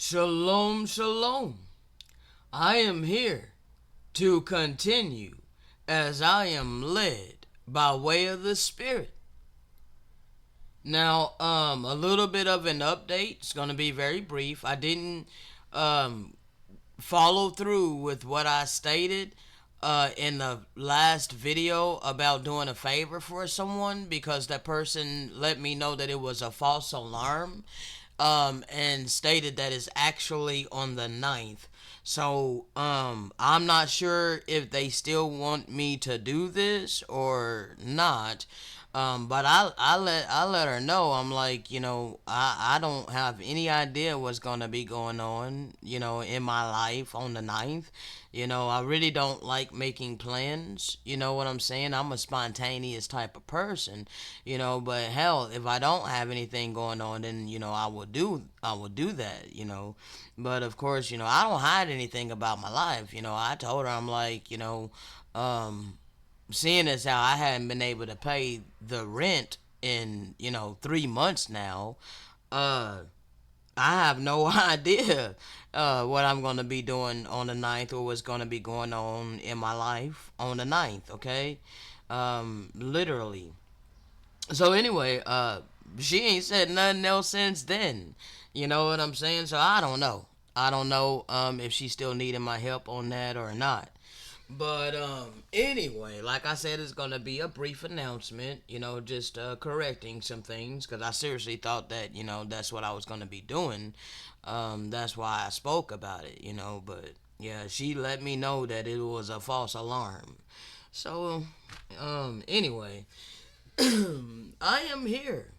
Shalom, shalom. I am here to continue as I am led by way of the Spirit. Now, a little bit of an update. It's going to be very brief. I didn't um, follow through with what I stated in the last video about doing a favor for someone because that person let me know that it was a false alarm and stated that it's actually on the 9th. So I'm not sure if they still want me to do this or not. But I let her know. I'm like, I don't have any idea what's gonna be going on, in my life on the 9th. I really don't like making plans. You know what I'm saying? I'm a spontaneous type of person. But hell, if I don't have anything going on, then I would do that. But of course, I don't hide anything about my life. I told her, I'm like, um, seeing as how I hadn't been able to pay the rent in 3 months now, uh, I have no idea what I'm gonna be doing on the 9th or what's gonna be going on in my life on the 9th. Okay, literally. So anyway, she ain't said nothing else since then. You know what I'm saying? So I don't know. I don't know if she's still needing my help on that or not. But anyway, like I said, it's gonna be a brief announcement. Just correcting some things because I seriously thought that that's what I was gonna be doing. That's why I spoke about it. But yeah, she let me know that it was a false alarm. So anyway, I am here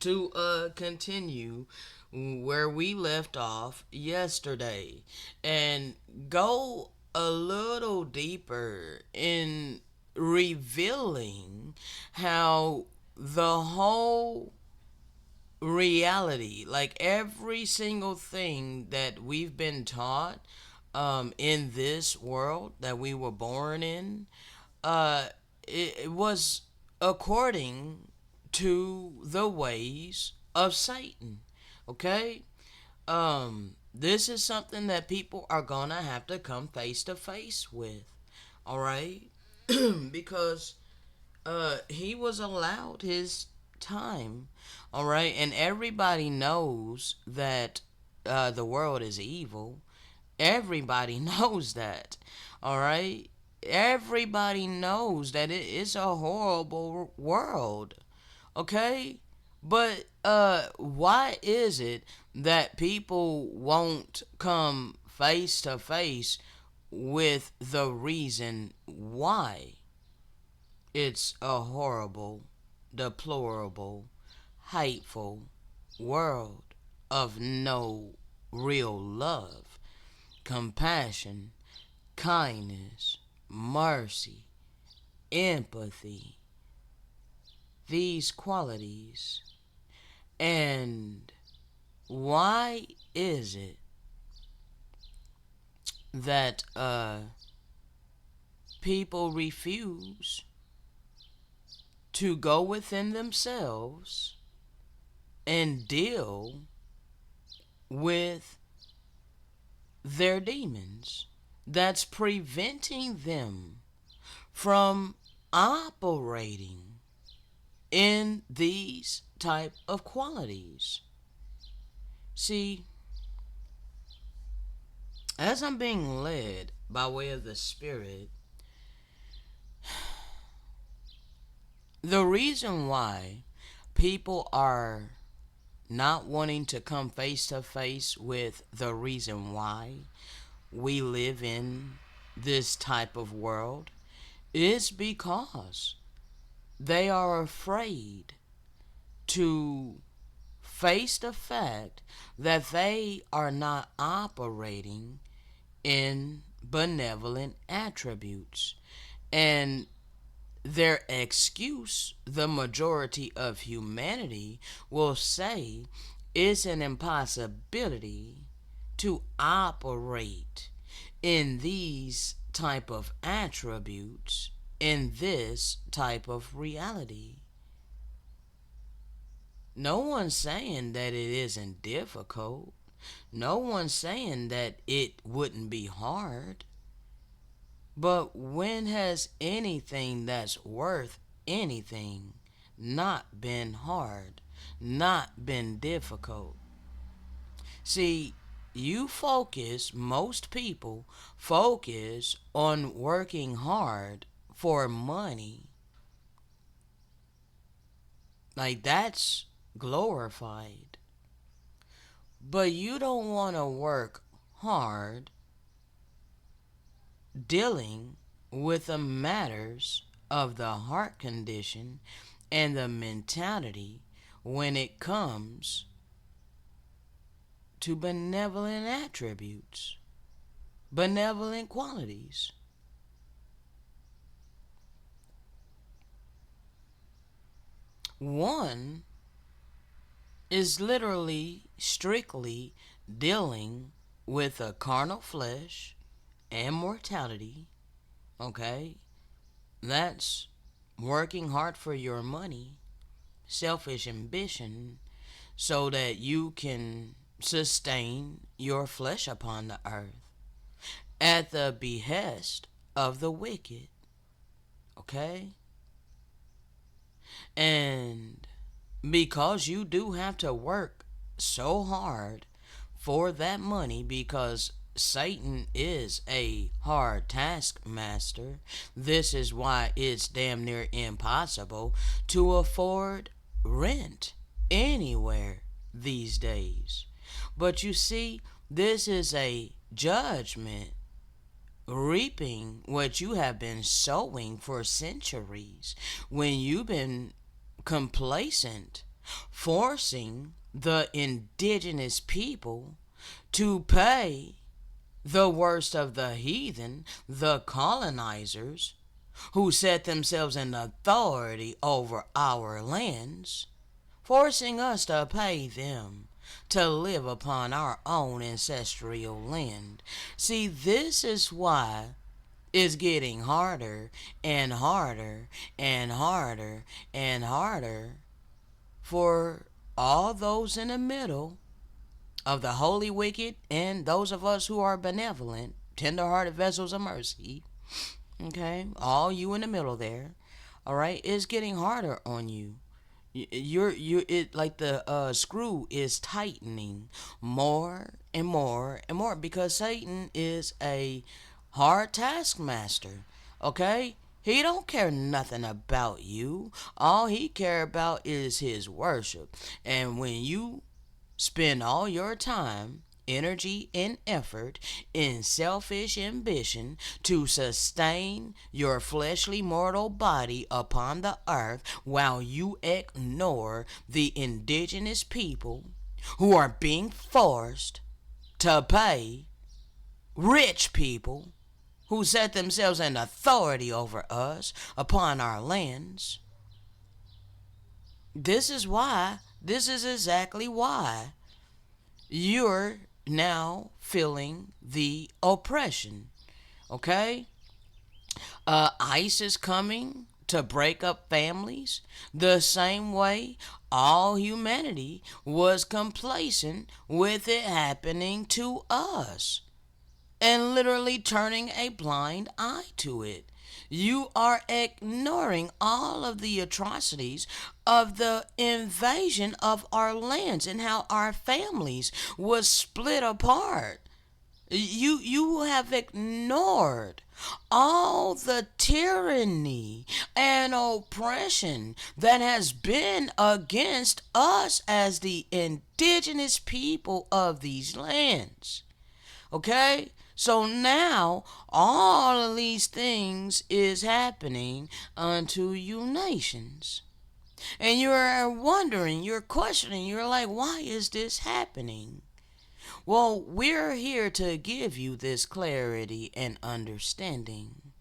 to continue where we left off yesterday and go a little deeper in revealing how the whole reality, like every single thing that we've been taught in this world that we were born in, uh, it was according to the ways of Satan. Okay? This is something that people are gonna have to come face to face with. All right? Because he was allowed his time. All right? And everybody knows that the world is evil. Everybody knows that. All right? Everybody knows that it is a horrible world. Okay? But why is it that people won't come face to face with the reason why it's a horrible, deplorable, hateful world of no real love, compassion, kindness, mercy, empathy, these qualities? And why is it that people refuse to go within themselves and deal with their demons that's preventing them from operating in these type of qualities? See, as I'm being led by way of the Spirit, the reason why people are not wanting to come face to face with the reason why we live in this type of world is because they are afraid to face the fact that they are not operating in benevolent attributes. And their excuse, the majority of humanity will say, is an impossibility to operate in these type of attributes in this type of reality. No one's saying that it isn't difficult. No one's saying that it wouldn't be hard. But when has anything that's worth anything not been hard, not been difficult? See, most people focus on working hard for money. Like that's glorified. But you don't want to work hard dealing with the matters of the heart condition and the mentality when it comes to benevolent attributes, benevolent qualities. One is literally, strictly dealing with a carnal flesh and mortality, okay? That's working hard for your money, selfish ambition, so that you can sustain your flesh upon the earth at the behest of the wicked, okay? And because you do have to work so hard for that money, because Satan is a hard taskmaster, this is why it's damn near impossible to afford rent anywhere these days. But you see, this is a judgment, reaping what you have been sowing for centuries when you've been complacent, forcing the indigenous people to pay the worst of the heathen, the colonizers, who set themselves in authority over our lands, forcing us to pay them to live upon our own ancestral land. See, this is why it's getting harder and harder and harder and harder for all those in the middle of the holy wicked and those of us who are benevolent, tender-hearted vessels of mercy. Okay, all you in the middle there. All right, it's getting harder on you. You're it like the screw is tightening more and more and more because Satan is a hard taskmaster. Okay, he don't care nothing about you. All he care about is his worship. And when you spend all your time, energy, and effort in selfish ambition to sustain your fleshly mortal body upon the earth while you ignore the indigenous people who are being forced to pay rich people who set themselves in authority over us upon our lands. This is exactly why you're now feeling the oppression. Okay? ICE is coming to break up families the same way all humanity was complacent with it happening to us and literally turning a blind eye to it. You are ignoring all of the atrocities of the invasion of our lands and how our families was split apart. You have ignored all the tyranny and oppression that has been against us as the indigenous people of these lands. Okay? So now all of these things is happening unto you nations. And you're wondering, you're questioning, you're like, why is this happening? Well, we're here to give you this clarity and understanding.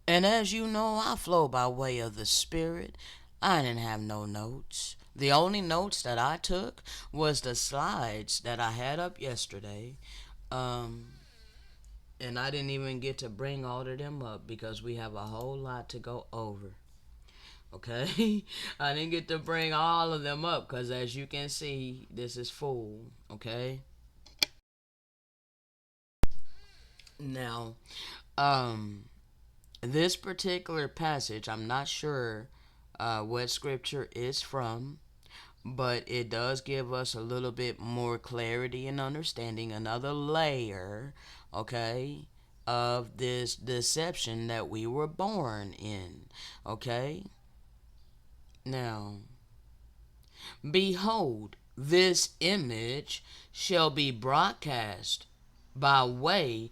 And as you know, I flow by way of the Spirit. I didn't have no notes. The only notes that I took was the slides that I had up yesterday. Um, and I didn't even get to bring all of them up because we have a whole lot to go over. Okay, I didn't get to bring all of them up because, as you can see, this is full. Okay, now, um, this particular passage, I'm not sure what scripture is from, but it does give us a little bit more clarity and understanding, another layer, okay, of this deception that we were born in. Okay, now, behold, this image shall be broadcast by way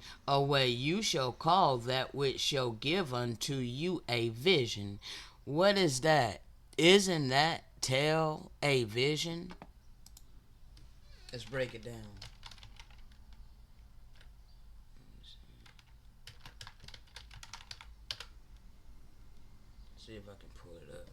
you shall call that which shall give unto you a vision. What is that? Isn't that tell a vision? Let's break it down. See if I can pull it up.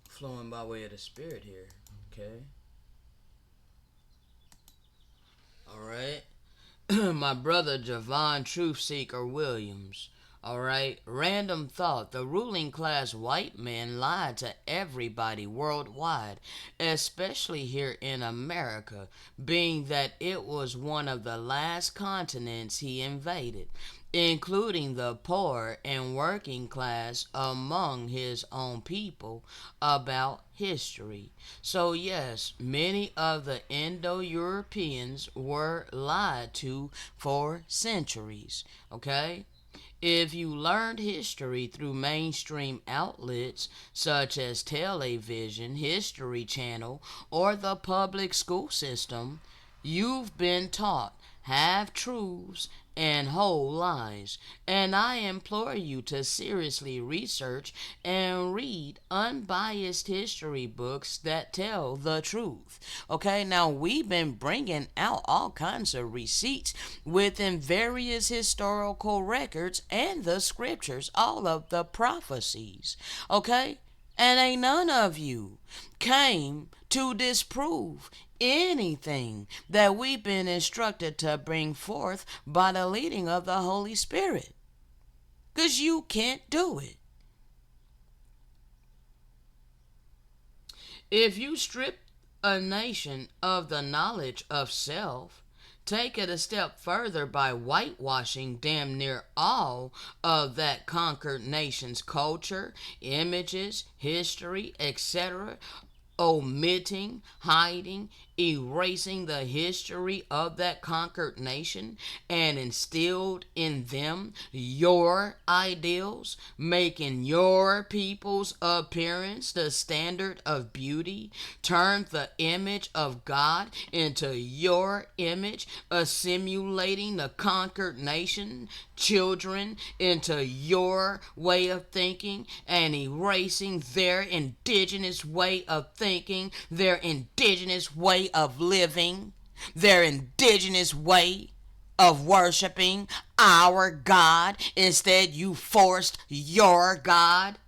Flowing by way of the Spirit here. Okay. Alright. My brother Javon Truthseeker Williams. Alright. Random thought. The ruling class white men lied to everybody worldwide, especially here in America, being that it was one of the last continents he invaded, including the poor and working class among his own people, about history. So, yes, many of the Indo Europeans were lied to for centuries. Okay? If you learned history through mainstream outlets such as television, History Channel, or the public school system, you've been taught half truths and whole lies. And I implore you to seriously research and read unbiased history books that tell the truth. Okay, now we've been bringing out all kinds of receipts within various historical records and the scriptures, all of the prophecies. Okay? And ain't none of you came to disprove anything that we've been instructed to bring forth by the leading of the Holy Spirit. Because you can't do it. If you strip a nation of the knowledge of self, take it a step further by whitewashing damn near all of that conquered nation's culture, images, history, etc., omitting, hiding, erasing the history of that conquered nation and instilled in them your ideals, making your people's appearance the standard of beauty, turned the image of God into your image, assimilating the conquered nation children into your way of thinking and erasing their indigenous way of thinking, their indigenous way of living, their indigenous way of worshiping our God. Instead, you forced your God.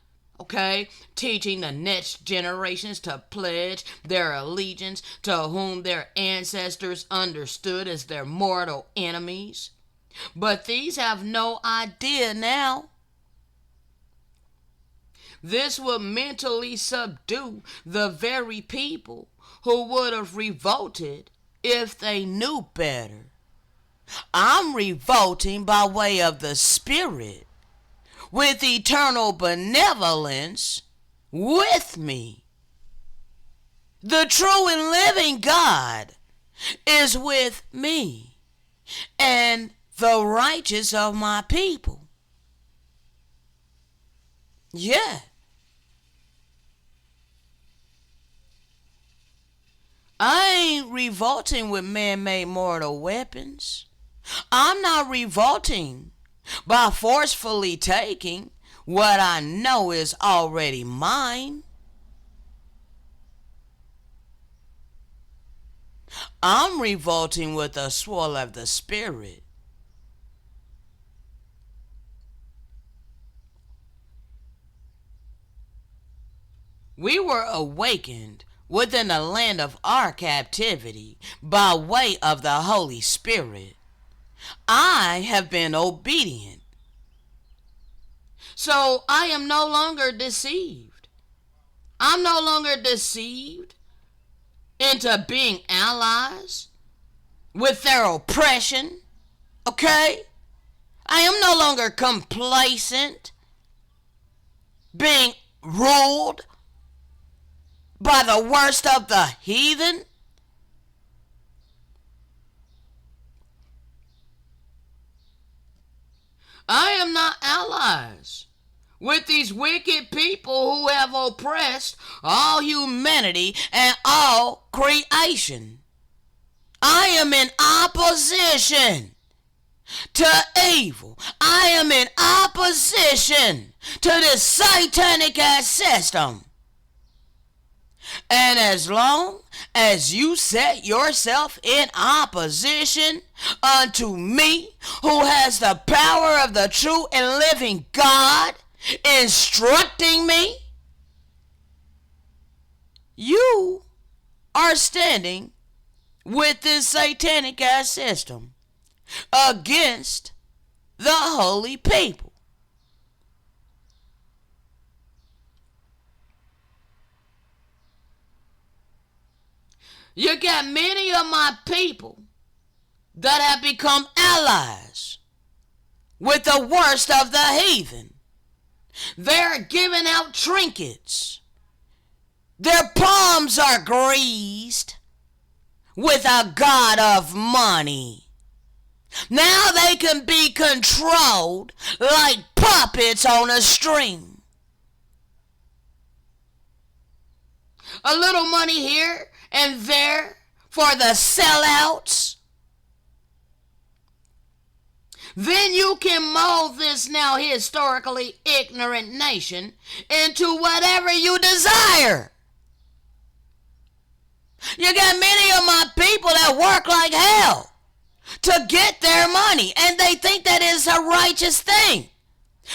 Okay, teaching the next generations to pledge their allegiance to whom their ancestors understood as their mortal enemies. But these have no idea now. This would mentally subdue the very people who would have revolted if they knew better. I'm revolting by way of the Spirit, with eternal benevolence with me. The true and living God is with me and the righteous of my people. Yeah. I ain't revolting with man-made mortal weapons. I'm not revolting by forcefully taking what I know is already mine. I'm revolting with the sword of the Spirit. We were awakened within the land of our captivity by way of the Holy Spirit. I have been obedient. So I am no longer deceived. I'm no longer deceived into being allies with their oppression. Okay? I am no longer complacent, being ruled by the worst of the heathen. I am not allies with these wicked people who have oppressed all humanity and all creation. I am in opposition to evil. I am in opposition to this satanic ass system. And as long as you set yourself in opposition unto me, who has the power of the true and living God instructing me, you are standing with this satanic ass system against the holy people. You got many of my people that have become allies with the worst of the heathen. They're giving out trinkets. Their palms are greased with a god of money. Now they can be controlled like puppets on a string. A little money here and there for the sellouts. Then you can mold this now historically ignorant nation into whatever you desire. You got many of my people that work like hell to get their money, and they think that is a righteous thing.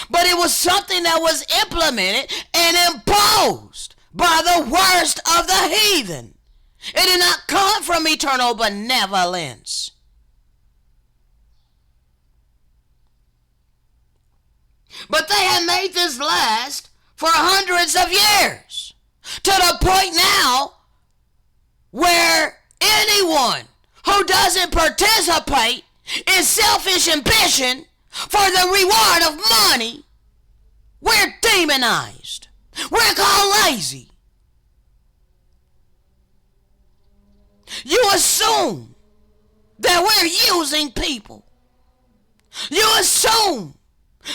But it was something that was implemented and imposed by the worst of the heathen. It did not come from eternal benevolence. But they have made this last for hundreds of years, to the point now where anyone who doesn't participate in selfish ambition for the reward of money, we're demonized. We're called lazy. You assume that we're using people. You assume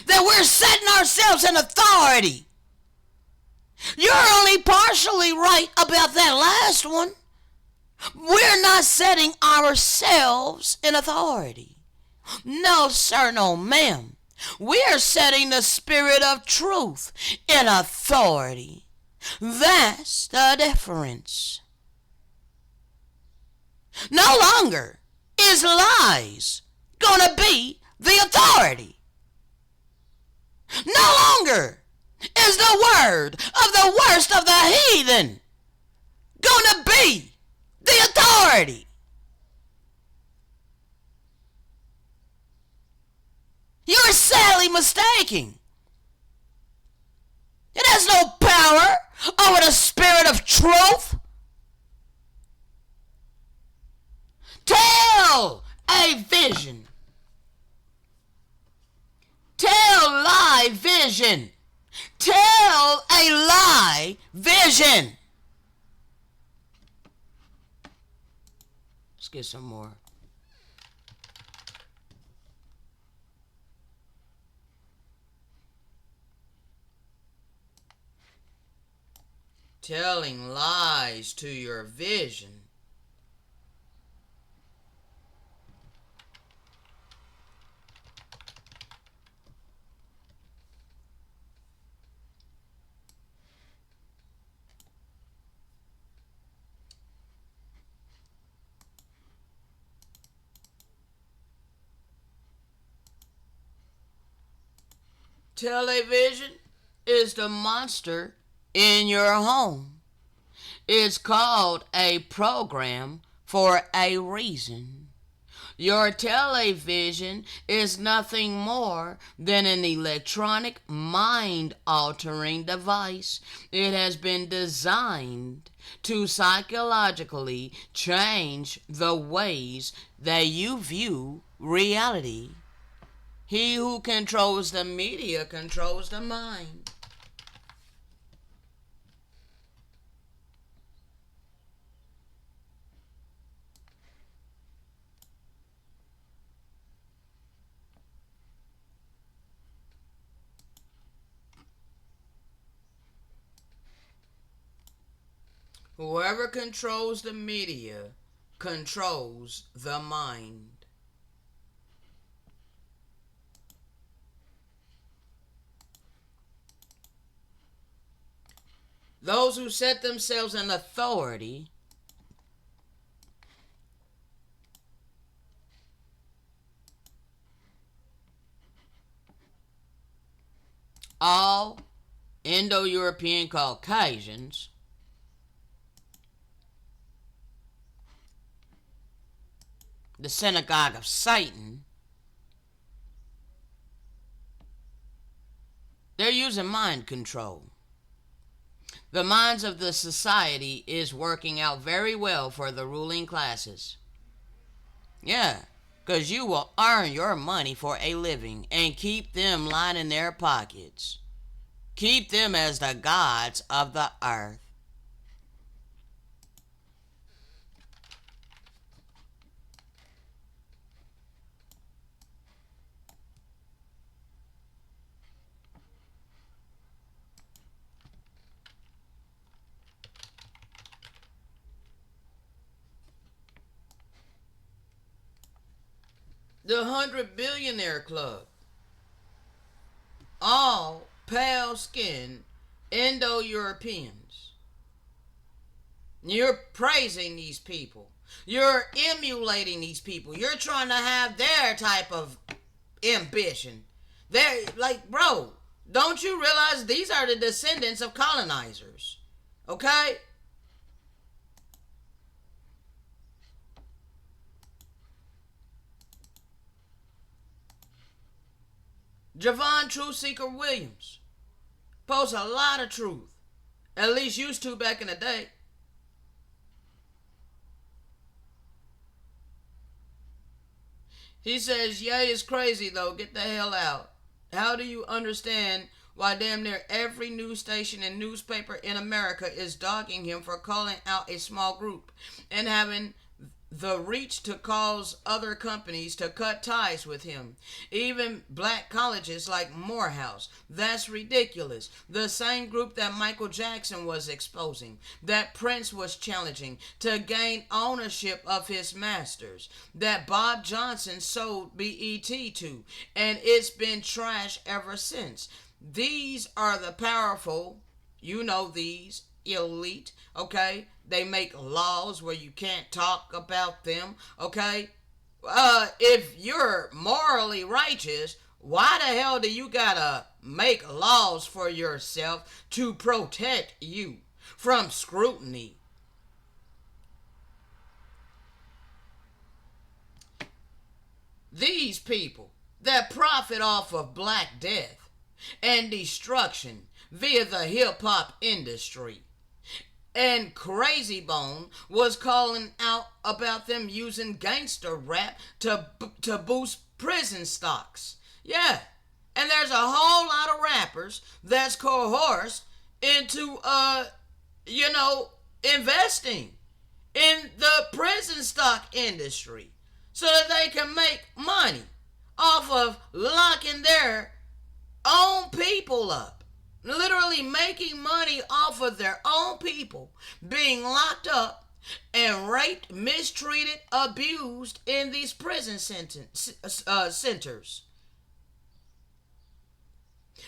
that we're setting ourselves in authority. You're only partially right about that last one. We're not setting ourselves in authority. No, sir, no, ma'am. We are setting the spirit of truth in authority. That's the difference. No longer is lies gonna be the authority. No longer is the word of the worst of the heathen gonna be the authority. You're sadly mistaken. It has no power over the spirit of truth. Tell a vision. Tell lie vision. Tell a lie vision. Let's get some more. Telling lies to your vision. Television is the monster in your home. It's called a program for a reason. Your television is nothing more than an electronic mind altering device. It has been designed to psychologically change the ways that you view reality. He who controls the media controls the mind. Whoever controls the media controls the mind. Those who set themselves in authority all Indo European Caucasians the synagogue of Satan, they're using mind control. The minds of the society is working out very well for the ruling classes. Yeah, because you will earn your money for a living and keep them lining their pockets. Keep them as the gods of the earth. The 100 Billionaire Club. All pale skinned Indo Europeans. You're praising these people. You're emulating these people. You're trying to have their type of ambition. They're like, bro, don't you realize these are the descendants of colonizers? Okay? Javon Truth Seeker Williams posts a lot of truth. At least used to back in the day. He says, Ye is crazy though, get the hell out. How do you understand why damn near every news station and newspaper in America is dogging him for calling out a small group and having the reach to cause other companies to cut ties with him? Even black colleges like Morehouse. That's ridiculous. The same group that Michael Jackson was exposing, that Prince was challenging to gain ownership of his masters, that Bob Johnson sold BET to, and it's been trash ever since. These are the powerful, you know, these elite, okay? They make laws where you can't talk about them, okay? If you're morally righteous, why the hell do you gotta make laws for yourself to protect you from scrutiny? These people that profit off of black death and destruction via the hip hop industry. And Crazy Bone was calling out about them using gangster rap to boost prison stocks. Yeah. And there's a whole lot of rappers that's coerced into you know, investing in the prison stock industry so that they can make money off of locking their own people up. Literally making money off of their own people being locked up and raped, mistreated, abused in these prison centers.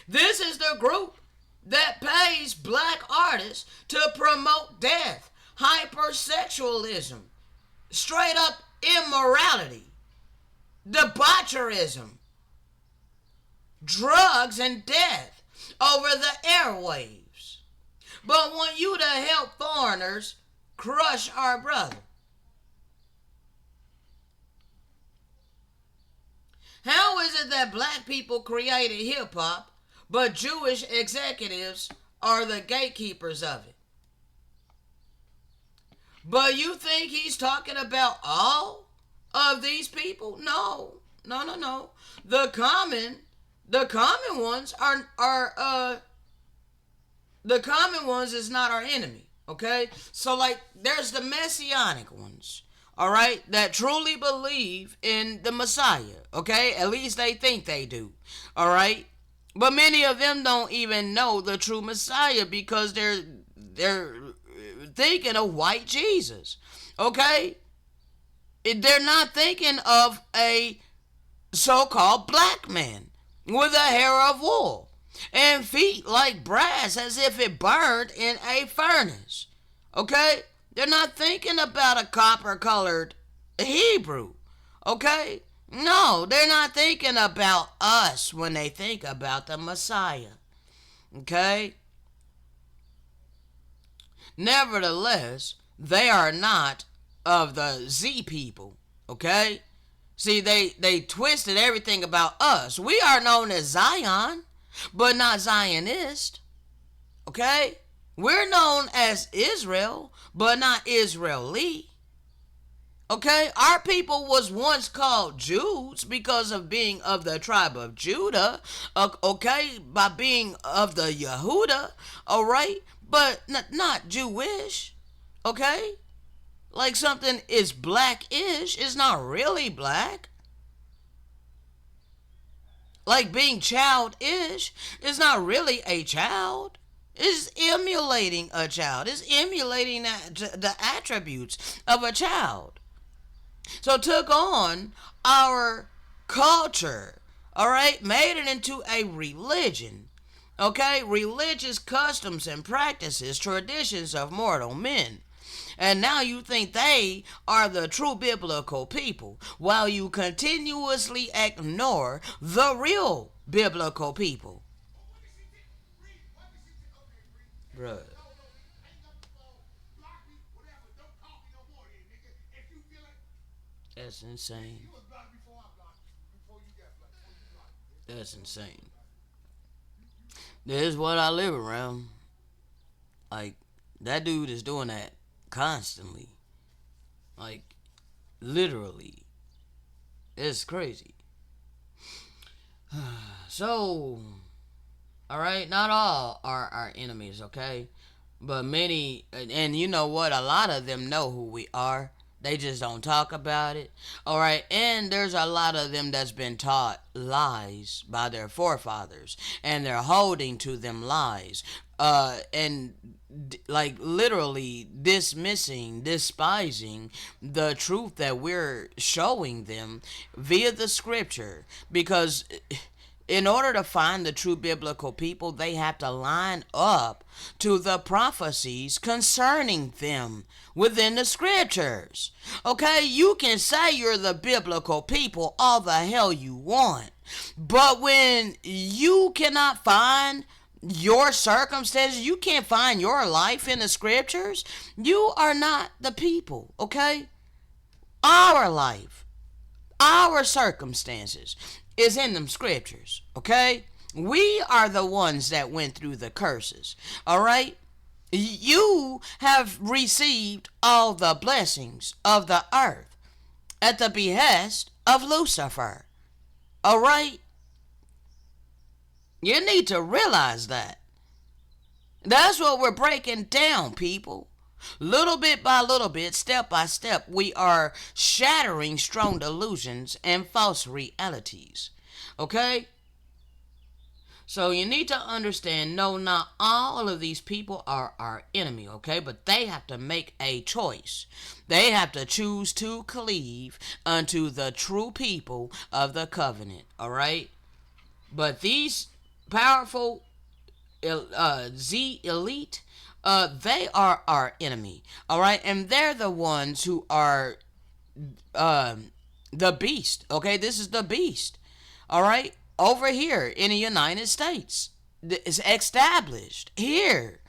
This is the group that pays black artists to promote death, hypersexualism, straight up immorality, debaucherism, drugs, and death over the airwaves, but want you to help foreigners crush our brother. How is it that black people created hip hop, but Jewish executives are the gatekeepers of it? But you think he's talking about all of these people? No, no, no, no. The common ones the common ones is not our enemy. Okay, so like there's the messianic ones. All right, that truly believe in the Messiah. Okay, at least they think they do. All right, but many of them don't even know the true Messiah because they're thinking of white Jesus. Okay, they're not thinking of a so-called black man with a hair of wool and feet like brass as if it burned in a furnace. Okay? They're not thinking about a copper-colored Hebrew. Okay? No, they're not thinking about us when they think about the Messiah. Okay? Nevertheless, they are not of the Z people. Okay? See, they twisted everything about us. We are known as Zion, but not Zionist. Okay? We're known as Israel, but not Israeli. Okay? Our people was once called Jews because of being of the tribe of Judah. Okay? By being of the Yehuda. Alright? But not Jewish. Okay? Like something is blackish is not really black. Like being childish is not really a child. It's emulating a child. It's emulating the attributes of a child. So took on our culture, all right, made it into a religion. Okay, religious customs and practices, traditions of mortal men. And now you think they are the true biblical people while you continuously ignore the real biblical people. Bruh. That's insane. That's insane. This is what I live around. Like, that dude is doing that constantly. Like, literally. It's crazy. So, alright, not all are our enemies, okay? But many, and you know what? A lot of them know who we are. They just don't talk about it. Alright, and there's a lot of them that's been taught lies by their forefathers. And they're holding to them lies. And like literally dismissing, despising the truth that we're showing them via the scripture. Because in order to find the true biblical people, they have to line up to the prophecies concerning them within the scriptures. Okay, you can say you're the biblical people all the hell you want, but when you cannot find your circumstances, you can't find your life in the scriptures, you are not the people. Okay, our life, our circumstances is in them scriptures. Okay, we are the ones that went through the curses. All right, you have received all the blessings of the earth at the behest of Lucifer. All right, you need to realize that. That's what we're breaking down, people. Little bit by little bit, step by step, we are shattering strong delusions and false realities. Okay? So you need to understand, no, not all of these people are our enemy, okay? But they have to make a choice. They have to choose to cleave unto the true people of the covenant, all right? But these powerful Z elite, they are our enemy, all right? And they're the ones who are the beast, okay? This is the beast, all right? Over here in the United States. It's established here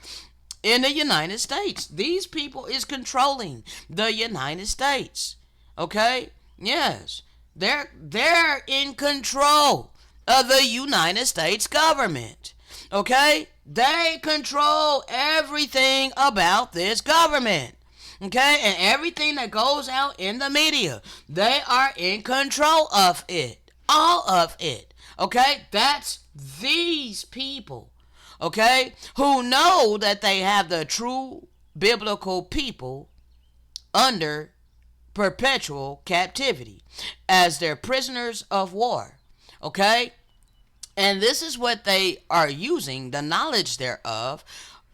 in the United States. These people is controlling the United States, okay? Yes. They're in control of the United States government. Okay? They control everything about this government. Okay? And everything that goes out in the media, they are in control of it. All of it. Okay? That's these people. Okay? Who know that they have the true biblical people under perpetual captivity as their prisoners of war. Okay? And this is what they are using, the knowledge thereof,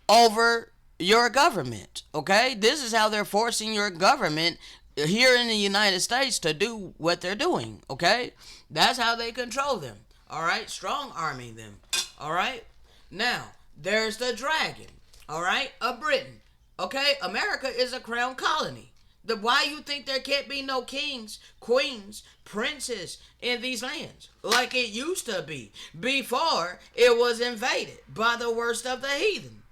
over your government. Okay? This is how they're forcing your government here in the United States to do what they're doing. Okay? That's how they control them. All right? Strong arming them. All right? Now, there's the dragon. All right? Of Britain. Okay? America is a crown colony. Why you think there can't be no kings, queens, princes in these lands like it used to be before it was invaded by the worst of the heathen?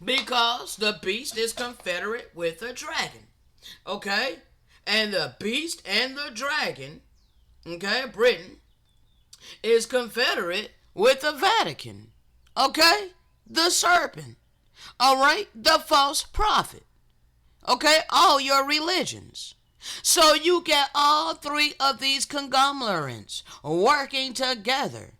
Because the beast is confederate with the dragon. Okay? And the beast and the dragon, okay, Britain, is confederate with the Vatican. Okay? The serpent. All right, the false prophet. Okay, all your religions. So you get all three of these conglomerates working together.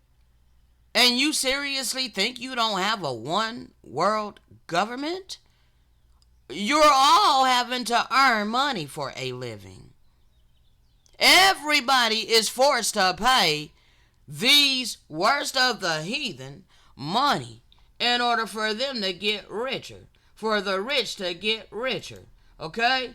And you seriously think you don't have a one world government? You're all having to earn money for a living. Everybody is forced to pay these worst of the heathen money in order for them to get richer, for the rich to get richer, okay?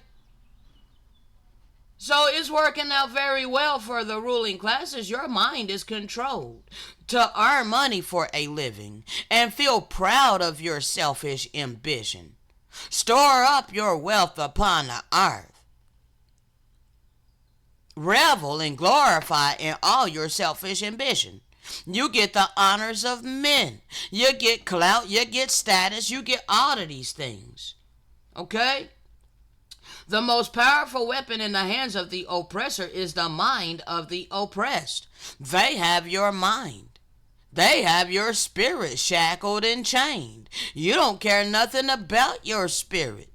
So it's working out very well for the ruling classes. Your mind is controlled to earn money for a living and feel proud of your selfish ambition. Store up your wealth upon the earth. Revel and glorify in all your selfish ambition. You get the honors of men. You get clout. You get status. You get all of these things. Okay? The most powerful weapon in the hands of the oppressor is the mind of the oppressed. They have your mind. They have your spirit shackled and chained. You don't care nothing about your spirit.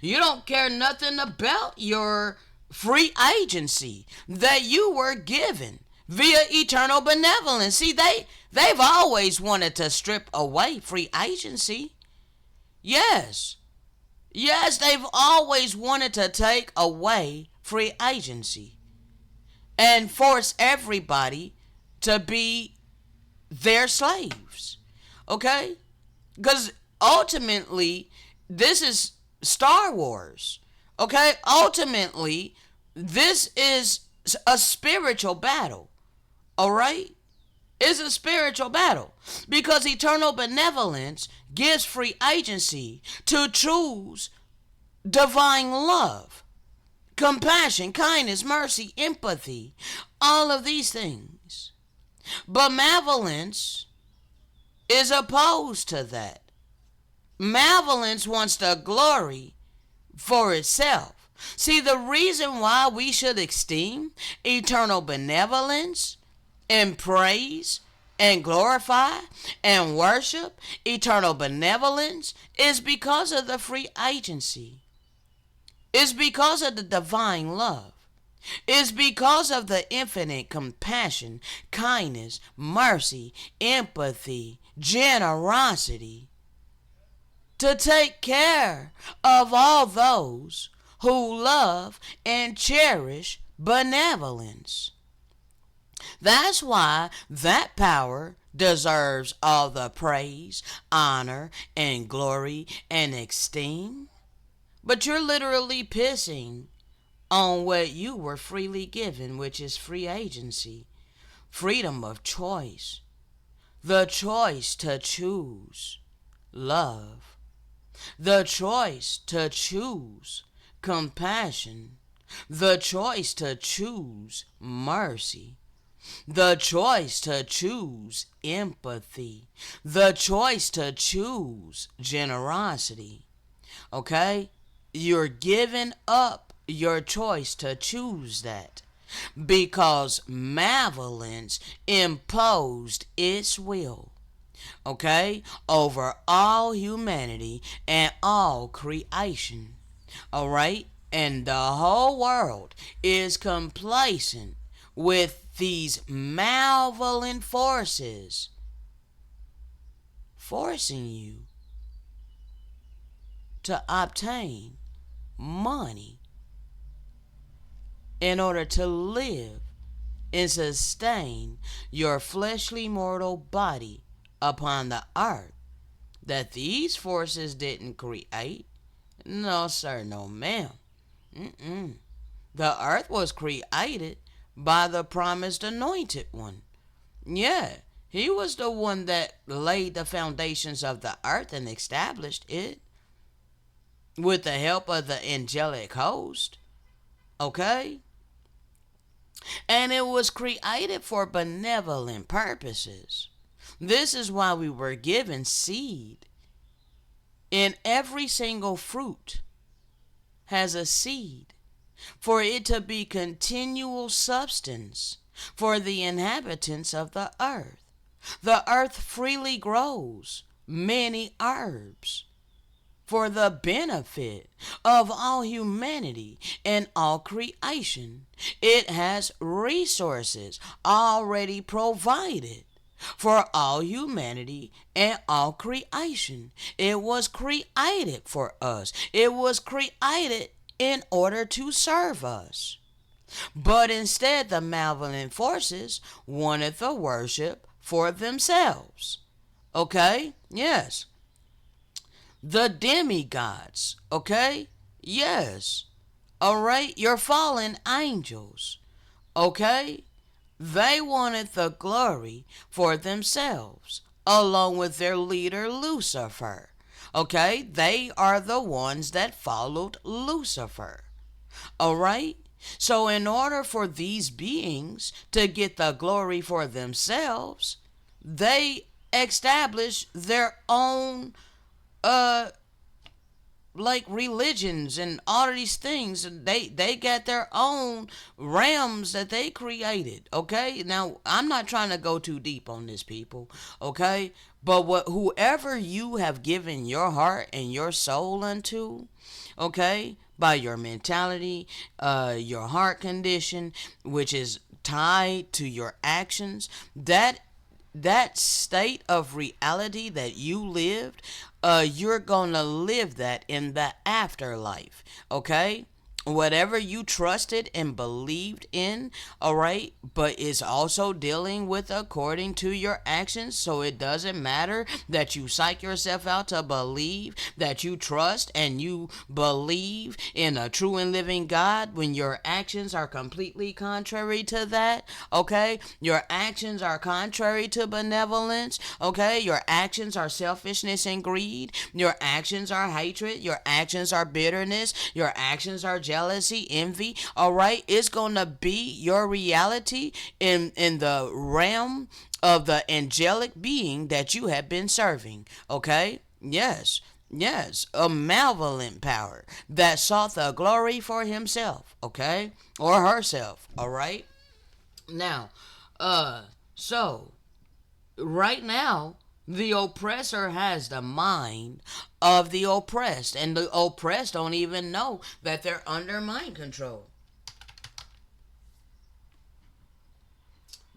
You don't care nothing about your free agency that you were given via eternal benevolence. See, they've always wanted to strip away free agency. Yes. Yes, they've always wanted to take away free agency and force everybody to be their slaves. Okay? Because ultimately, this is Star Wars. Okay? Ultimately, this is a spiritual battle. All right? It's a spiritual battle because eternal benevolence gives free agency to choose divine love, compassion, kindness, mercy, empathy, all of these things. But malevolence is opposed to that. Malevolence wants the glory for itself. See, the reason why we should esteem eternal benevolence and praise and glorify and worship eternal benevolence is because of the free agency. It's because of the divine love. It's because of the infinite compassion, kindness, mercy, empathy, generosity to take care of all those who love and cherish benevolence. That's why that power deserves all the praise, honor, and glory and esteem. But you're literally pissing on what you were freely given, which is free agency, freedom of choice, the choice to choose love, the choice to choose compassion, the choice to choose mercy, the choice to choose empathy, the choice to choose generosity. Okay? You're giving up your choice to choose that because malevolence imposed its will, okay, over all humanity and all creation. All right? And the whole world is complacent with these malevolent forces forcing you to obtain money in order to live and sustain your fleshly mortal body upon the earth that these forces didn't create. No, sir, no, ma'am. Mm-mm. The earth was created by the promised anointed one. Yeah, he was the one that laid the foundations of the earth and established it with the help of the angelic host. Okay? And it was created for benevolent purposes. This is why we were given seed. In every single fruit has a seed for it to be continual substance for the inhabitants of the earth. The earth freely grows many herbs for the benefit of all humanity and all creation. It has resources already provided for all humanity and all creation. It was created for us. It was created in order to serve us. But instead, the malevolent forces wanted the worship for themselves. Okay? Yes. The demigods. Okay? Yes. All right? Your fallen angels. Okay? They wanted the glory for themselves, along with their leader Lucifer. Okay? They are the ones that followed Lucifer. All right? So, in order for these beings to get the glory for themselves, they establish their own uh like religions and all of these things. They got their own realms that they created. Okay, now I'm not trying to go too deep on this, people. Okay, but whoever you have given your heart and your soul unto, okay, by your mentality, your heart condition, which is tied to your actions, that state of reality that you lived, you're gonna live that in the afterlife. Okay? Whatever you trusted and believed in, all right, but is also dealing with according to your actions. So it doesn't matter that you psych yourself out to believe that you trust and you believe in a true and living God when your actions are completely contrary to that. Okay, your actions are contrary to benevolence. Okay, your actions are selfishness and greed. Your actions are hatred. Your actions are bitterness. Your actions are jealousy, envy. All right, it's gonna be your reality in the realm of the angelic being that you have been serving. Okay, yes. Yes, a malevolent power that sought the glory for himself, okay? Or herself, all right? Now, so right now, the oppressor has the mind of the oppressed, and the oppressed don't even know that they're under mind control.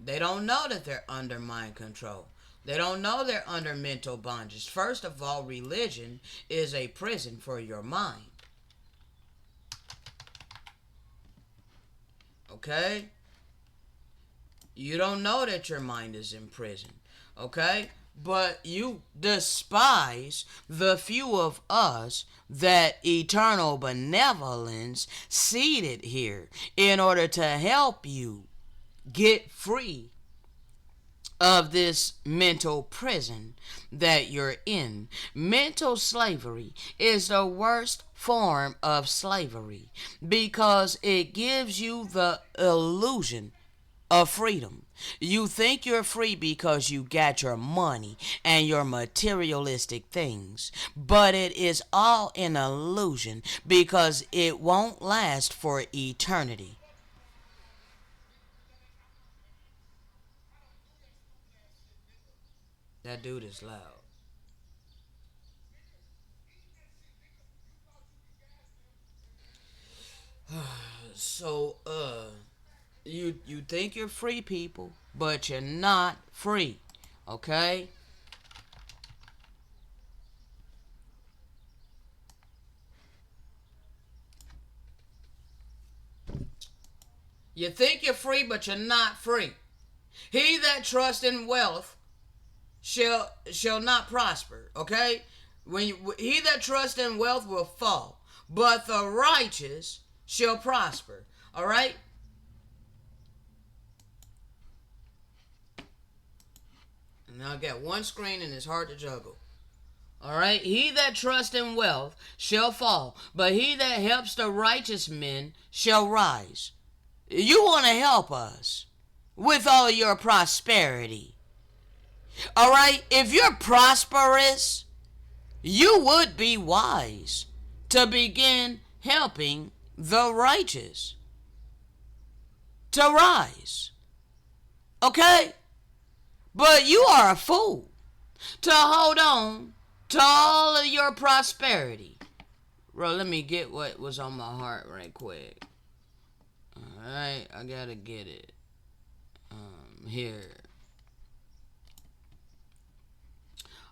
They don't know that they're under mind control. They don't know they're under mental bondage. First of all, religion is a prison for your mind. Okay? You don't know that your mind is in prison. Okay? But you despise the few of us that eternal benevolence seated here in order to help you get free of this mental prison that you're in. Mental slavery is the worst form of slavery because it gives you the illusion of freedom. You think you're free because you got your money and your materialistic things, but it is all an illusion because it won't last for eternity. That dude is loud. So, you think you're free, people, but you're not free. Okay? You think you're free, but you're not free. He that trusts in wealth shall not prosper. Okay? He that trusts in wealth will fall, but the righteous shall prosper. All right? And now I got one screen and it's hard to juggle. All right? He that trusts in wealth shall fall, but he that helps the righteous men shall rise. You want to help us with all your prosperity. All right? If you're prosperous, you would be wise to begin helping the righteous to rise. Okay? But you are a fool to hold on to all of your prosperity. Bro, let me get what was on my heart right quick. Alright, I gotta get it. Here.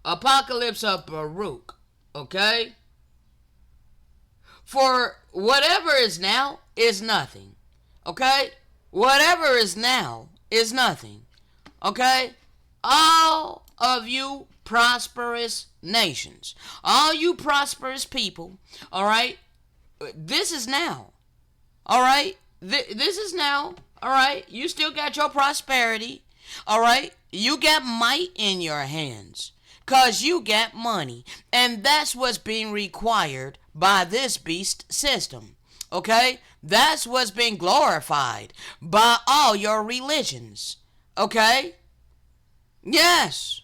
Apocalypse of Baruch. Okay? For whatever is now is nothing. Okay? Whatever is now is nothing. Okay? All of you prosperous nations, all you prosperous people, all right? This is now. All right? This is now. All right? You still got your prosperity. All right? You got might in your hands. Because you got money. And that's what's being required by this beast system. Okay? That's what's being glorified by all your religions. Okay? Yes.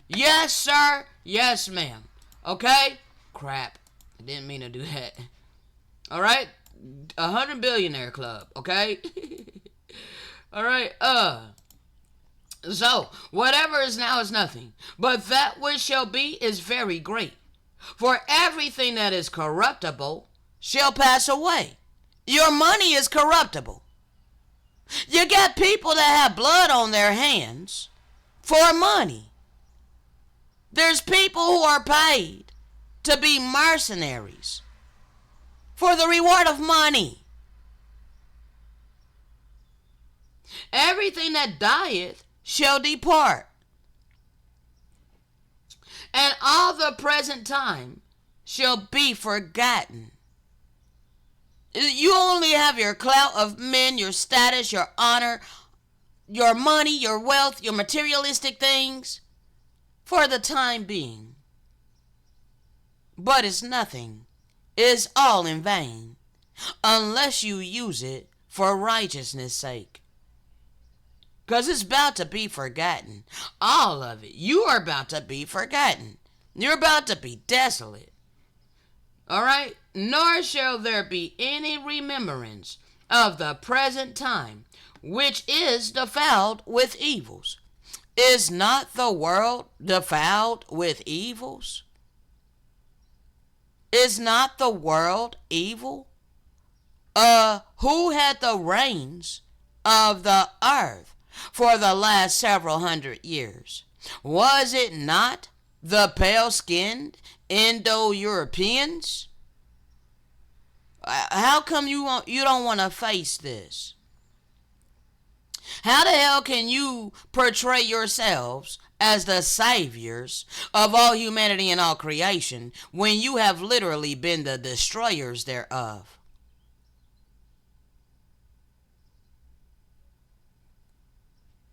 Yes, sir. Yes, ma'am. Okay? Crap. I didn't mean to do that. All right? 100 billionaire club. Okay? All right. So, whatever is now is nothing, but that which shall be is very great. For everything that is corruptible shall pass away. Your money is corruptible. You got people that have blood on their hands for money. There's people who are paid to be mercenaries for the reward of money. Everything that dieth shall depart, and all the present time shall be forgotten. You only have your clout of men, your status, your honor, your money, your wealth, your materialistic things for the time being. But it's nothing. It's all in vain unless you use it for righteousness' sake. Because it's about to be forgotten. All of it. You are about to be forgotten. You're about to be desolate. All right? Nor shall there be any remembrance of the present time, which is defiled with evils. Is not the world defiled with evils? Is not the world evil? Who had the reins of the earth for the last several hundred years? Was it not the pale-skinned Indo-Europeans? How come you don't want to face this? How the hell can you portray yourselves as the saviors of all humanity and all creation when you have literally been the destroyers thereof?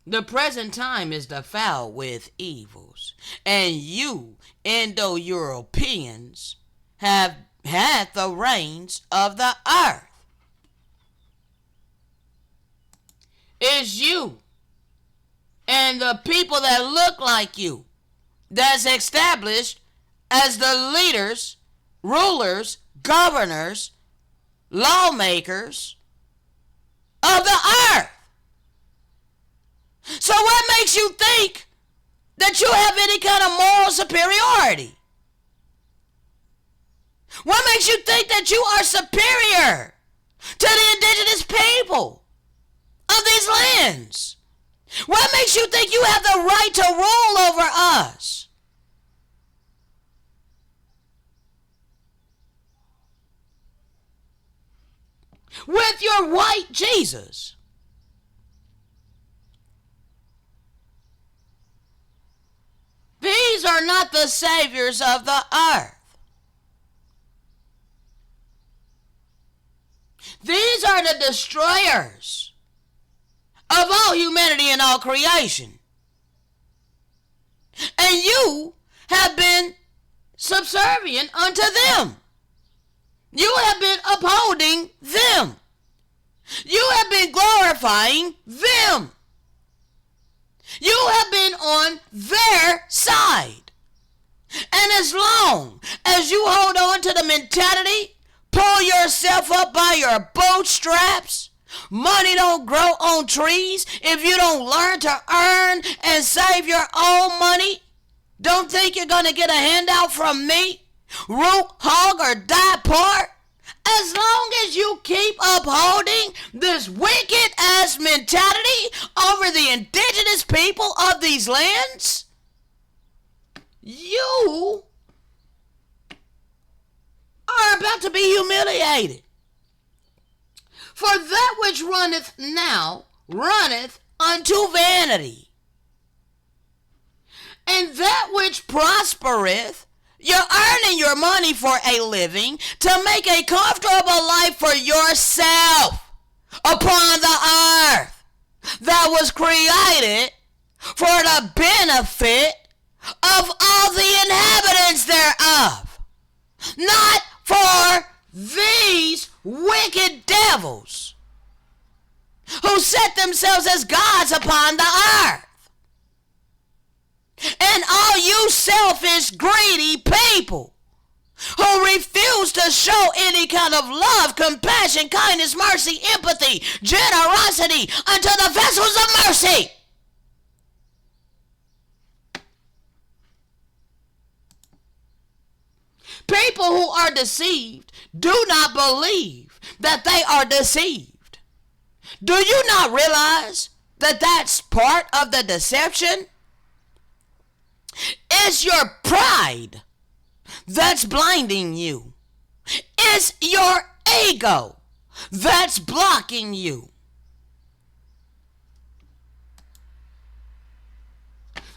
The present time is defiled with evils, and you, Indo-Europeans, have had the reins of the earth. is you and the people that look like you that's established as the leaders, rulers, governors, lawmakers of the earth. So what makes you think that you have any kind of moral superiority? What makes you think that you are superior to the indigenous people of these lands? What makes you think you have the right to rule over us? With your white Jesus. These are not the saviors of the earth. These are the destroyers of all humanity and all creation. And you have been subservient unto them. You have been upholding them. You have been glorifying them. You have been on their side. And as long as you hold on to the mentality, pull yourself up by your bootstraps, money don't grow on trees if you don't learn to earn and save your own money. Don't think you're going to get a handout from me. Root, hog, or die poor. As long as you keep upholding this wicked ass mentality over the indigenous people of these lands, you are about to be humiliated. For that which runneth now runneth unto vanity, and that which prospereth, you're earning your money for a living to make a comfortable life for yourself upon the earth that was created for the benefit of all the inhabitants thereof, not for these wicked devils who set themselves as gods upon the earth. And all you selfish, greedy people who refuse to show any kind of love, compassion, kindness, mercy, empathy, generosity unto the vessels of mercy. People who are deceived do not believe that they are deceived. Do you not realize that that's part of the deception? It's your pride that's blinding you. It's your ego that's blocking you.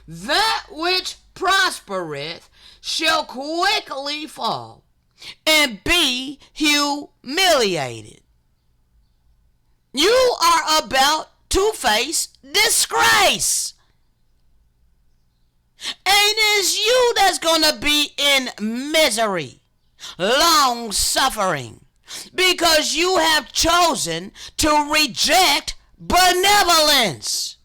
That which prospereth shall quickly fall and be humiliated. You are about to face disgrace. And it's you that's going to be in misery, long suffering, because you have chosen to reject benevolence.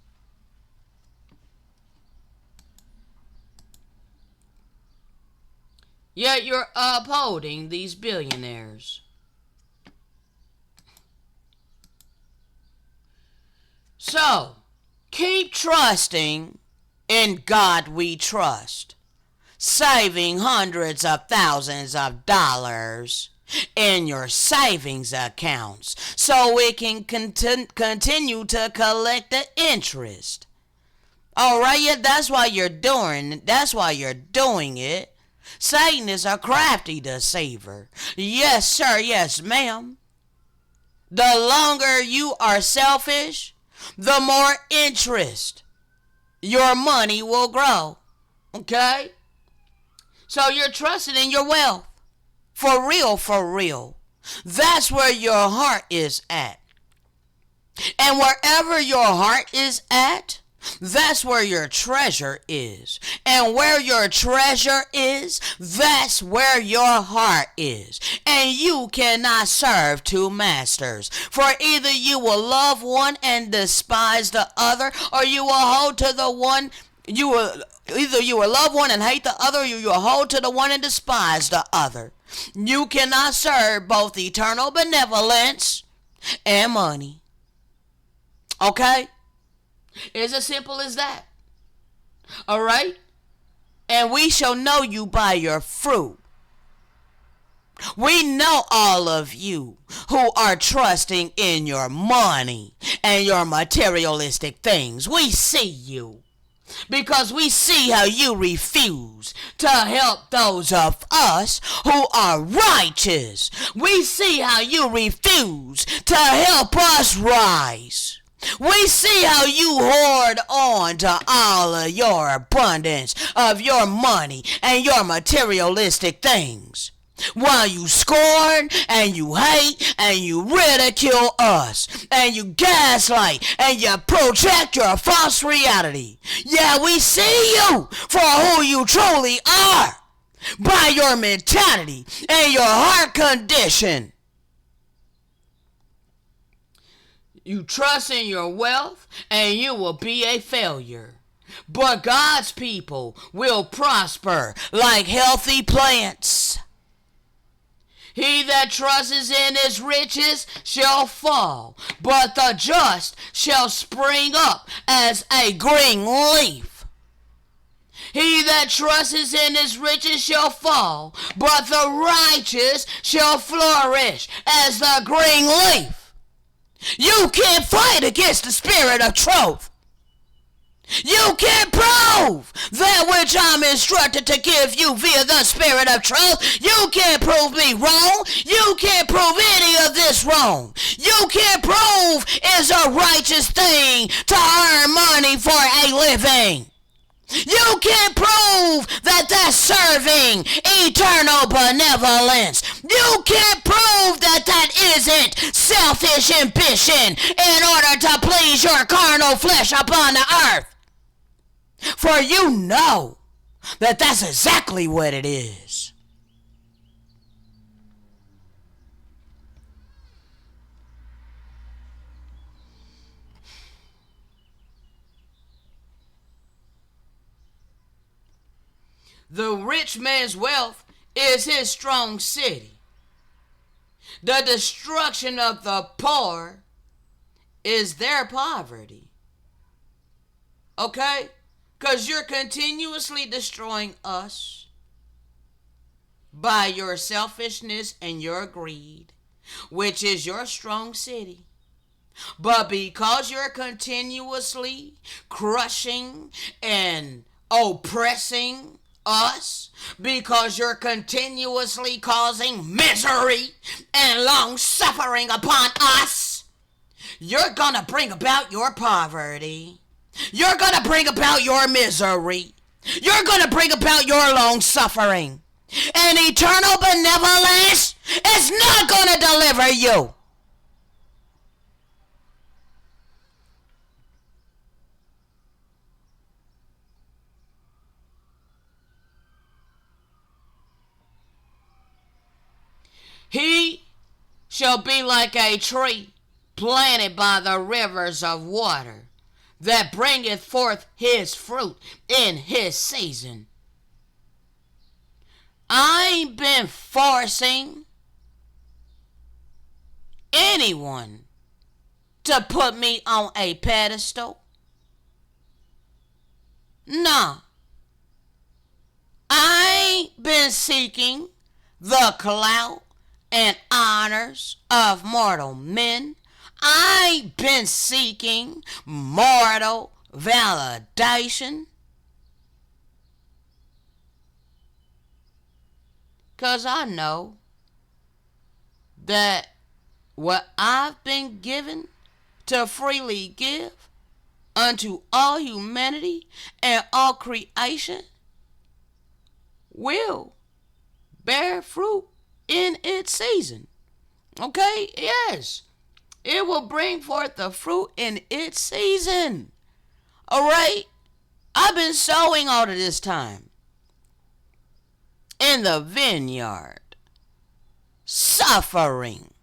Yet you're upholding these billionaires. So, keep trusting in God we trust, saving hundreds of thousands of dollars in your savings accounts so we can continue to collect the interest. All right, yeah, that's why you're doing it. Satan is a crafty deceiver. Yes, sir, yes, ma'am. The longer you are selfish, the more interest your money will grow. Okay? So you're trusting in your wealth. For real, for real. That's where your heart is at. And wherever your heart is at, That's where your treasure is. And where your treasure is, that's where your heart is. And you cannot serve two masters. For either you will love one and despise the other, or you will hold to the one you will love one and hate the other, or you will hold to the one and despise the other. You cannot serve both eternal benevolence and money. Okay? It's as simple as that. Alright? And we shall know you by your fruit. We know all of you who are trusting in your money and your materialistic things. We see you. Because we see how you refuse to help those of us who are righteous. We see how you refuse to help us rise. We see how you hoard on to all of your abundance of your money and your materialistic things, while you scorn and you hate and you ridicule us and you gaslight and you project your false reality. Yeah, we see you for who you truly are by your mentality and your heart condition. You trust in your wealth and you will be a failure. But God's people will prosper like healthy plants. He that trusts in his riches shall fall, but the just shall spring up as a green leaf. He that trusts in his riches shall fall, but the righteous shall flourish as the green leaf. You can't fight against the spirit of truth. You can't prove that which I'm instructed to give you via the spirit of truth. You can't prove me wrong. You can't prove any of this wrong. You can't prove it's a righteous thing to earn money for a living. You can't prove that that's serving eternal benevolence. You can't prove that that isn't selfish ambition in order to please your carnal flesh upon the earth. For you know that that's exactly what it is. The rich man's wealth is his strong city. The destruction of the poor is their poverty. Okay? Because you're continuously destroying us by your selfishness and your greed, which is your strong city. But because you're continuously crushing and oppressing us, because you're continuously causing misery and long suffering upon us, you're gonna bring about your poverty. You're gonna bring about your misery. You're gonna bring about your long suffering. And eternal benevolence is not gonna deliver you. He shall be like a tree planted by the rivers of water, that bringeth forth his fruit in his season. I ain't been forcing anyone to put me on a pedestal. Nah. I ain't been seeking the clout and honors of mortal men. I ain't been seeking mortal validation. 'Cause I know that what I've been given to freely give unto all humanity and all creation will bear fruit in its season. Okay? Yes. It will bring forth the fruit in its season. Alright? I've been sowing all of this time in the vineyard, suffering,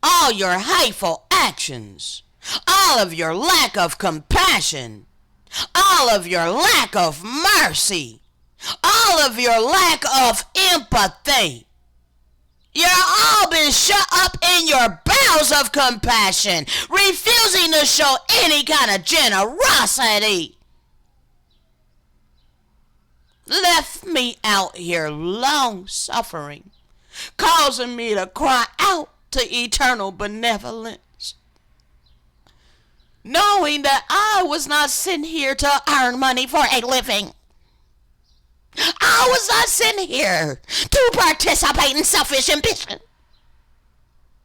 all your hateful actions, all of your lack of compassion, all of your lack of mercy, all of your lack of empathy. You're all been shut up in your bowels of compassion, refusing to show any kind of generosity. Left me out here long suffering, causing me to cry out to eternal benevolence, knowing that I was not sent here to earn money for a living. I was not sent here to participate in selfish ambition,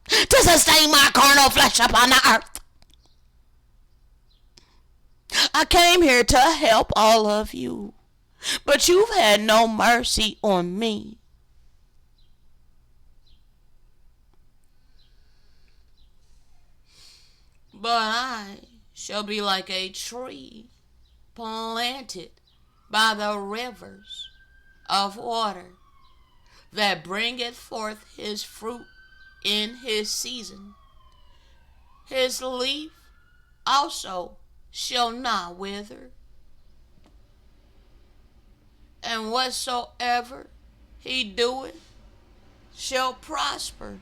to sustain my carnal flesh upon the earth. I came here to help all of you, but you've had no mercy on me. But I shall be like a tree planted by the rivers of water, that bringeth forth his fruit in his season. His leaf also shall not wither, and whatsoever he doeth shall prosper.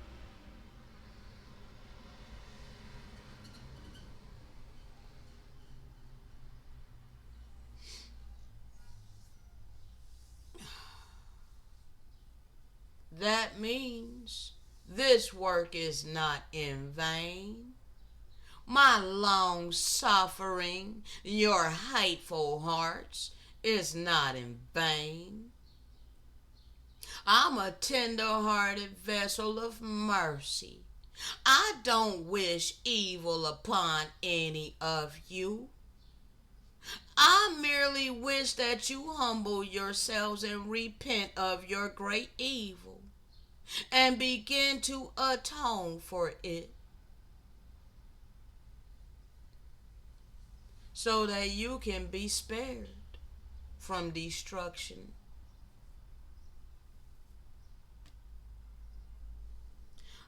That means this work is not in vain. My long suffering, your hateful hearts, is not in vain. I'm a tender-hearted vessel of mercy. I don't wish evil upon any of you. I merely wish that you humble yourselves and repent of your great evil and begin to atone for it, so that you can be spared from destruction.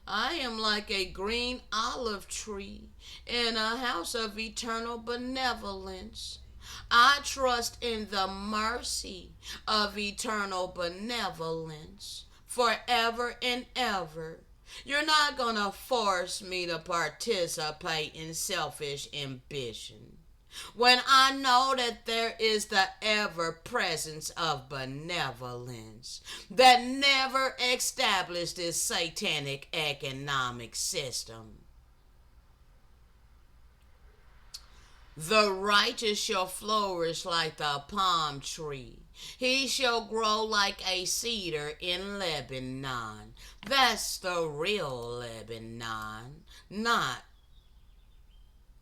I am like a green olive tree in a house of eternal benevolence. I trust in the mercy of eternal benevolence forever and ever. You're not going to force me to participate in selfish ambition, when I know that there is the ever presence of benevolence that never established this satanic economic system. The righteous shall flourish like the palm tree. He shall grow like a cedar in Lebanon. That's the real Lebanon, not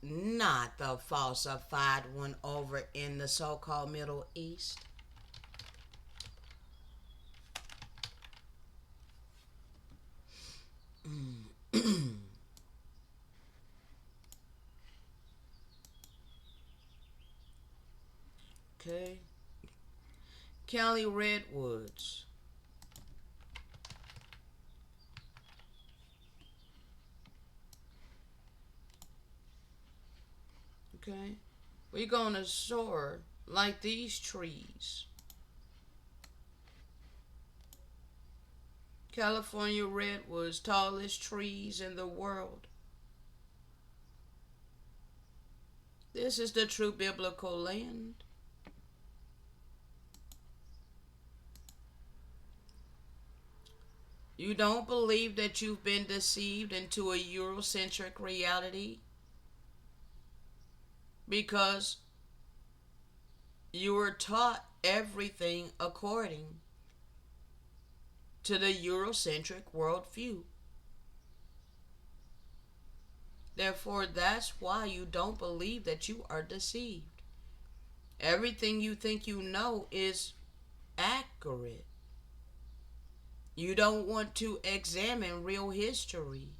the falsified one over in the so-called Middle East. Okay. Cali Redwoods. Okay. We're gonna soar like these trees. California redwoods, tallest trees in the world. This is the true biblical land. You don't believe that you've been deceived into a Eurocentric reality because you were taught everything according to the Eurocentric worldview. Therefore, that's why you don't believe that you are deceived. Everything you think you know is accurate. You don't want to examine real history.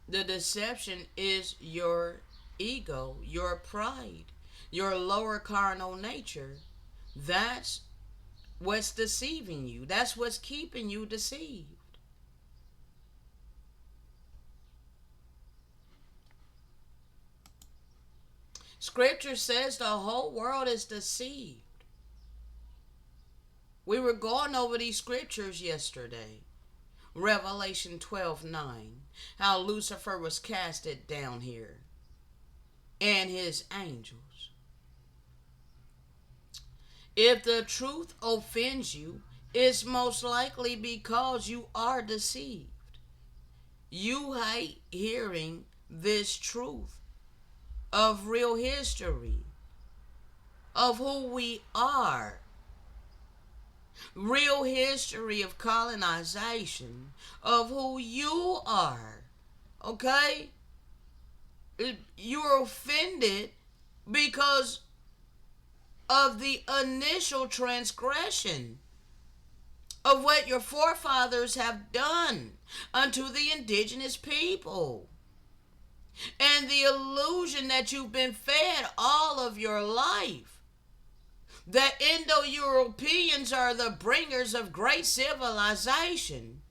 The deception is your ego, your pride, your lower carnal nature. That's what's deceiving you. That's what's keeping you deceived. Scripture says the whole world is deceived. We were going over these scriptures yesterday. Revelation 12:9. How Lucifer was casted down here. And his angels. If the truth offends you, it's most likely because you are deceived. You hate hearing this truth of real history, of who we are, real history of colonization, of who you are. Okay? You're offended because of the initial transgression of what your forefathers have done unto the indigenous people, and the illusion that you've been fed all of your life, that Indo-Europeans are the bringers of great civilization.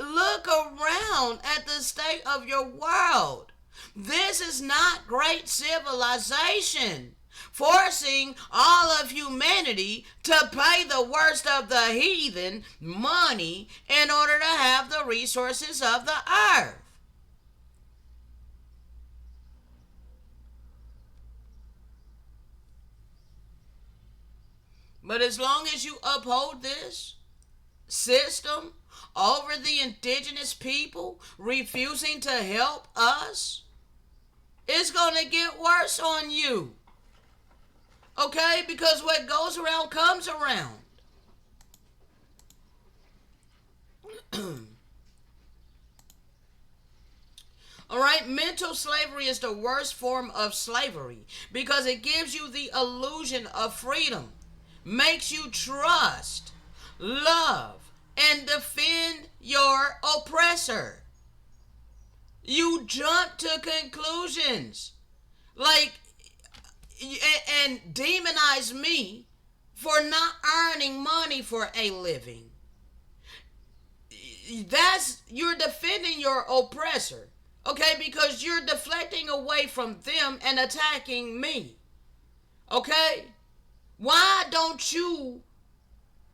Look around at the state of your world. This is not great civilization, forcing all of humanity to pay the worst of the heathen money in order to have the resources of the earth. But as long as you uphold this system over the indigenous people refusing to help us, it's going to get worse on you. Okay? Because what goes around comes around. All right, mental slavery is the worst form of slavery because it gives you the illusion of freedom, makes you trust, love, and defend your oppressor. You jump to conclusions like and demonize me for not earning money for a living. You're defending your oppressor, okay, because you're deflecting away from them and attacking me. Okay? Why don't you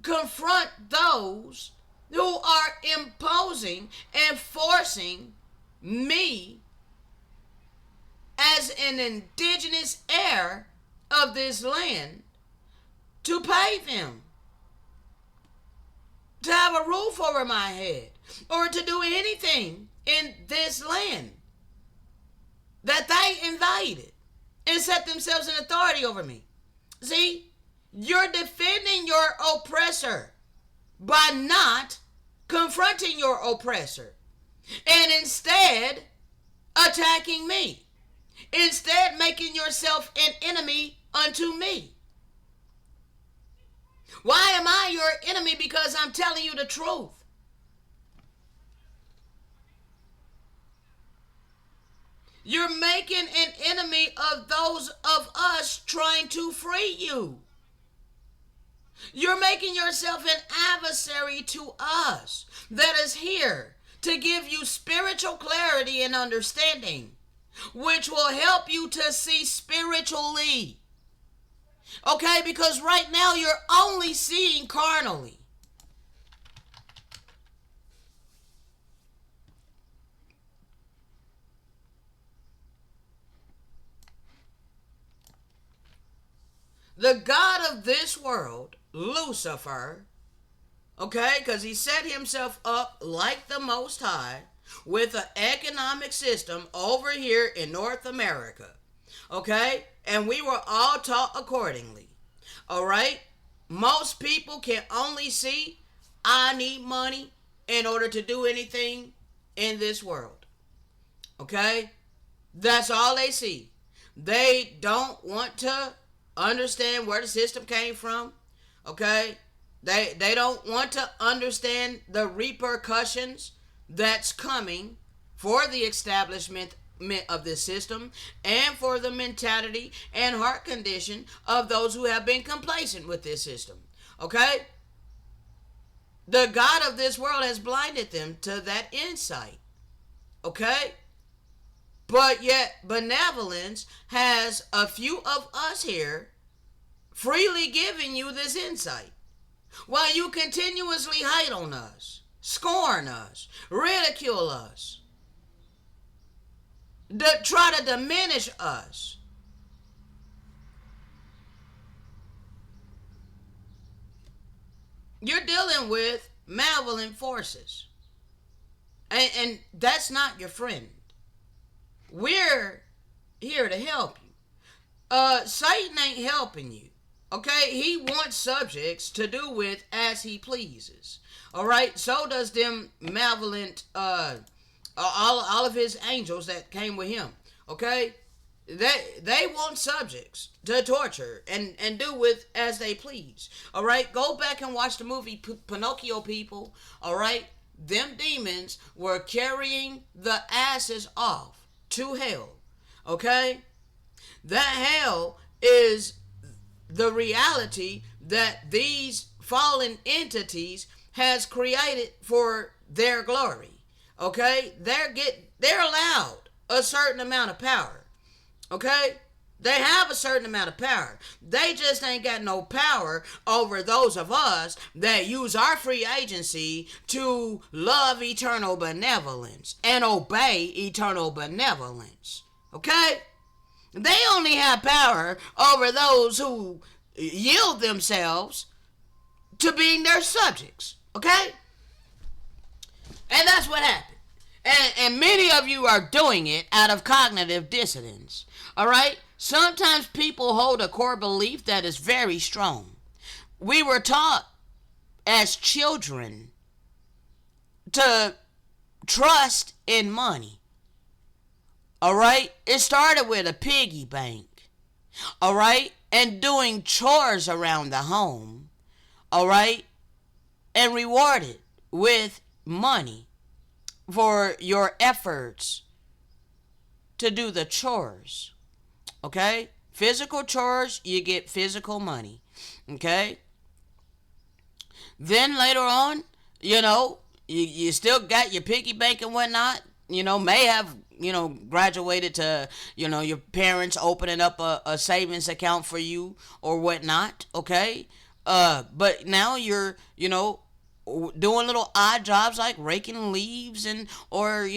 confront those who are imposing and forcing me as an indigenous heir of this land to pay them, to have a roof over my head, or to do anything in this land that they invaded and set themselves in authority over me? See, you're defending your oppressor by not confronting your oppressor and instead attacking me. Instead, making yourself an enemy unto me. Why am I your enemy? Because I'm telling you the truth. You're making an enemy of those of us trying to free you. You're making yourself an adversary to us that is here to give you spiritual clarity and understanding, which will help you to see spiritually. Okay, because right now you're only seeing carnally. The God of this world, Lucifer, okay, because he set himself up like the Most High with an economic system over here in North America, okay, and we were all taught accordingly. All right, most people can only see I need money in order to do anything in this world. Okay, that's all they see. They don't want to understand where the system came from. Okay, they don't want to understand the repercussions that's coming for the establishment of this system and for the mentality and heart condition of those who have been complacent with this system. Okay? The God of this world has blinded them to that insight. Okay? But yet, benevolence has a few of us here freely giving you this insight while you continuously hate on us, scorn us, ridicule us, try to diminish us. You're dealing with malevolent forces. And that's not your friend. We're here to help you. Satan ain't helping you. Okay? He wants subjects to do with as he pleases. Alright? So does them malevolent, all of his angels that came with him. Okay? They want subjects to torture and do with as they please. Alright? Go back and watch the movie Pinocchio, people. Alright? Them demons were carrying the asses off to hell. Okay? That hell is the reality that these fallen entities has created for their glory. Okay? They're allowed a certain amount of power. Okay? They have a certain amount of power. They just ain't got no power over those of us that use our free agency to love eternal benevolence and obey eternal benevolence. Okay? They only have power over those who yield themselves to being their subjects. Okay? And that's what happened. And many of you are doing it out of cognitive dissonance. Alright? Sometimes people hold a core belief that is very strong. We were taught as children to trust in money. Alright? It started with a piggy bank. Alright? And doing chores around the home. Alright? And rewarded with money for your efforts to do the chores. Okay? Physical chores, you get physical money. Okay? Then later on, you still got your piggy bank and whatnot. May have, graduated to, your parents opening up a savings account for you or whatnot. Okay? But now you're, doing little odd jobs like raking leaves or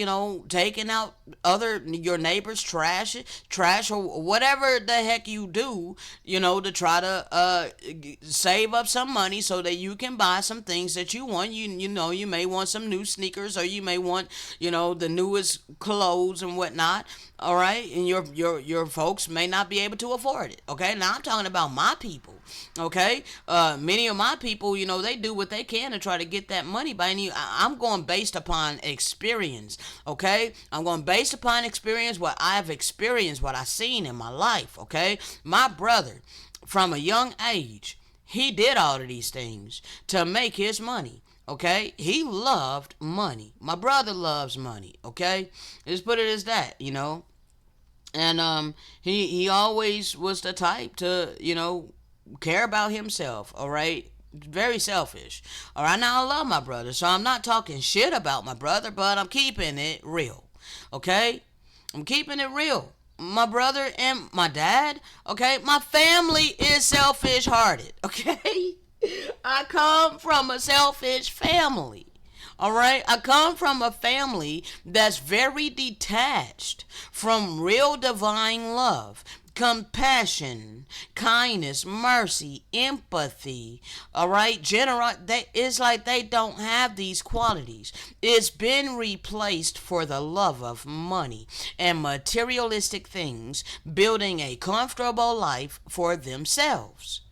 taking out your neighbor's trash or whatever the heck you do, to try to save up some money so that you can buy some things that you want. You may want some new sneakers, or you may want the newest clothes and whatnot. All right, and your folks may not be able to afford it. Okay, now I'm talking about my people. Okay, many of my people, they do what they can to try to get that money. But I'm going based upon experience. Okay, I'm going based upon experience, what I've experienced, what I've seen in my life. Okay, my brother, from a young age, he did all of these things to make his money. Okay, he loved money. My brother loves money. Okay, just put it as that. And he always was the type to care about himself. All right, very selfish. All right, now I love my brother, so I'm not talking shit about my brother, but I'm keeping it real. Okay, I'm keeping it real. My brother and my dad. Okay, my family is selfish hearted. Okay, I come from a selfish family. Alright, I come from a family that's very detached from real divine love, compassion, kindness, mercy, empathy. Alright, it's like they don't have these qualities. It's been replaced for the love of money and materialistic things, building a comfortable life for themselves.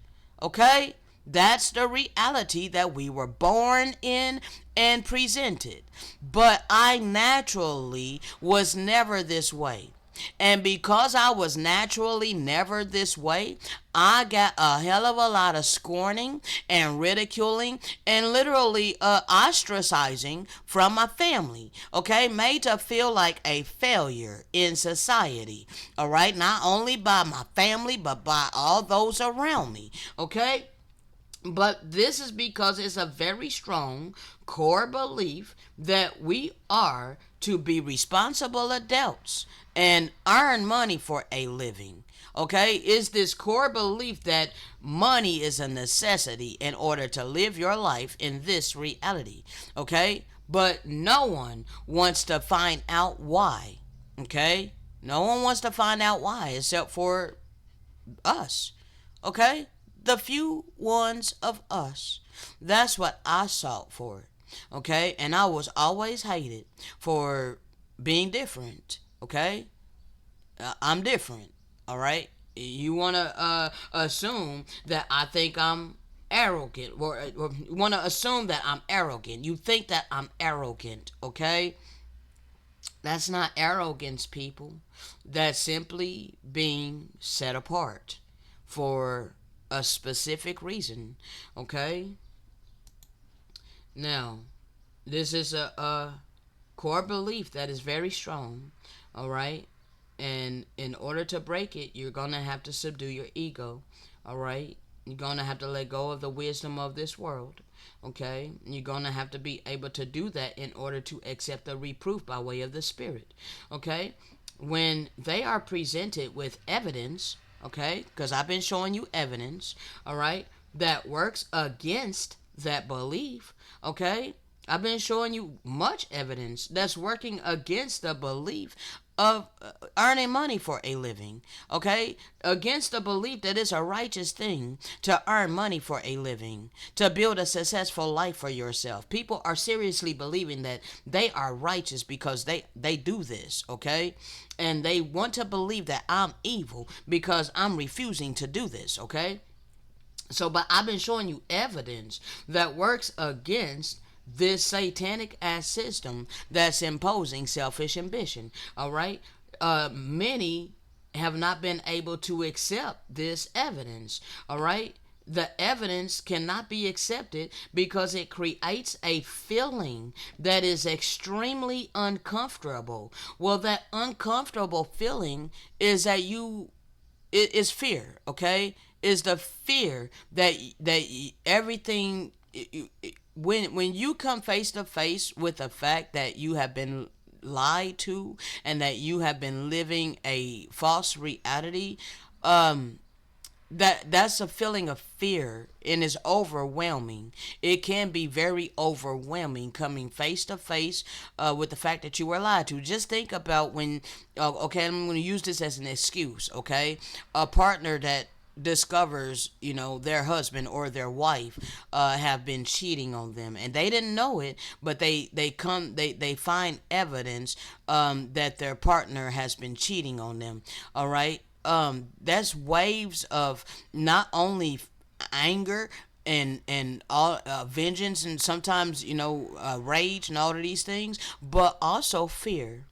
Okay? That's the reality that we were born in and presented. But I naturally was never this way. And because I was naturally never this way, I got a hell of a lot of scorning and ridiculing and literally ostracizing from my family. Okay, made to feel like a failure in society. All right, not only by my family, but by all those around me. Okay, but this is because it's a very strong core belief that we are to be responsible adults and earn money for a living. Okay? Is this core belief that money is a necessity in order to live your life in this reality. Okay? But no one wants to find out why. Okay? No one wants to find out why except for us. Okay? The few ones of us. That's what I sought for. Okay? And I was always hated for being different. Okay? I'm different. All right? You want to assume that I think I'm arrogant, or you want to assume that I'm arrogant. You think that I'm arrogant. Okay? That's not arrogance, people. That's simply being set apart for a specific reason. Okay? Now, this is a core belief that is very strong. All right? And in order to break it, you're going to have to subdue your ego. All right? You're going to have to let go of the wisdom of this world. Okay? You're going to have to be able to do that in order to accept the reproof by way of the Spirit. Okay? When they are presented with evidence, okay? Because I've been showing you evidence, all right, that works against that belief, okay? I've been showing you much evidence that's working against the belief of earning money for a living, okay? Against the belief that it's a righteous thing to earn money for a living, to build a successful life for yourself. People are seriously believing that they are righteous because they do this, okay? And they want to believe that I'm evil because I'm refusing to do this, okay? So, but I've been showing you evidence that works against this satanic ass system that's imposing selfish ambition. All right. Many have not been able to accept this evidence. All right. The evidence cannot be accepted because it creates a feeling that is extremely uncomfortable. Well, that uncomfortable feeling is that it is fear, okay? Is the fear that everything when you come face to face with the fact that you have been lied to and that you have been living a false reality, um that's a feeling of fear and is overwhelming. It can be very overwhelming coming face to face with the fact that you were lied to. Just think about when, okay, I'm going to use this as an excuse, okay? A partner that discovers, their husband or their wife have been cheating on them and they didn't know it, but they find evidence that their partner has been cheating on them. All right, that's waves of not only anger and all vengeance and sometimes rage and all of these things, but also fear.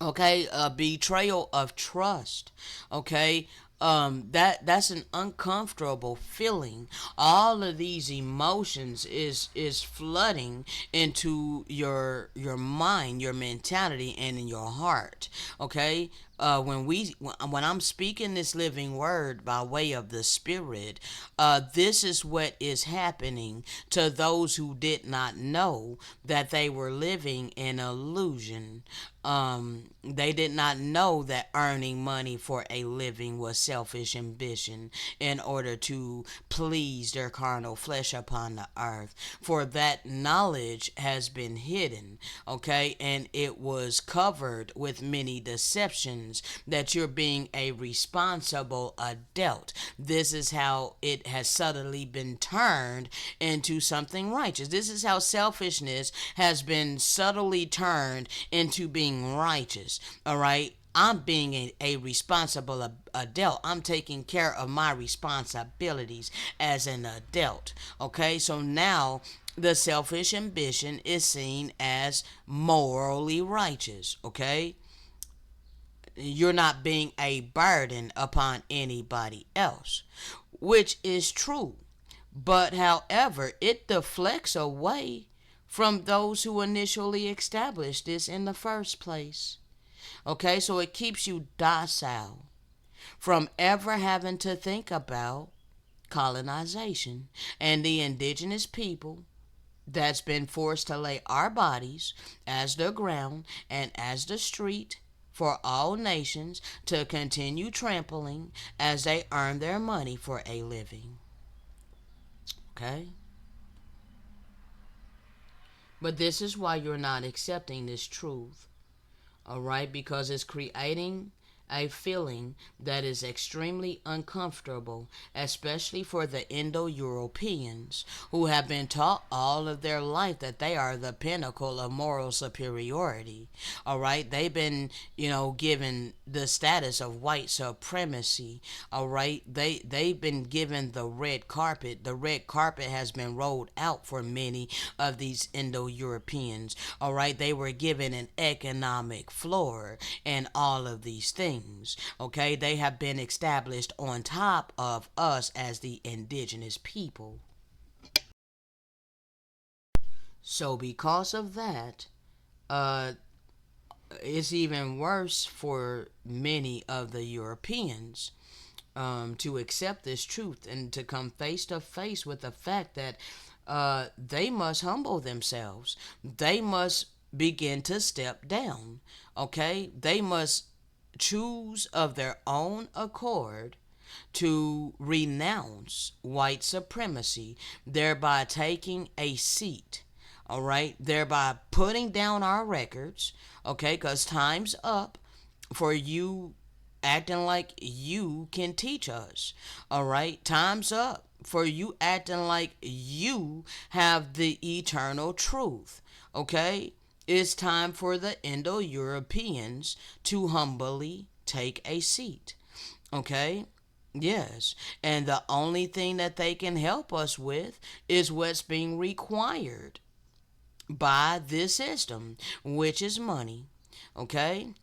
Okay, betrayal of trust. Okay, that's an uncomfortable feeling. All of these emotions is flooding into your mind, your mentality, and in your heart. Okay, when I'm speaking this living word by way of the Spirit, this is what is happening to those who did not know that they were living in illusion. They did not know that earning money for a living was selfish ambition in order to please their carnal flesh upon the earth. For that knowledge has been hidden, okay, and it was covered with many deceptions that you're being a responsible adult. This is how it has subtly been turned into something righteous. This is how selfishness has been subtly turned into being righteous. All right. I'm being a responsible adult. I'm taking care of my responsibilities as an adult. Okay, so now the selfish ambition is seen as morally righteous. Okay, You're not being a burden upon anybody else, which is true. But however, it deflects away from those who initially established this in the first place. Okay, so it keeps you docile from ever having to think about colonization and the indigenous people that's been forced to lay our bodies as the ground and as the street for all nations to continue trampling as they earn their money for a living. Okay? But this is why you're not accepting this truth. All right? Because it's creating a feeling that is extremely uncomfortable, especially for the Indo Europeans who have been taught all of their life that they are the pinnacle of moral superiority. All right, they've been, given the status of white supremacy. All right, they've been given the red carpet. The red carpet has been rolled out for many of these Indo Europeans. All right, they were given an economic floor and all of these things. Okay, they have been established on top of us as the indigenous people. So because of that, uh, it's even worse for many of the Europeans to accept this truth and to come face to face with the fact that they must humble themselves. They must begin to step down. Okay? They must choose of their own accord to renounce white supremacy, thereby taking a seat. All right, thereby putting down our records. Okay, because time's up for you acting like you can teach us. All right, time's up for you acting like you have the eternal truth. Okay, it's time for the Indo Europeans to humbly take a seat. Okay, yes, and the only thing that they can help us with is what's being required by this system, which is money. Okay?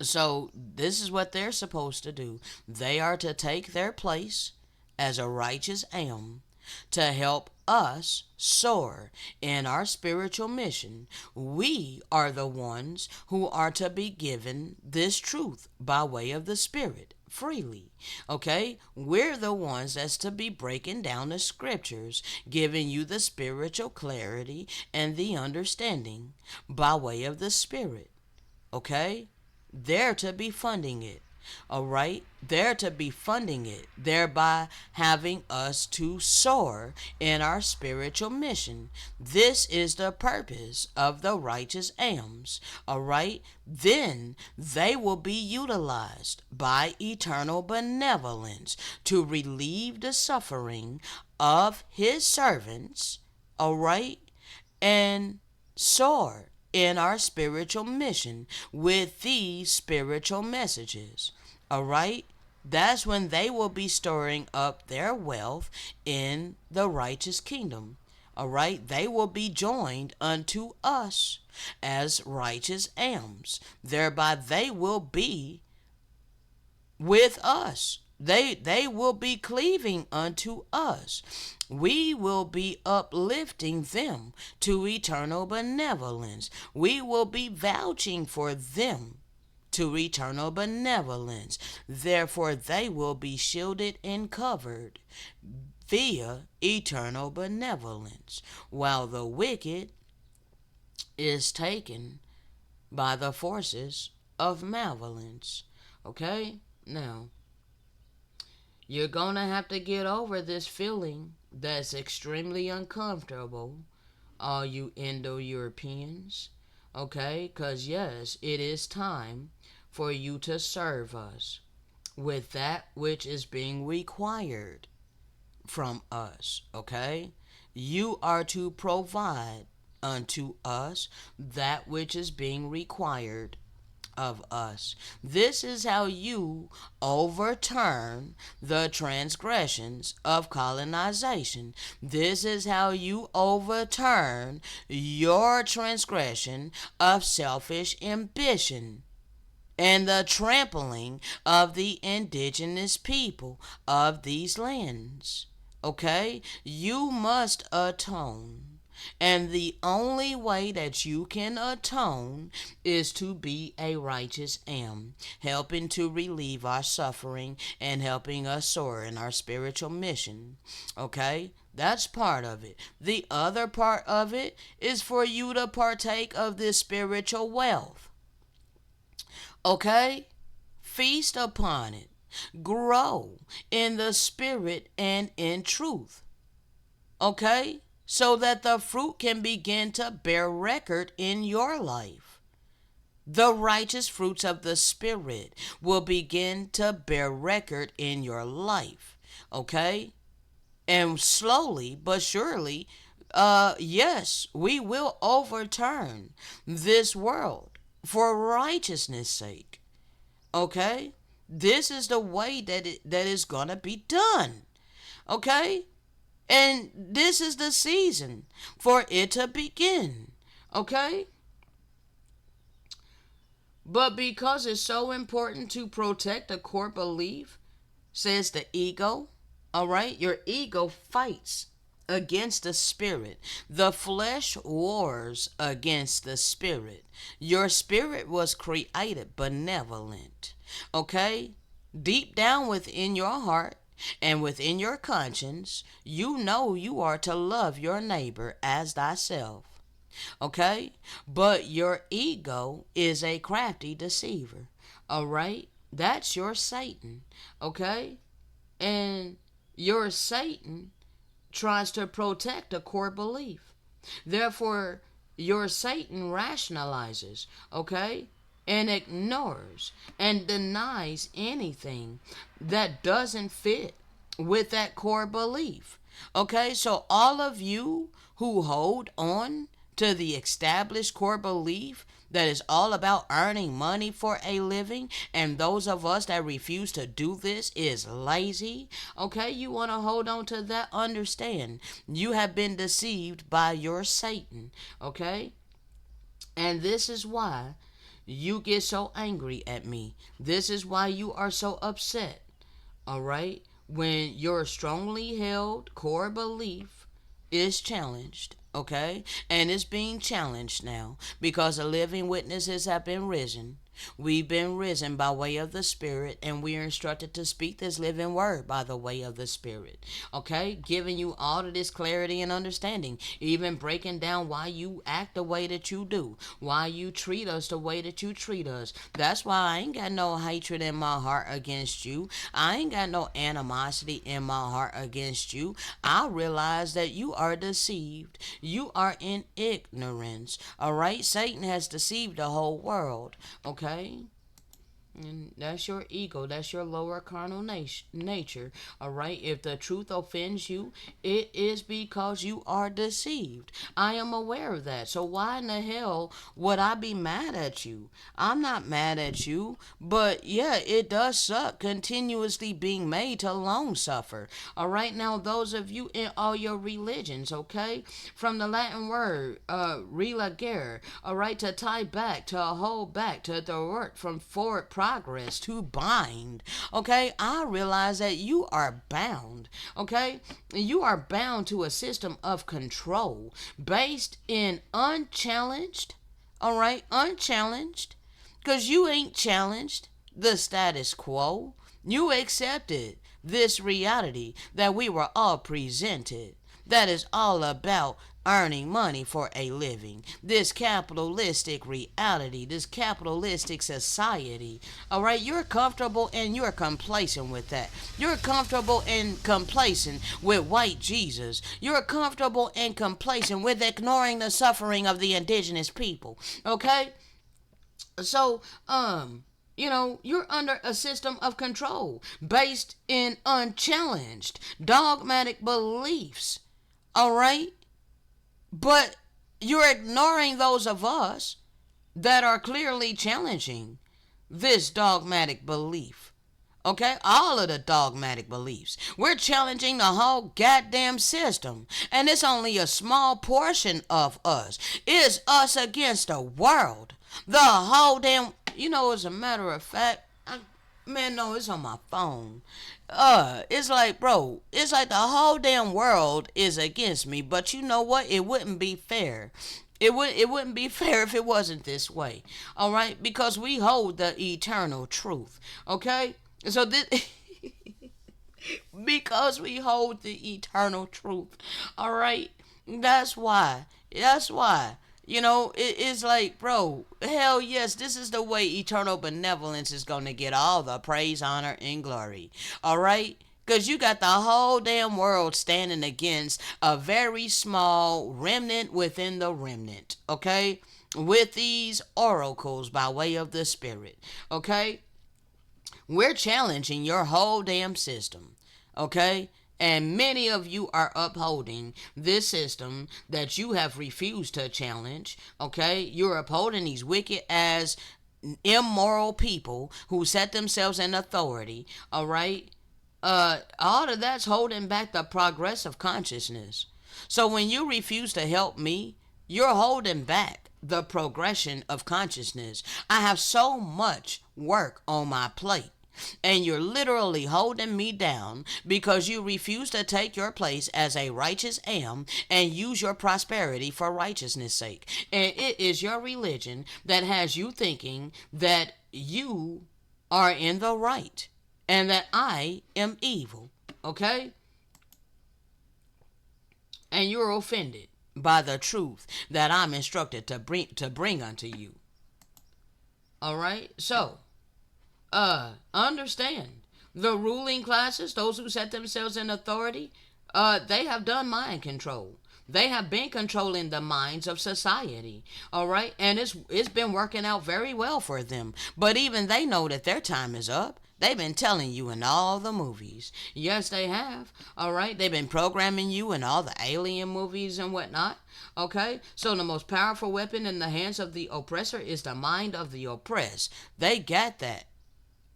So, this is what they're supposed to do. They are to take their place as a righteous am to help us soar in our spiritual mission. We are the ones who are to be given this truth by way of the Spirit freely. Okay? We're the ones that's to be breaking down the scriptures, giving you the spiritual clarity and the understanding by way of the Spirit. Okay? They're to be funding it. All right? They're to be funding it, thereby having us to soar in our spiritual mission. This is the purpose of the righteous AMs. All right? Then they will be utilized by eternal benevolence to relieve the suffering of his servants. All right? And soar in our spiritual mission with these spiritual messages. All right? That's when they will be storing up their wealth in the righteous kingdom. All right? They will be joined unto us as righteous ams. Thereby they will be with us. They will be cleaving unto us. We will be uplifting them to eternal benevolence. We will be vouching for them to eternal benevolence. Therefore, they will be shielded and covered via eternal benevolence, while the wicked is taken by the forces of malevolence. Okay? Now, you're gonna have to get over this feeling that's extremely uncomfortable, all you Indo Europeans. Okay? Because, yes, it is time for you to serve us with that which is being required from us. Okay? You are to provide unto us that which is being required of us. This is how you overturn the transgressions of colonization. This is how you overturn your transgression of selfish ambition. and the trampling of the indigenous people of these lands. Okay? You must atone. And the only way that you can atone is to be a righteous am, helping to relieve our suffering and helping us soar in our spiritual mission. Okay? That's part of it. The other part of it is for you to partake of this spiritual wealth. Okay? Feast upon it. Grow in the spirit and in truth. Okay? So that the fruit can begin to bear record in your life. The righteous fruits of the Spirit will begin to bear record in your life. Okay? And slowly but surely, yes, we will overturn this world for righteousness' sake. Okay? This is the way that is going to be done. Okay? And this is the season for it to begin. Okay? But because it's so important to protect a core belief, says the ego, all right? Your ego fights against the spirit. The flesh wars against the spirit. Your spirit was created benevolent. Okay? Deep down within your heart and within your conscience, you know you are to love your neighbor as thyself. Okay? But your ego is a crafty deceiver. All right? That's your Satan. Okay? And your Satan tries to protect a core belief. Therefore, your Satan rationalizes, okay, and ignores and denies anything that doesn't fit with that core belief. Okay, so all of you who hold on to the established core belief that is all about earning money for a living, and those of us that refuse to do this is lazy. Okay, you want to hold on to that? Understand, you have been deceived by your Satan. Okay, and this is why you get so angry at me. This is why you are so upset. All right, when your strongly held core belief is challenged. Okay, and it's being challenged now because the living witnesses have been risen. We've been risen by way of the Spirit, and we are instructed to speak this living word by the way of the Spirit. Okay? Giving you all of this clarity and understanding, even breaking down why you act the way that you do, why you treat us the way that you treat us. That's why I ain't got no hatred in my heart against you. I ain't got no animosity in my heart against you. I realize that you are deceived. You are in ignorance. All right? Satan has deceived the whole world. Okay? And that's your ego. That's your lower carnal nature. All right. If the truth offends you, it is because you are deceived. I am aware of that. So why in the hell would I be mad at you? I'm not mad at you. But yeah, it does suck continuously being made to long suffer. All right. Now, those of you in all your religions, okay, from the Latin word religare, all right, to tie back, to hold back, to the word from forward progress, to bind. Okay, I realize that you are bound. Okay, you are bound to a system of control based in unchallenged. All right, unchallenged, because you ain't challenged the status quo. You accepted this reality that we were all presented, that is all about earning money for a living. This capitalistic reality, this capitalistic society. All right, you're comfortable and you're complacent with that. You're comfortable and complacent with white Jesus. You're comfortable and complacent with ignoring the suffering of the indigenous people. Okay? So, you're under a system of control based in unchallenged dogmatic beliefs. All right? But you're ignoring those of us that are clearly challenging this dogmatic belief. Okay? All of the dogmatic beliefs. We're challenging the whole goddamn system. And it's only a small portion of us. It's us against the world. The whole damn As a matter of fact, man, no, it's on my phone. It's like, bro, it's like the whole damn world is against me. But you know what? It wouldn't be fair. It wouldn't be fair if it wasn't this way. All right, because we hold the eternal truth. Okay, so this. Because we hold the eternal truth. All right, that's why. That's why. It's like, bro, hell yes, this is the way eternal benevolence is going to get all the praise, honor, and glory. All right? Because you got the whole damn world standing against a very small remnant within the remnant. Okay? With these oracles by way of the Spirit. Okay? We're challenging your whole damn system. Okay? And many of you are upholding this system that you have refused to challenge. Okay? You're upholding these wicked as immoral people who set themselves in authority. All right? All of that's holding back the progress of consciousness. So when you refuse to help me, you're holding back the progression of consciousness. I have so much work on my plate. And you're literally holding me down because you refuse to take your place as a righteous am and use your prosperity for righteousness' sake. And it is your religion that has you thinking that you are in the right and that I am evil. Okay? And you're offended by the truth that I'm instructed to bring unto you. All right? So, understand the ruling classes, those who set themselves in authority, they have done mind control. They have been controlling the minds of society. All right, and it's been working out very well for them. But even they know that their time is up. They've been telling you in all the movies. Yes, they have. All right, they've been programming you in all the alien movies and whatnot. Okay, so the most powerful weapon in the hands of the oppressor is the mind of the oppressed. They got that.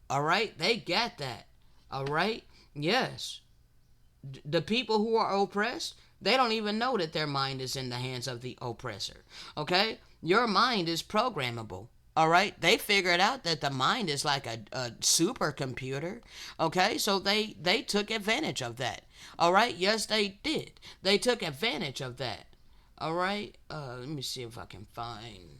All right, they got that. All right, yes. The people who are oppressed, they don't even know that their mind is in the hands of the oppressor. Okay, your mind is programmable. All right, they figured out that the mind is like a supercomputer. Okay, so they took advantage of that. All right, yes, they did. They took advantage of that. All right, let me see if I can find.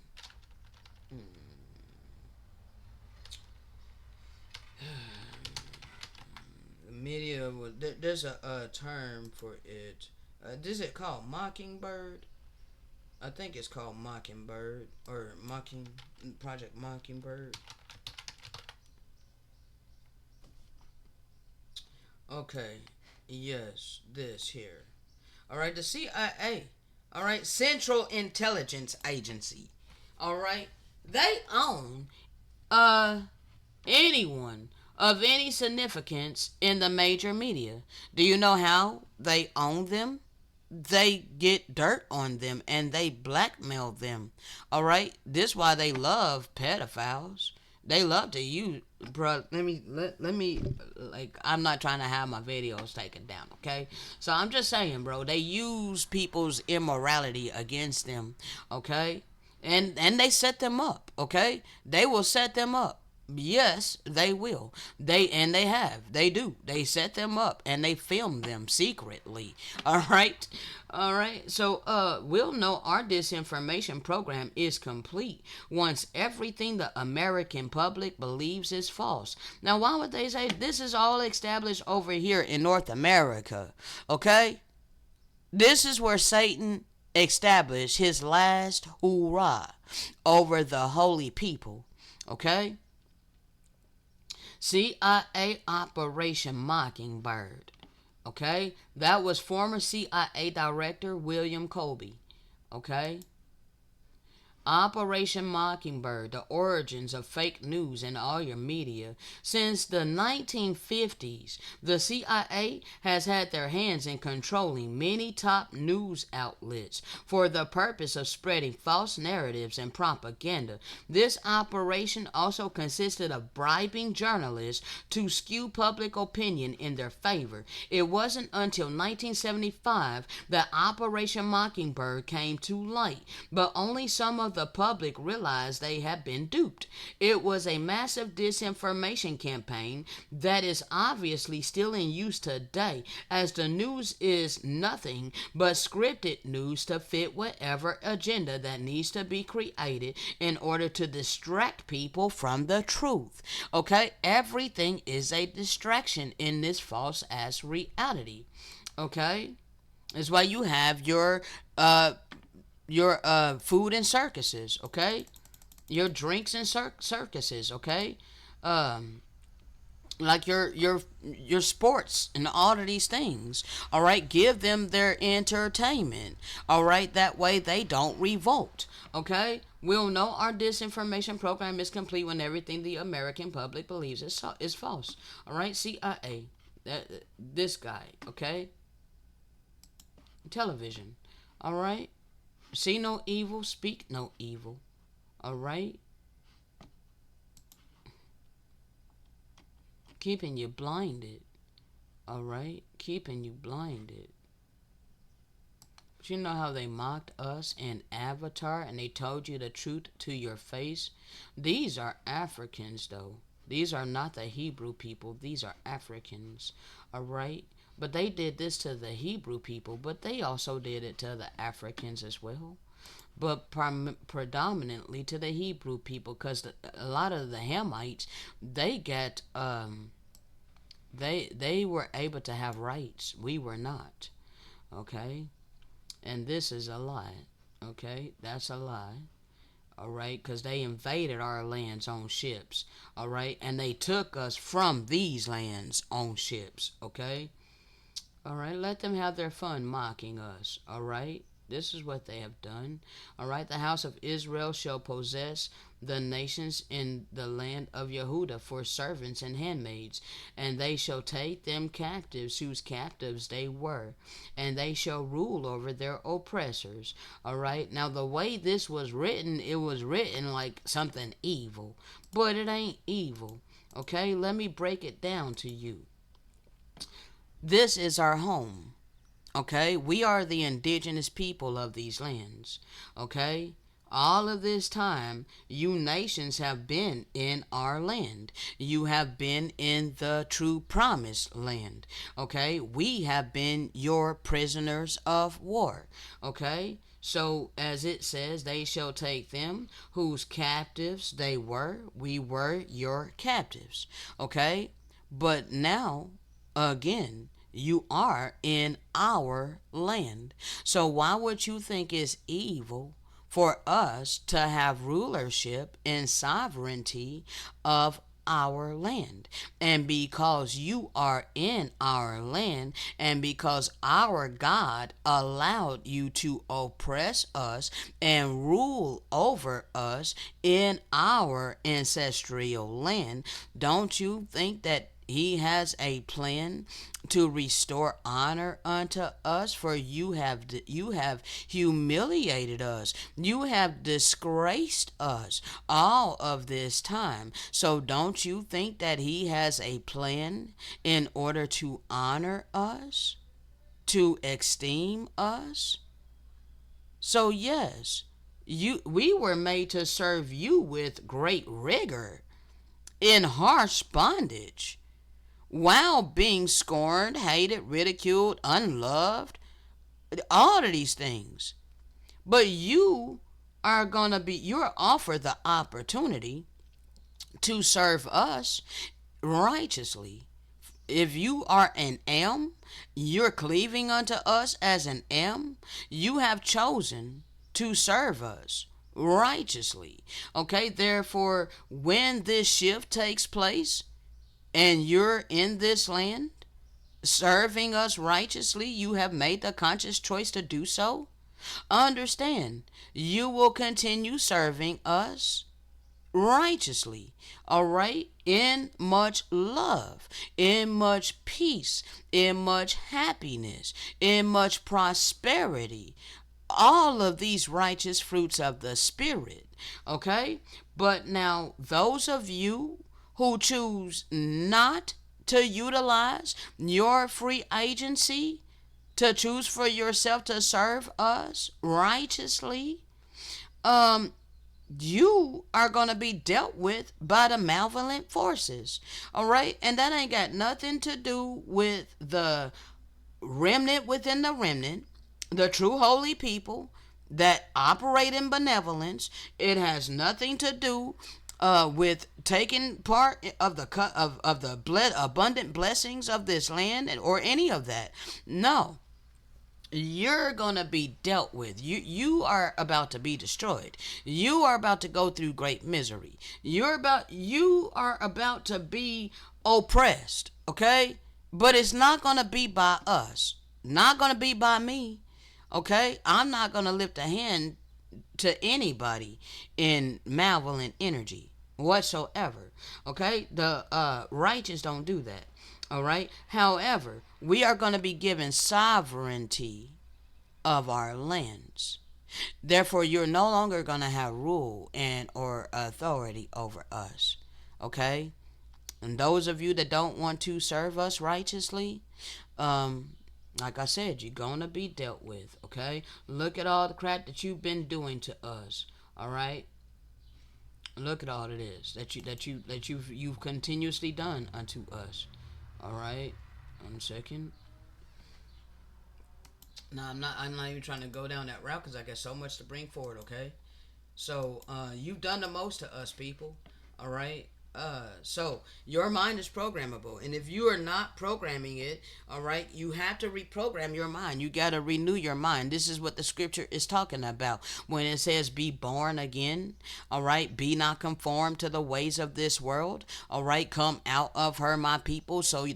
Media. There's a term for it. Is it called Mockingbird? I think it's called Mockingbird or Project Mockingbird. Okay. Yes, this here. All right, the CIA. All right, Central Intelligence Agency. All right, they own uh anyone of any significance in the major media. Do you know how they own them? They get dirt on them and they blackmail them. All right, this is why they love pedophiles. They love to use, bro. Let me like, I'm not trying to have my videos taken down, okay? So I'm just saying, bro, they use people's immorality against them, okay? And they set them up, okay? They will set them up. Yes, they will. They have. They do. They set them up and they film them secretly. All right. All right. So we'll know our disinformation program is complete once everything the American public believes is false. Now, why would they say this is all established over here in North America? Okay? This is where Satan established his last hoorah over the holy people. Okay? CIA Operation Mockingbird. Okay? That was former CIA Director William Colby. Okay? Operation Mockingbird, the origins of fake news in all your media. Since the 1950s, the CIA has had their hands in controlling many top news outlets for the purpose of spreading false narratives and propaganda. This operation also consisted of bribing journalists to skew public opinion in their favor. It wasn't until 1975 that Operation Mockingbird came to light, but only some of the public realize they have been duped. It was a massive disinformation campaign that is obviously still in use today, as the news is nothing but scripted news to fit whatever agenda that needs to be created in order to distract people from the truth. Okay? Everything is a distraction in this false ass reality. Okay? That's why you have your food and circuses, okay? Your drinks and circuses, okay? Um, like your sports and all of these things. All right, give them their entertainment. All right, that way they don't revolt. Okay, we'll know our disinformation program is complete when everything the American public believes is false. All right, CIA, this guy. Okay, television. All right, see no evil, speak no evil. All right, keeping you blinded. All right, keeping you blinded. But you know how they mocked us in Avatar and they told you the truth to your face? These are Africans, though. These are not the Hebrew people. These are Africans. All right? But they did this to the Hebrew people, but they also did it to the Africans as well. But predominantly to the Hebrew people, because a lot of the Hamites, they got they were able to have rights. We were not. Okay? And this is a lie. Okay? That's a lie. All right? Because they invaded our lands on ships. All right? And they took us from these lands on ships. Okay? All right? Let them have their fun mocking us. All right? This is what they have done. All right? The house of Israel shall possess the nations in the land of Yehuda for servants and handmaids, and they shall take them captives whose captives they were, and they shall rule over their oppressors. All right? Now, the way this was written, it was written like something evil, but it ain't evil. Okay? Let me break it down to you. This is our home. Okay? We are the indigenous people of these lands. Okay? All of this time, you nations have been in our land. You have been in the true promised land. Okay? We have been your prisoners of war. Okay? So, as it says, they shall take them whose captives they were. We were your captives. Okay? But now, again, you are in our land. So why would you think it's evil for us to have rulership and sovereignty of our land? And because you are in our land, and because our God allowed you to oppress us and rule over us in our ancestral land, don't you think that he has a plan to restore honor unto us? For you have humiliated us. You have disgraced us all of this time. So don't you think that he has a plan in order to honor us, to esteem us? So yes, we were made to serve you with great rigor in harsh bondage, while being scorned, hated, ridiculed, unloved, all of these things. But you're offered the opportunity to serve us righteously. If you are an M, you're cleaving unto us as an M, you have chosen to serve us righteously. Okay, therefore, when this shift takes place, and you're in this land serving us righteously, you have made the conscious choice to do so. Understand, you will continue serving us righteously, all right, in much love, in much peace, in much happiness, in much prosperity, all of these righteous fruits of the Spirit. Okay? But now, those of you who choose not to utilize your free agency to choose for yourself to serve us righteously, you are going to be dealt with by the malevolent forces. All right? And that ain't got nothing to do with the remnant within the remnant, the true holy people that operate in benevolence. It has nothing to do with taking part of the abundant blessings of this land or any of that. No, you're gonna be dealt with. You are about to be destroyed. You are about to go through great misery. You are about to be oppressed. Okay, but it's not gonna be by us. Not gonna be by me. Okay, I'm not gonna lift a hand to anybody in malevolent energy whatsoever. Okay, the righteous don't do that. All right. However, we are going to be given sovereignty of our lands. Therefore, you're no longer going to have rule and or authority over us. Okay? And those of you that don't want to serve us righteously, um, like I said, you're gonna be dealt with. Okay? Look at all the crap that you've been doing to us. All right? Look at all it is that you've continuously done unto us. All right? 1 second. No, I'm not even trying to go down that route because I got so much to bring forward. Okay, so you've done the most to us people. All right. So your mind is programmable, and if you are not programming it, all right, you have to reprogram your mind. You got to renew your mind. This is what the scripture is talking about when it says, "Be born again." All right, be not conformed to the ways of this world. All right, come out of her, my people, so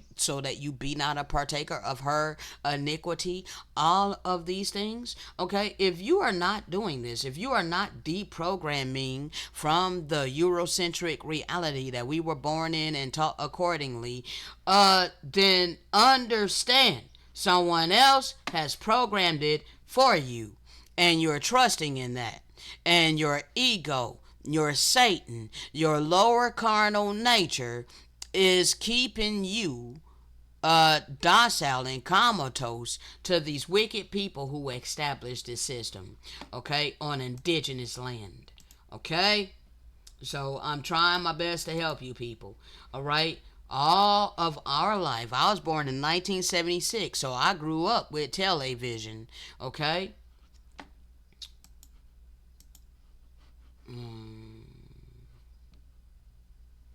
that you be not a partaker of her iniquity. All of these things. Okay, if you are not doing this, if you are not deprogramming from the Eurocentric reality that we were born in and taught accordingly, then understand someone else has programmed it for you, and you're trusting in that, and your ego, your Satan, your lower carnal nature is keeping you docile and comatose to these wicked people who established this system, okay, on indigenous land. Okay, so I'm trying my best to help you people. All right, all of our life, I was born in 1976, so I grew up with television. Okay. mm,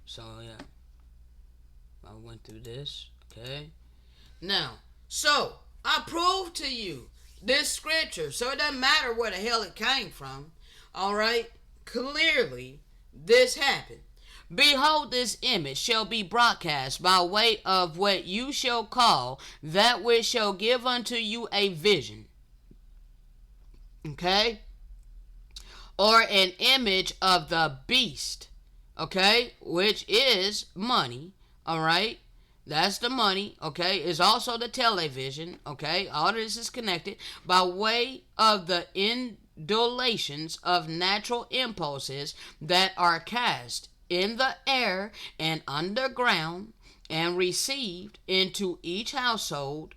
so yeah, I went through this. Okay. Now, so I proved to you this scripture, so it doesn't matter where the hell it came from. All right, clearly this happened. Behold, this image shall be broadcast by way of what you shall call that which shall give unto you a vision. Okay, or an image of the beast. Okay, which is money. All right, that's the money. Okay, is also the television. Okay, all this is connected by way of the indulations of natural impulses that are cast in the air and underground and received into each household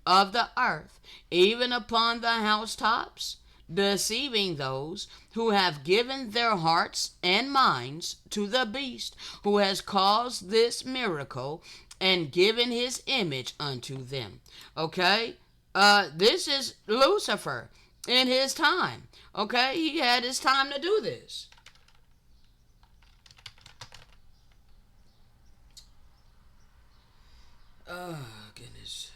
of the earth, even upon the housetops, deceiving those who have given their hearts and minds to the beast, who has caused this miracle and given his image unto them. Okay? This is Lucifer in his time. Okay? He had his time to do this. Oh, goodness.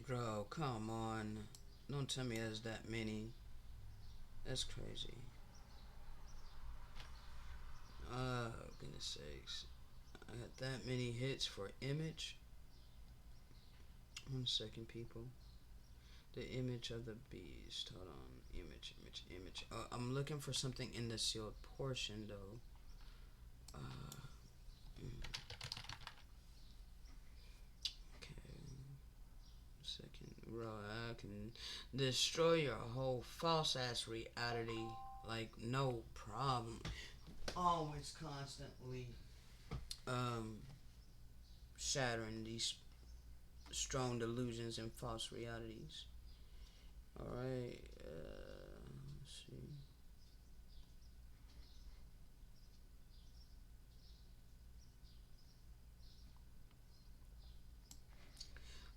Bro, come on. Don't tell me there's that many. That's crazy. Oh, goodness sakes. I got that many hits for image. 1 second, people. The image of the beast. Hold on. Image. I'm looking for something in the sealed portion, though. Okay. 1 second. Bro, I can destroy your whole false ass reality. Like, no problem. Always constantly um, shattering these strong delusions and false realities. All right. Let's see.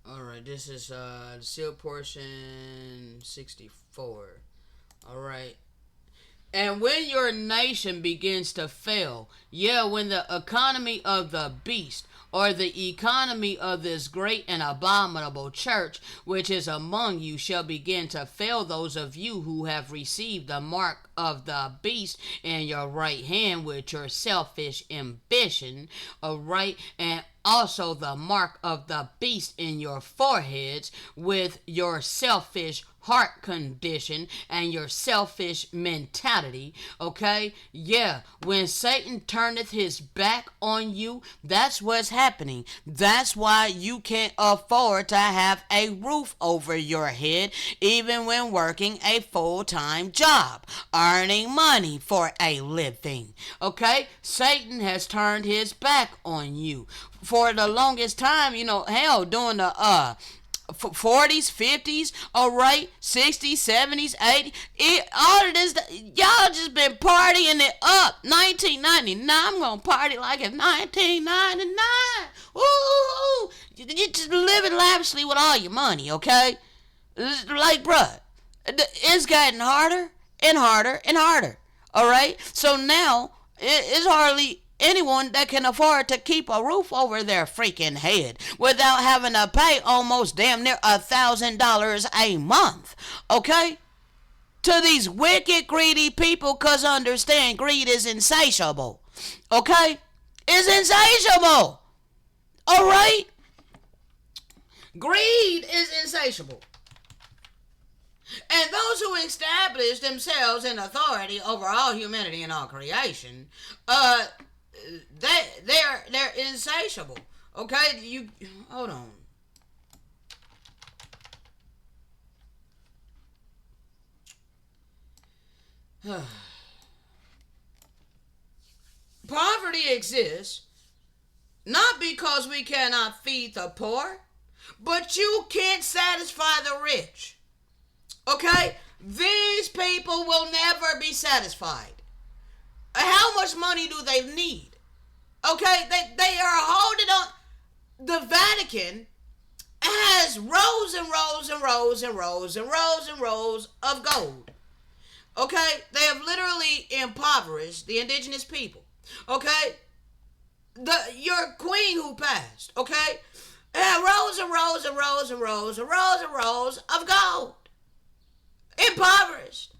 All right. This is the seal portion 64. All right. And when your nation begins to fail, yeah, when the economy of the beast or the economy of this great and abominable church which is among you shall begin to fail those of you who have received the mark of the beast in your right hand with your selfish ambition, all right, and also the mark of the beast in your foreheads with your selfish heart condition and your selfish mentality. Okay, yeah, when Satan turneth his back on you, that's what's happening. That's why you can't afford to have a roof over your head even when working a full-time job, earning money for a living. Okay, Satan has turned his back on you for the longest time. Hell, during the 40s, 50s, all right, 60s, 70s, 80s, all of this, y'all just been partying it up. 1999, I'm gonna party like it's 1999. Ooh, you just living lavishly with all your money, okay? Like, bruh, it's getting harder and harder and harder, all right? So now, it's hardly anyone that can afford to keep a roof over their freaking head without having to pay almost damn near $1,000 a month. Okay? To these wicked, greedy people, cause understand greed is insatiable. Okay? It's insatiable. Alright? Greed is insatiable. And those who establish themselves in authority over all humanity and all creation, they're insatiable. Okay, you hold on. Poverty exists not because we cannot feed the poor, but you can't satisfy the rich. Okay, these people will never be satisfied. How much money do they need? Okay, they are holding on. The Vatican has rows and rows and rows and rows and rows and rows of gold. Okay, they have literally impoverished the indigenous people. Okay, your queen who passed. Okay, rows and rows and rows and rows and rows and rows of gold. Impoverished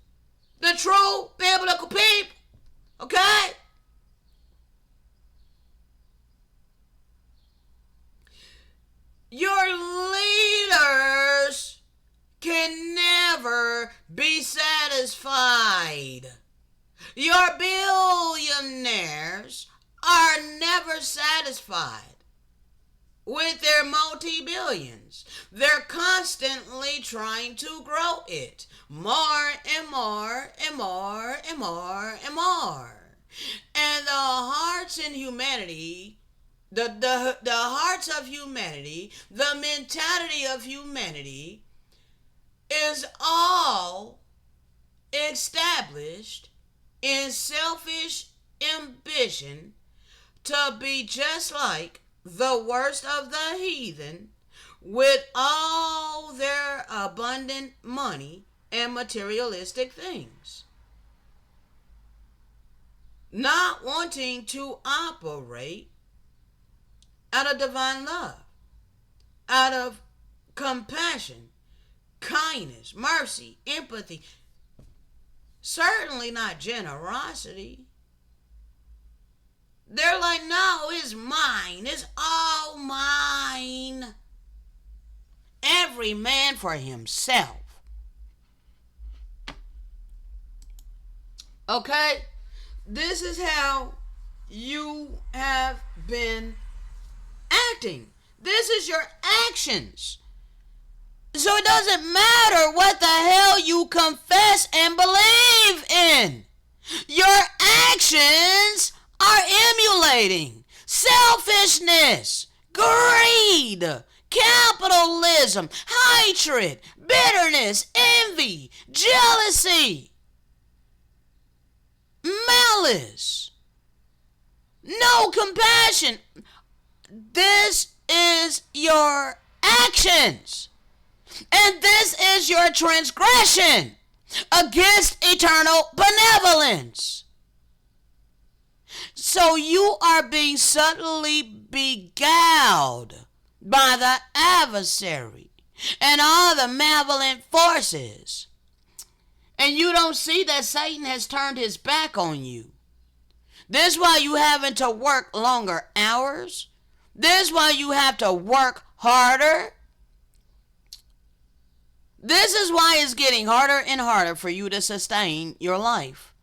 the true biblical people. Okay. Your leaders can never be satisfied. Your billionaires are never satisfied with their multi-billions. They're constantly trying to grow it more and more and more and more and more. And the hearts in humanity, the hearts of humanity, the mentality of humanity is all established in selfish ambition to be just like the worst of the heathen with all their abundant money and materialistic things. Not wanting to operate out of divine love, out of compassion, kindness, mercy, empathy, certainly not generosity. They're like, no, it's mine. It's all mine. Every man for himself. Okay? This is how you have been acting. This is your actions. So it doesn't matter what the hell you confess and believe in. Your actions are emulating selfishness, greed, capitalism, hatred, bitterness, envy, jealousy, malice, no compassion. This is your actions. And this is your transgression against eternal benevolence. So you are being subtly beguiled by the adversary and all the malevolent forces. And you don't see that Satan has turned his back on you. This is why you having to work longer hours. This is why you have to work harder. This is why it's getting harder and harder for you to sustain your life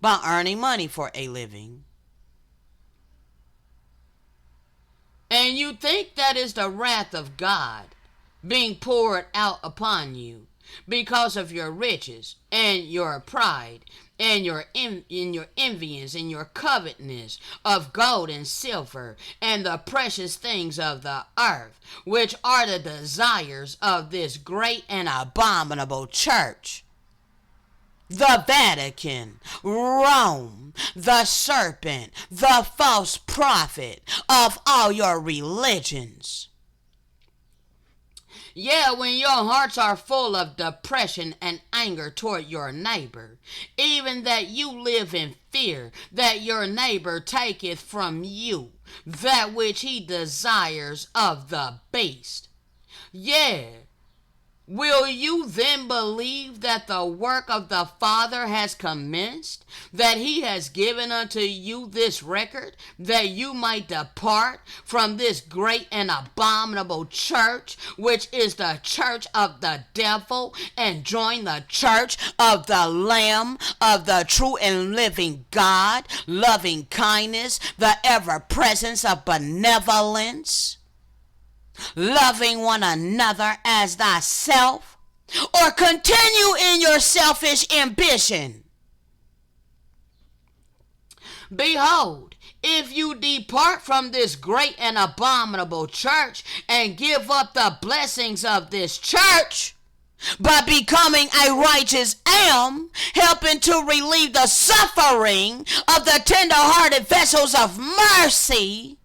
by earning money for a living. And you think that is the wrath of God being poured out upon you because of your riches and your pride and your envyings and your covetousness of gold and silver and the precious things of the earth, which are the desires of this great and abominable church, the Vatican, Rome, the serpent, the false prophet of all your religions. Yeah, when your hearts are full of depression and anger toward your neighbor, even that you live in fear that your neighbor taketh from you that which he desires of the beast. Yeah. Will you then believe that the work of the Father has commenced, that he has given unto you this record, that you might depart from this great and abominable church, which is the church of the devil, and join the church of the Lamb of the true and living God, loving kindness, the ever presence of benevolence, loving one another as thyself, or continue in your selfish ambition? Behold, if you depart from this great and abominable church and give up the blessings of this church by becoming a righteous am, helping to relieve the suffering of the tender-hearted vessels of mercy,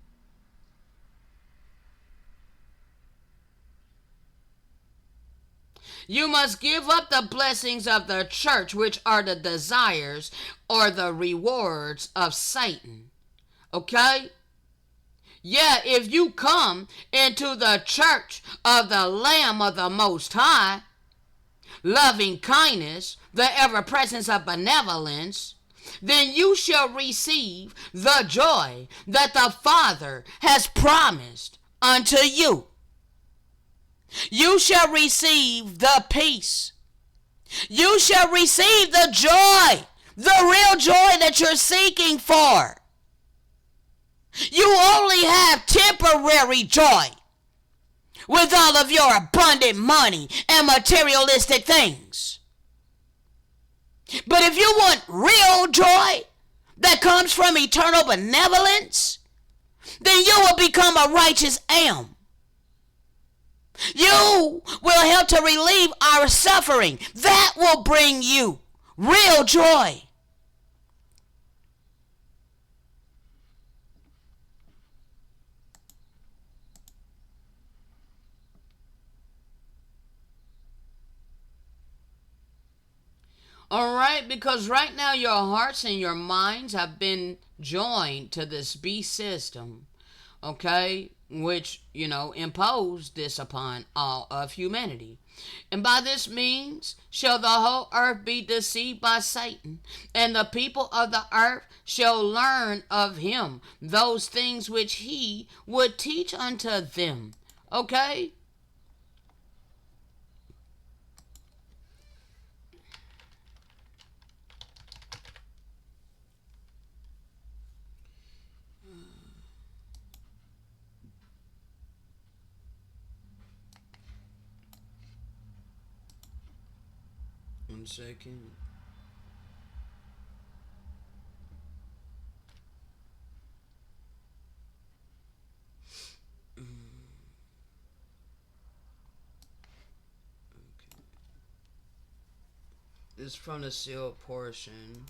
you must give up the blessings of the church, which are the desires or the rewards of Satan. Okay? Yeah, if you come into the church of the Lamb of the Most High, loving kindness, the ever presence of benevolence, then you shall receive the joy that the Father has promised unto you. You shall receive the peace. You shall receive the joy, the real joy that you're seeking for. You only have temporary joy with all of your abundant money and materialistic things. But if you want real joy that comes from eternal benevolence, then you will become a righteous am. You will help to relieve our suffering. That will bring you real joy. Alright, because right now your hearts and your minds have been joined to this beast system. Okay? Which, imposed this upon all of humanity. And by this means shall the whole earth be deceived by Satan, and the people of the earth shall learn of him those things which he would teach unto them. Okay? One second. It's from the sealed portion.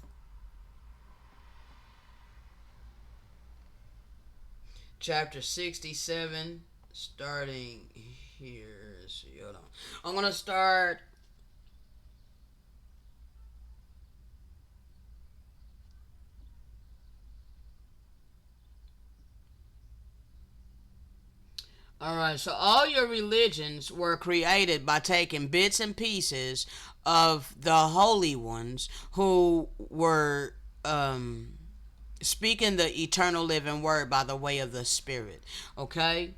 Chapter 67, starting here. Let's see, hold on. I'm going to start. Alright, so all your religions were created by taking bits and pieces of the holy ones who were speaking the eternal living word by the way of the Spirit. Okay?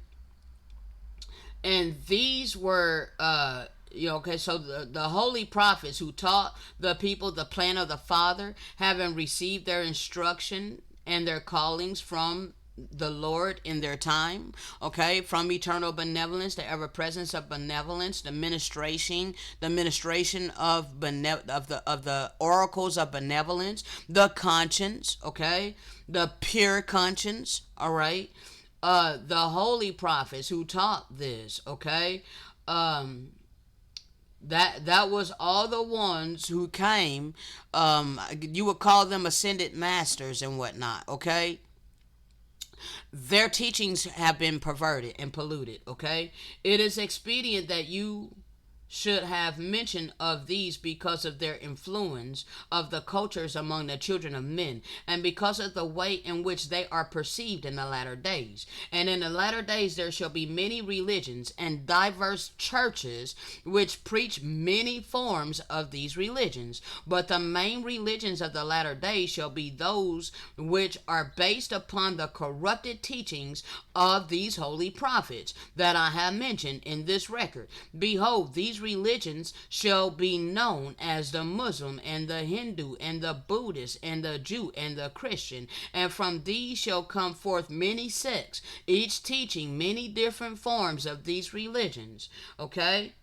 And these were okay, so the holy prophets who taught the people the plan of the Father, having received their instruction and their callings from the Lord in their time, okay, from eternal benevolence, the ever presence of benevolence, the ministration of the oracles of benevolence, the conscience, okay, the pure conscience, all right, the holy prophets who taught this, okay, that was all the ones who came. You would call them ascended masters and whatnot, okay. Their teachings have been perverted and polluted, okay. It is expedient that you should have mention of these because of their influence of the cultures among the children of men, and because of the way in which they are perceived in the latter days. And in the latter days there shall be many religions and diverse churches which preach many forms of these religions. But the main religions of the latter days shall be those which are based upon the corrupted teachings of these holy prophets that I have mentioned in this record. Behold, these religions shall be known as the Muslim and the Hindu and the Buddhist and the Jew and the Christian, and from these shall come forth many sects, each teaching many different forms of these religions. Okay?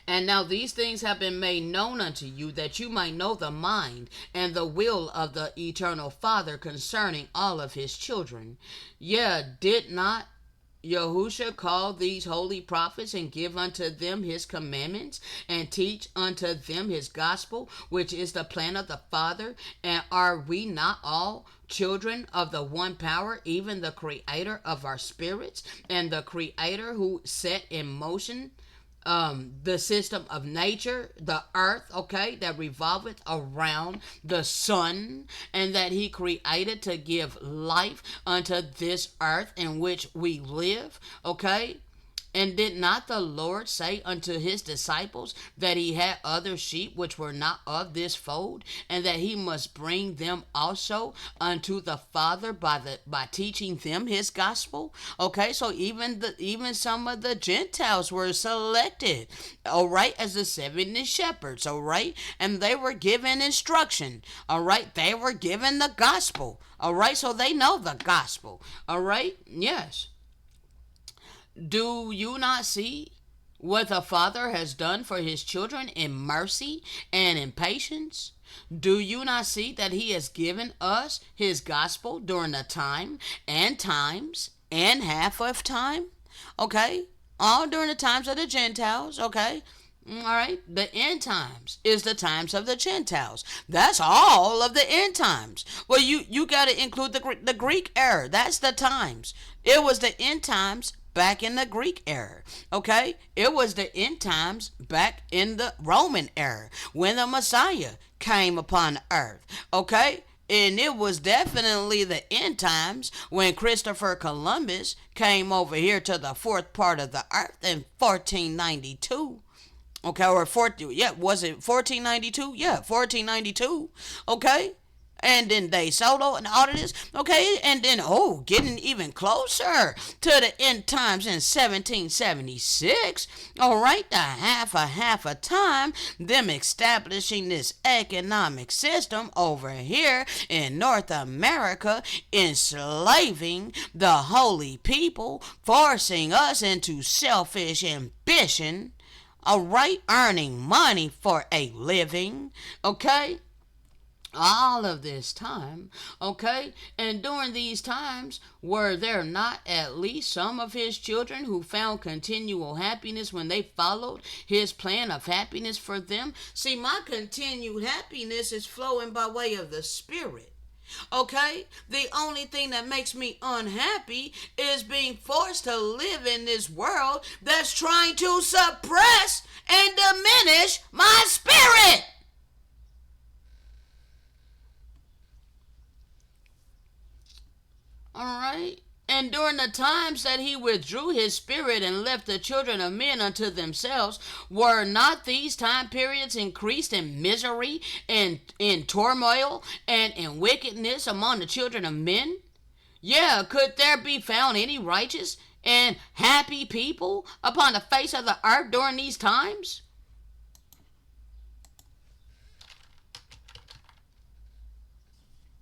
And now these things have been made known unto you, that you might know the mind and the will of the eternal Father concerning all of his children. Yeah, did not Yahusha call these holy prophets and give unto them his commandments and teach unto them his gospel, which is the plan of the Father? And are we not all children of the one power, even the creator of our spirits, and the creator who set in motion the system of nature, the earth, okay, that revolveth around the sun, and that he created to give life unto this earth in which we live, okay? And did not the Lord say unto his disciples that he had other sheep which were not of this fold, and that he must bring them also unto the Father by teaching them his gospel? Okay, so even some of the Gentiles were selected, all right, as the 70 shepherds, all right, and they were given instruction, all right, they were given the gospel, all right, so they know the gospel, all right, yes. Do you not see what the Father has done for his children in mercy and in patience? Do you not see that he has given us his gospel during the time and times and half of time? Okay? All during the times of the Gentiles, okay? All right, the end times is the times of the Gentiles. That's all of the end times. Well, you got to include the Greek era. That's the times. It was the end times back in the Greek era. Okay, it was the end times back in the Roman era when the Messiah came upon earth. Okay. And it was definitely the end times when Christopher Columbus came over here to the fourth part of the earth in 1492. Okay, or 40, yeah, was it 1492? Yeah, 1492. Okay. And then De Soto and all of this. Okay, and then, getting even closer to the end times in 1776. All right, the half a time, them establishing this economic system over here in North America, enslaving the holy people, forcing us into selfish ambition. All right, earning money for a living, okay? all of this time, okay? And during these times, were there not at least some of his children who found continual happiness when they followed his plan of happiness for them? See, my continued happiness is flowing by way of the Spirit. Okay? The only thing that makes me unhappy is being forced to live in this world that's trying to suppress and diminish my spirit. All right. And during the times that he withdrew his spirit and left the children of men unto themselves, were not these time periods increased in misery and in turmoil and in wickedness among the children of men? Yeah, could there be found any righteous and happy people upon the face of the earth during these times?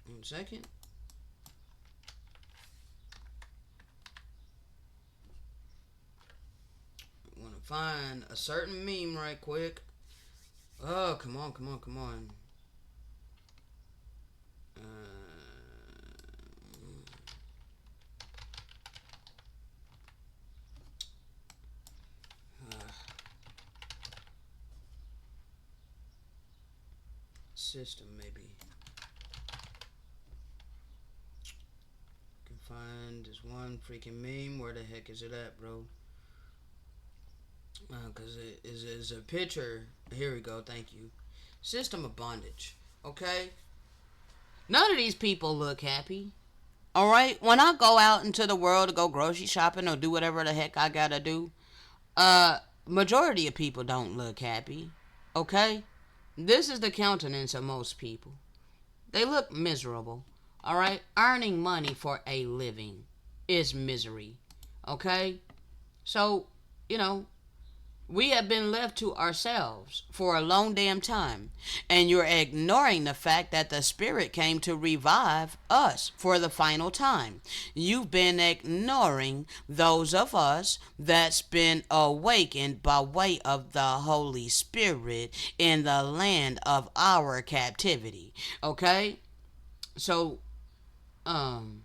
1 second. I want to find a certain meme right quick. Oh, come on, come on, come on. System, maybe. Can find this one freaking meme. Where the heck is it at, bro? Because it is a picture. Here we go. Thank you. System of bondage. Okay? None of these people look happy. All right? When I go out into the world to go grocery shopping or do whatever the heck I gotta do, majority of people don't look happy. Okay? This is the countenance of most people. They look miserable. All right? Earning money for a living is misery. Okay? So, you know, we have been left to ourselves for a long damn time. And you're ignoring the fact that the Spirit came to revive us for the final time. You've been ignoring those of us that's been awakened by way of the Holy Spirit in the land of our captivity. Okay? So, um,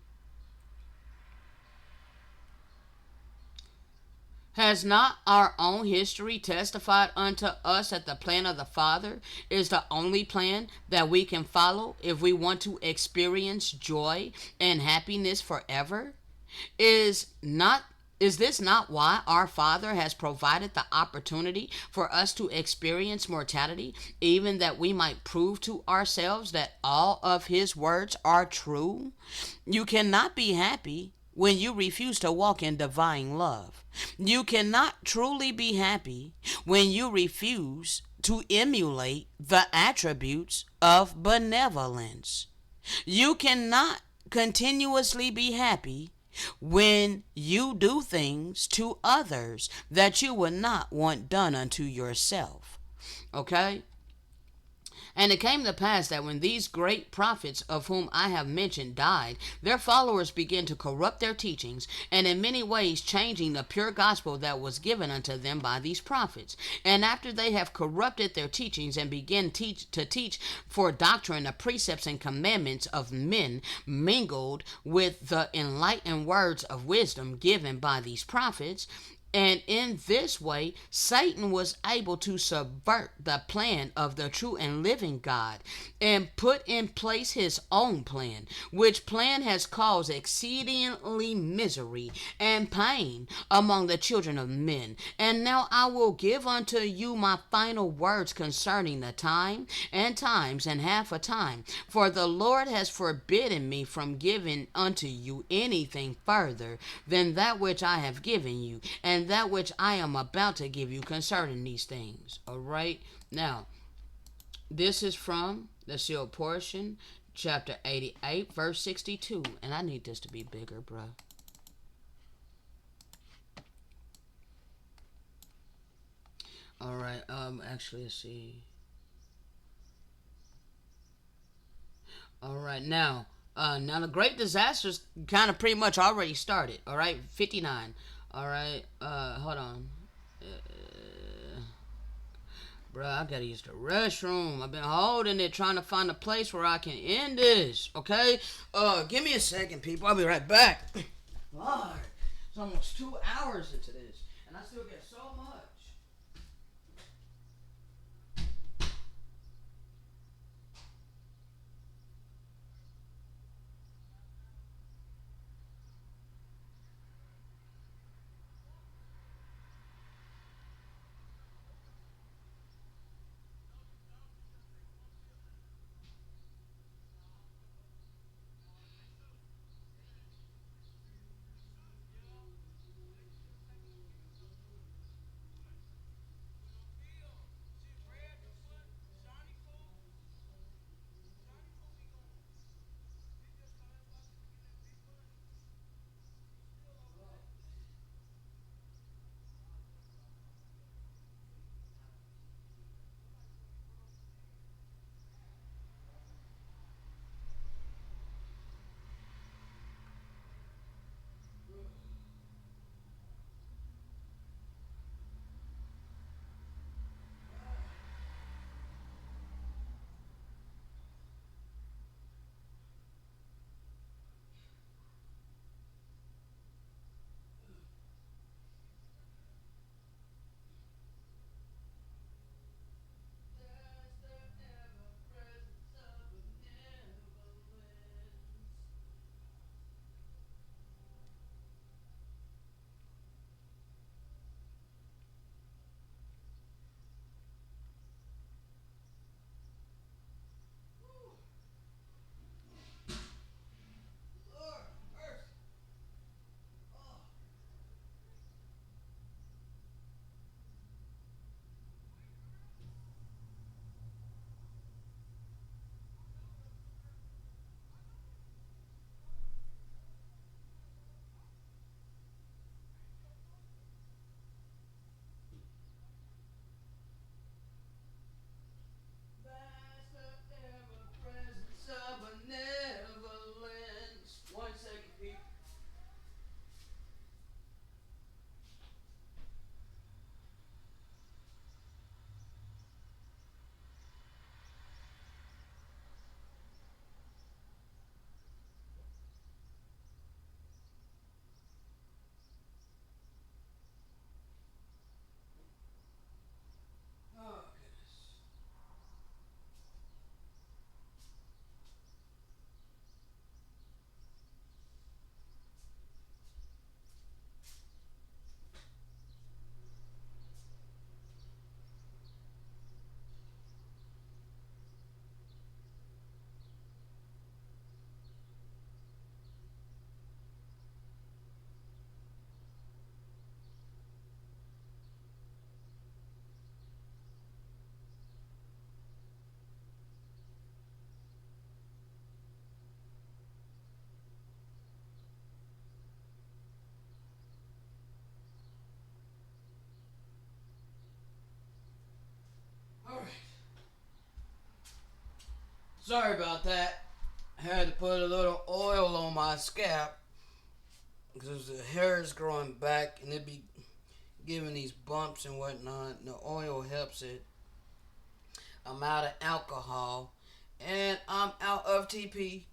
has not our own history testified unto us that the plan of the Father is the only plan that we can follow if we want to experience joy and happiness forever? Is not is this not why our Father has provided the opportunity for us to experience mortality, even that we might prove to ourselves that all of His words are true? You cannot be happy when you refuse to walk in divine love. You cannot truly be happy when you refuse to emulate the attributes of benevolence. You cannot continuously be happy when you do things to others that you would not want done unto yourself. Okay? And it came to pass that when these great prophets of whom I have mentioned died, their followers began to corrupt their teachings, and in many ways changing the pure gospel that was given unto them by these prophets. And after they have corrupted their teachings and begin to teach for doctrine the precepts and commandments of men mingled with the enlightened words of wisdom given by these prophets, and in this way, Satan was able to subvert the plan of the true and living God and put in place his own plan, which plan has caused exceedingly misery and pain among the children of men. And now I will give unto you my final words concerning the time and times and half a time. For the Lord has forbidden me from giving unto you anything further than that which I have given you, and that which I am about to give you concerning these things. All right. Now, this is from the sealed portion, chapter 88, verse 62. And I need this to be bigger, bruh. All right. Actually, let's see. All right. Now the great disasters kind of pretty much already started. All right. 59. All right. Hold on. Bruh, I gotta use the restroom. I've been holding it, trying to find a place where I can end this. Okay? Give me a second, people. I'll be right back. Lord, it's almost 2 hours into this, and I still get so much. One second, people. Oh, goodness. All right. Sorry about that. I had to put a little oil on my scalp because the hair is growing back and it be giving these bumps and whatnot. And the oil helps it. I'm out of alcohol and I'm out of TP.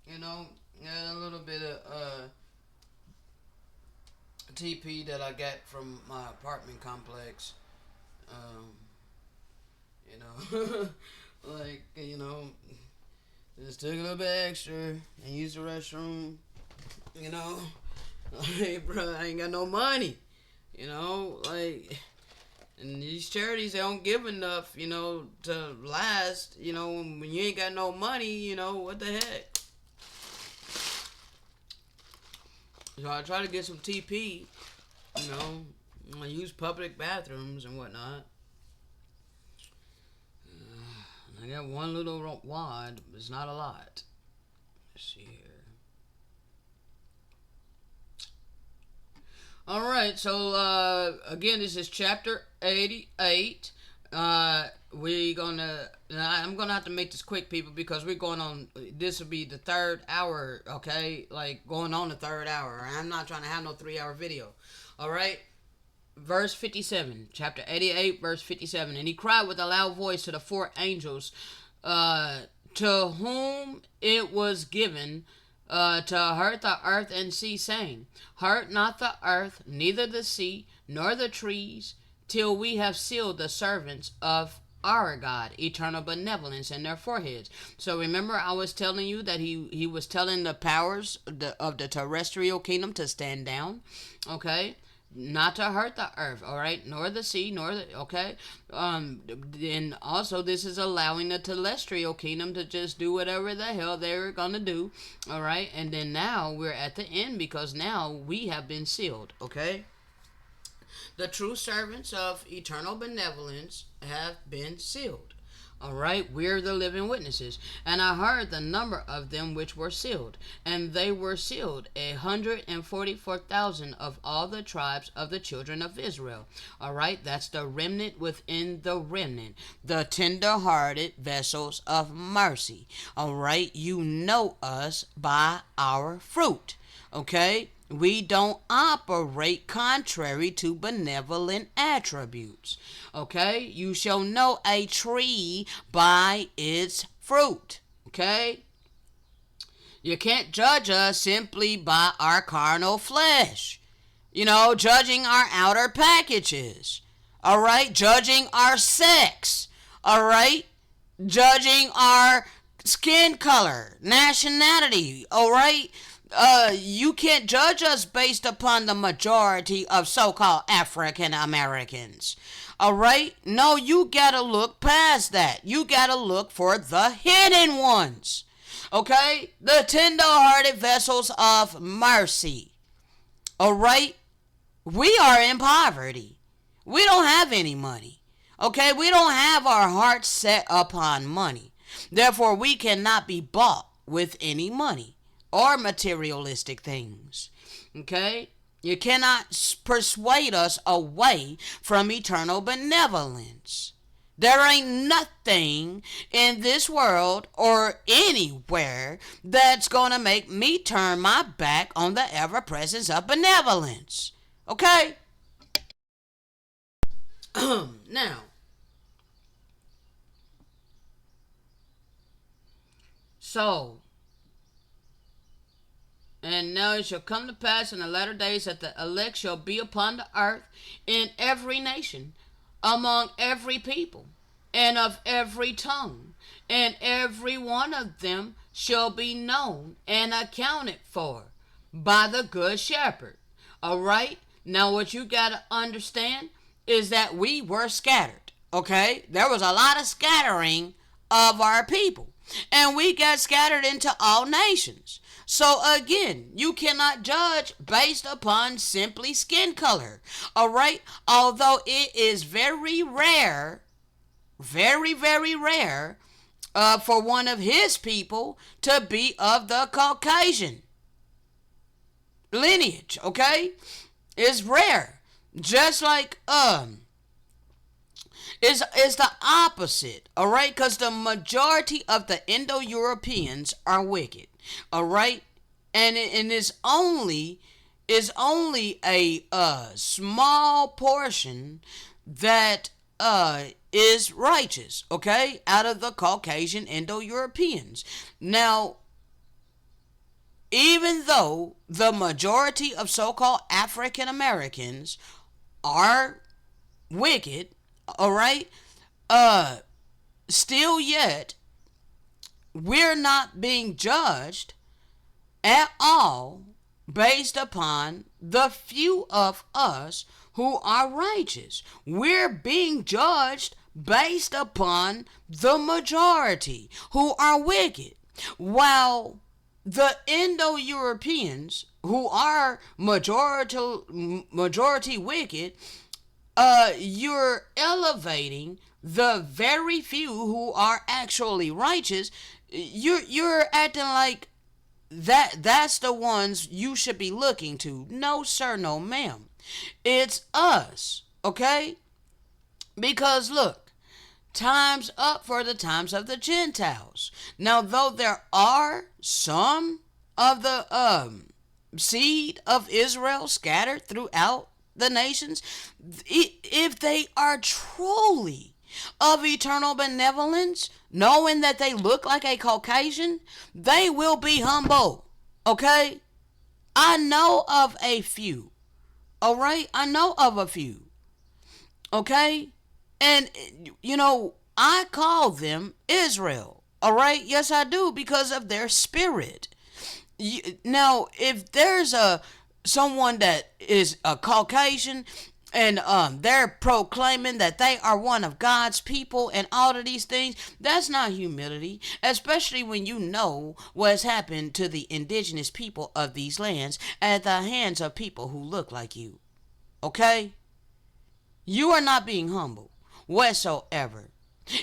You know, and a little bit of TP that I got from my apartment complex. Um, like just took a little bit extra and used the restroom. You know, hey, bro, I ain't got no money. And these charities, they don't give enough, to last. When you ain't got no money, what the heck? So I try to get some TP, you know, I use public bathrooms and whatnot. I got one little wad, but it's not a lot. Let's see here. All right, so again, this is chapter 88. I'm gonna have to make this quick, people, because we're going on. This will be the third hour, okay? Like going on the third hour. I'm not trying to have no 3 hour video. All right. verse 57, chapter 88, verse 57. And he cried with a loud voice to the four angels, uh, to whom it was given to hurt the earth and sea, saying, hurt not the earth, neither the sea, nor the trees, till we have sealed the servants of our God, eternal benevolence in their foreheads. So remember, I was telling you that he was telling the powers of the terrestrial kingdom to stand down, okay? Not to hurt the earth, all right, nor the sea, nor the, okay. And also this is allowing the celestial kingdom to just do whatever the hell they're gonna do, all right. And then now we're at the end, because now we have been sealed, okay. The true servants of eternal benevolence have been sealed. All right, we're the living witnesses. And I heard the number of them which were sealed, and they were sealed 144,000 of all the tribes of the children of Israel. All right, that's the remnant within the remnant, the tender-hearted vessels of mercy. All right, you know us by our fruit. Okay. We don't operate contrary to benevolent attributes. Okay? You shall know a tree by its fruit. Okay? You can't judge us simply by our carnal flesh. You know, judging our outer packages. All right? Judging our sex. All right? Judging our skin color, nationality. All right? You can't judge us based upon the majority of so-called African Americans. All right? No, you gotta look past that. You gotta look for the hidden ones. Okay? The tender-hearted vessels of mercy. All right? We are in poverty. We don't have any money. Okay? We don't have our hearts set upon money. Therefore, we cannot be bought with any money or materialistic things. Okay? You cannot persuade us away from eternal benevolence. There ain't nothing in this world or anywhere that's going to make me turn my back on the ever presence of benevolence. Okay? Now, so, and now it shall come to pass in the latter days that the elect shall be upon the earth in every nation, among every people, and of every tongue, and every one of them shall be known and accounted for by the good shepherd. All right? Now what you got to understand is that we were scattered. Okay? There was a lot of scattering of our people, and we got scattered into all nations. So again, you cannot judge based upon simply skin color. All right? Although it is very rare, very, very rare, for one of his people to be of the Caucasian lineage. Okay? It's rare. Just like, is the opposite. All right? Because the majority of the Indo-Europeans are wicked. All right, and it's only a small portion that is righteous. Okay, out of the Caucasian Indo-Europeans. Now, even though the majority of so-called African Americans are wicked, all right, still yet, we're not being judged at all based upon the few of us who are righteous. We're being judged based upon the majority who are wicked. While the Indo-Europeans who are majority wicked, you're elevating the very few who are actually righteous. You're acting like that's the ones you should be looking to. No sir, no ma'am. It's us, okay? Because look, time's up for the times of the Gentiles. Now, though there are some of the seed of Israel scattered throughout the nations, if they are truly of eternal benevolence, knowing that they look like a Caucasian, they will be humble. Okay? I know of a few. All right? I know of a few. Okay? And, I call them Israel. All right? Yes, I do, because of their spirit. Now, if there's someone that is a Caucasian and they're proclaiming that they are one of God's people and all of these things, that's not humility, especially when you know what's happened to the indigenous people of these lands at the hands of people who look like you. Okay? You are not being humble whatsoever.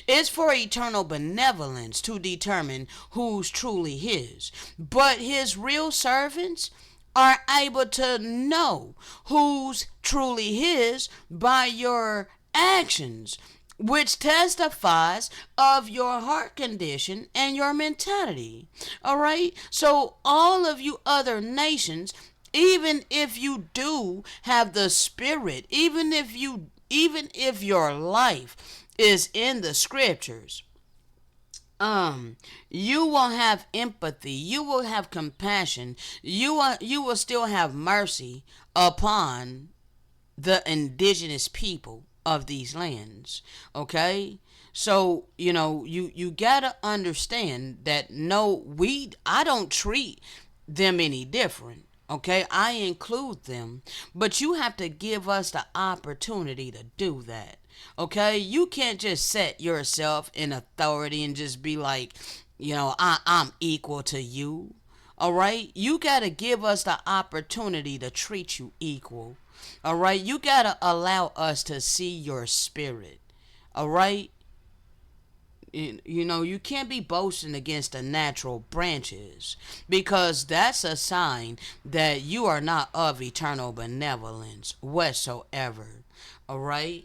It's for eternal benevolence to determine who's truly his. But his real servants are able to know who's truly his by your actions, which testifies of your heart condition and your mentality. All right? So, all of you other nations, even if you do have the spirit, even if your life is in the scriptures, you will have empathy, you will have compassion, you will still have mercy upon the indigenous people of these lands. Okay? So, you gotta understand that no, I don't treat them any different. Okay, I include them, but you have to give us the opportunity to do that. Okay, you can't just set yourself in authority and just be like, I'm equal to you. All right, you got to give us the opportunity to treat you equal. All right, you got to allow us to see your spirit. All right, you can't be boasting against the natural branches, because that's a sign that you are not of eternal benevolence whatsoever. All right,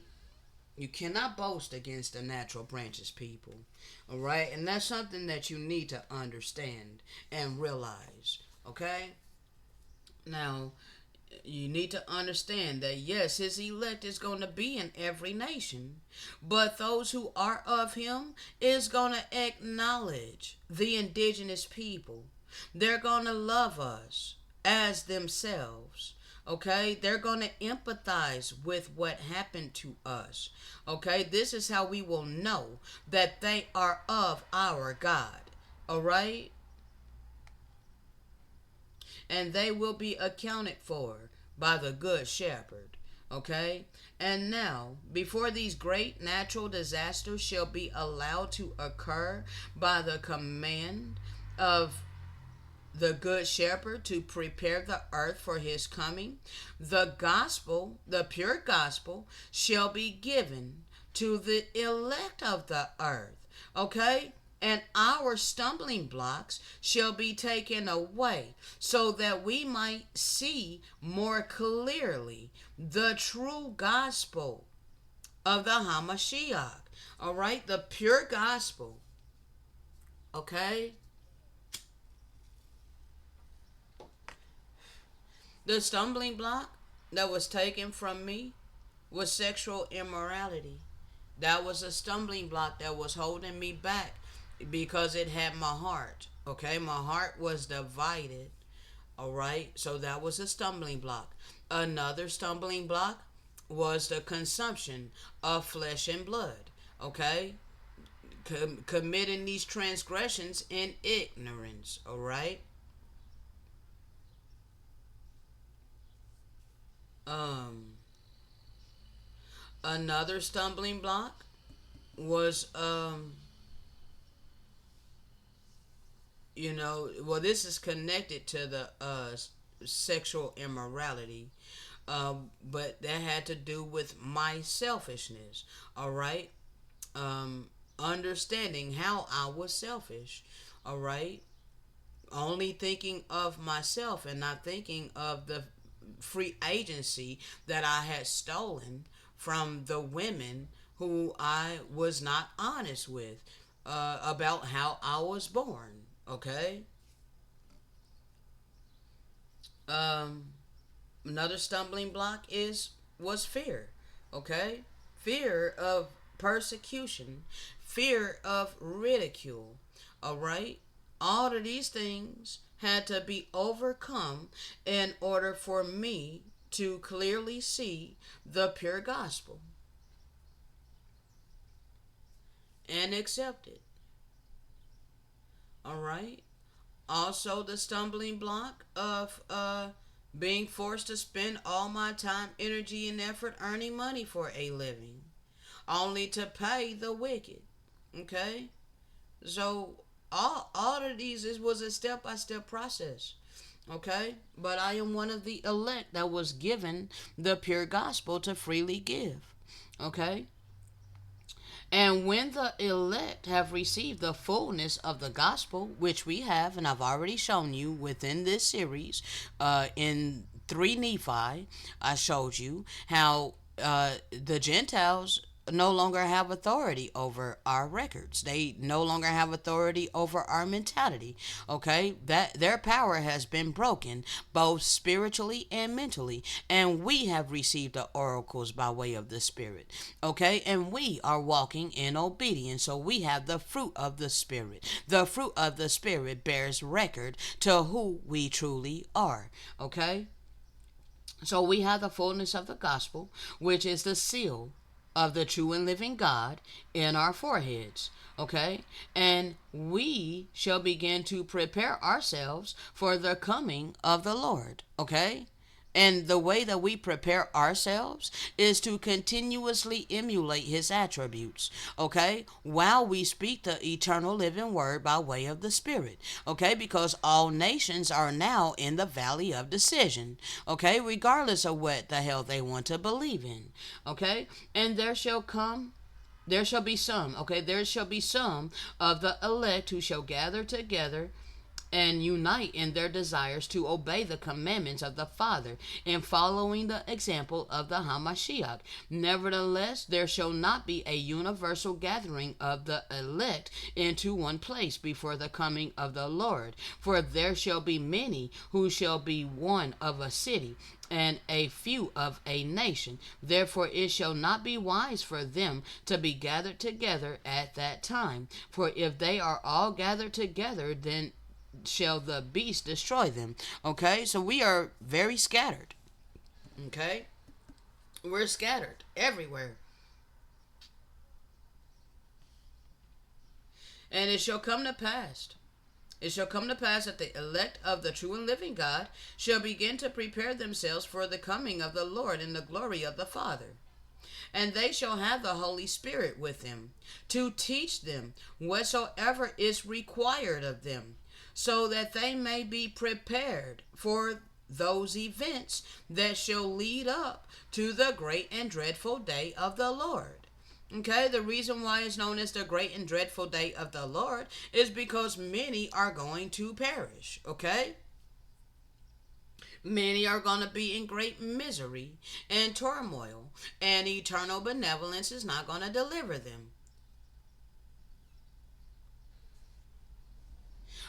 you cannot boast against the natural branches, people. All right, and that's something that you need to understand and realize. Okay, now you need to understand that yes, his elect is going to be in every nation, but those who are of him is going to acknowledge the indigenous people. They're going to love us as themselves. Okay, they're going to empathize with what happened to us. Okay, this is how we will know that they are of our God. All right, and they will be accounted for by the good shepherd. Okay? And now, before these great natural disasters shall be allowed to occur by the command of the good shepherd to prepare the earth for his coming, the gospel, the pure gospel, shall be given to the elect of the earth. Okay? And our stumbling blocks shall be taken away so that we might see more clearly the true gospel of the Hamashiach. All right? The pure gospel. Okay? The stumbling block that was taken from me was sexual immorality. That was a stumbling block that was holding me back because it had my heart. Okay, my heart was divided. All right, so that was a stumbling block. Another stumbling block was the consumption of flesh and blood. Okay, committing these transgressions in ignorance. All right. Um, Another stumbling block was well, this is connected to the sexual immorality, but that had to do with my selfishness. All right, understanding how I was selfish. All right, only thinking of myself and not thinking of the free agency that I had stolen from the women who I was not honest with about how I was born. Okay? Um, Another stumbling block is was fear. Okay? Fear of persecution, fear of ridicule. All right? All of these things had to be overcome in order for me to clearly see the pure gospel and accept it. All right? Also, the stumbling block of being forced to spend all my time, energy, and effort earning money for a living, only to pay the wicked. Okay, so all of these is was a step by step process. Okay, but I am one of the elect that was given the pure gospel to freely give. Okay, and when the elect have received the fullness of the gospel, which we have, and I've already shown you within this series, in 3 Nephi, I showed you how the Gentiles no longer have authority over our records. They no longer have authority over our mentality. Okay? That their power has been broken both spiritually and mentally. And we have received the oracles by way of the Spirit. Okay? And we are walking in obedience. So we have the fruit of the Spirit. The fruit of the Spirit bears record to who we truly are. Okay? So we have the fullness of the gospel, which is the seal of the true and living God in our foreheads. Okay? And we shall begin to prepare ourselves for the coming of the Lord. Okay? And the way that we prepare ourselves is to continuously emulate his attributes, okay? While we speak the eternal living word by way of the Spirit, okay? Because all nations are now in the valley of decision, okay? Regardless of what the hell they want to believe in, okay? And there shall be some, okay? There shall be some of the elect who shall gather together and unite in their desires to obey the commandments of the Father in following the example of the Hamashiach. Nevertheless, there shall not be a universal gathering of the elect into one place before the coming of the Lord. For there shall be many who shall be one of a city, and a few of a nation. Therefore it shall not be wise for them to be gathered together at that time. For if they are all gathered together, then shall the beast destroy them. Okay, so we are very scattered. Okay, we're scattered everywhere. And it shall come to pass. It shall come to pass that the elect of the true and living God shall begin to prepare themselves for the coming of the Lord in the glory of the Father. And they shall have the Holy Spirit with them to teach them whatsoever is required of them, so that they may be prepared for those events that shall lead up to the great and dreadful day of the Lord. Okay, the reason why it's known as the great and dreadful day of the Lord is because many are going to perish. Okay? Many are going to be in great misery and turmoil, and eternal benevolence is not going to deliver them.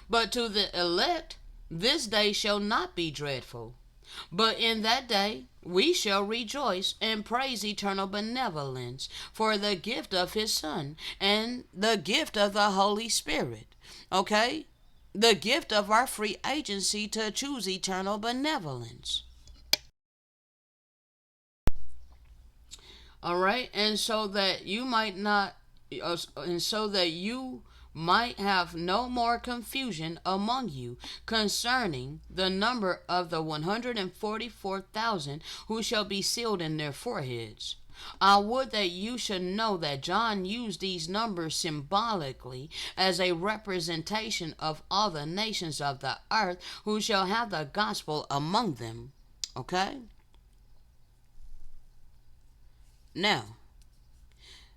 But to the elect, this day shall not be dreadful. But in that day we shall rejoice and praise eternal benevolence for the gift of his Son and the gift of the Holy Spirit. Okay? The gift of our free agency to choose eternal benevolence. All right? And so that you might not, and so that you might have no more confusion among you concerning the number of the 144,000 who shall be sealed in their foreheads. I would that you should know that John used these numbers symbolically as a representation of all the nations of the earth who shall have the gospel among them. Okay? Now,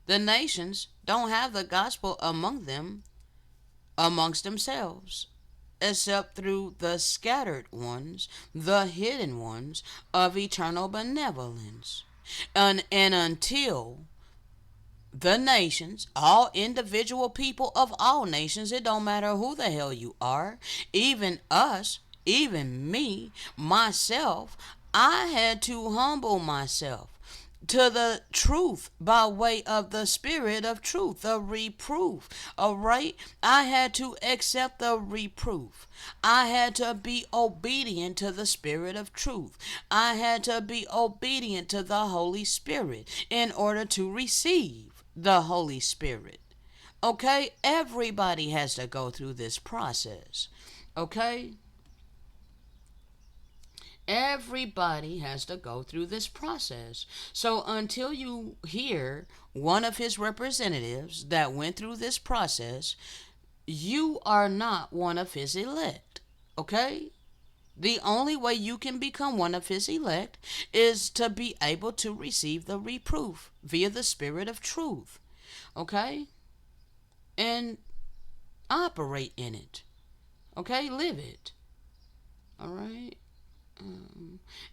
the nations don't have the gospel among them, amongst themselves, except through the scattered ones, the hidden ones of eternal benevolence. And until the nations, all individual people of all nations, it don't matter who the hell you are, even us, even me, myself, I had to humble myself to the truth by way of the spirit of truth, the reproof. All right, I had to accept the reproof. I had to be obedient to the spirit of truth. I had to be obedient to the Holy Spirit in order to receive the Holy Spirit. Okay, everybody has to go through this process. Okay, everybody has to go through this process. So until you hear one of his representatives that went through this process, you are not one of his elect. Okay? The only way you can become one of his elect is to be able to receive the reproof via the spirit of truth. Okay? And operate in it. Okay? Live it. All right?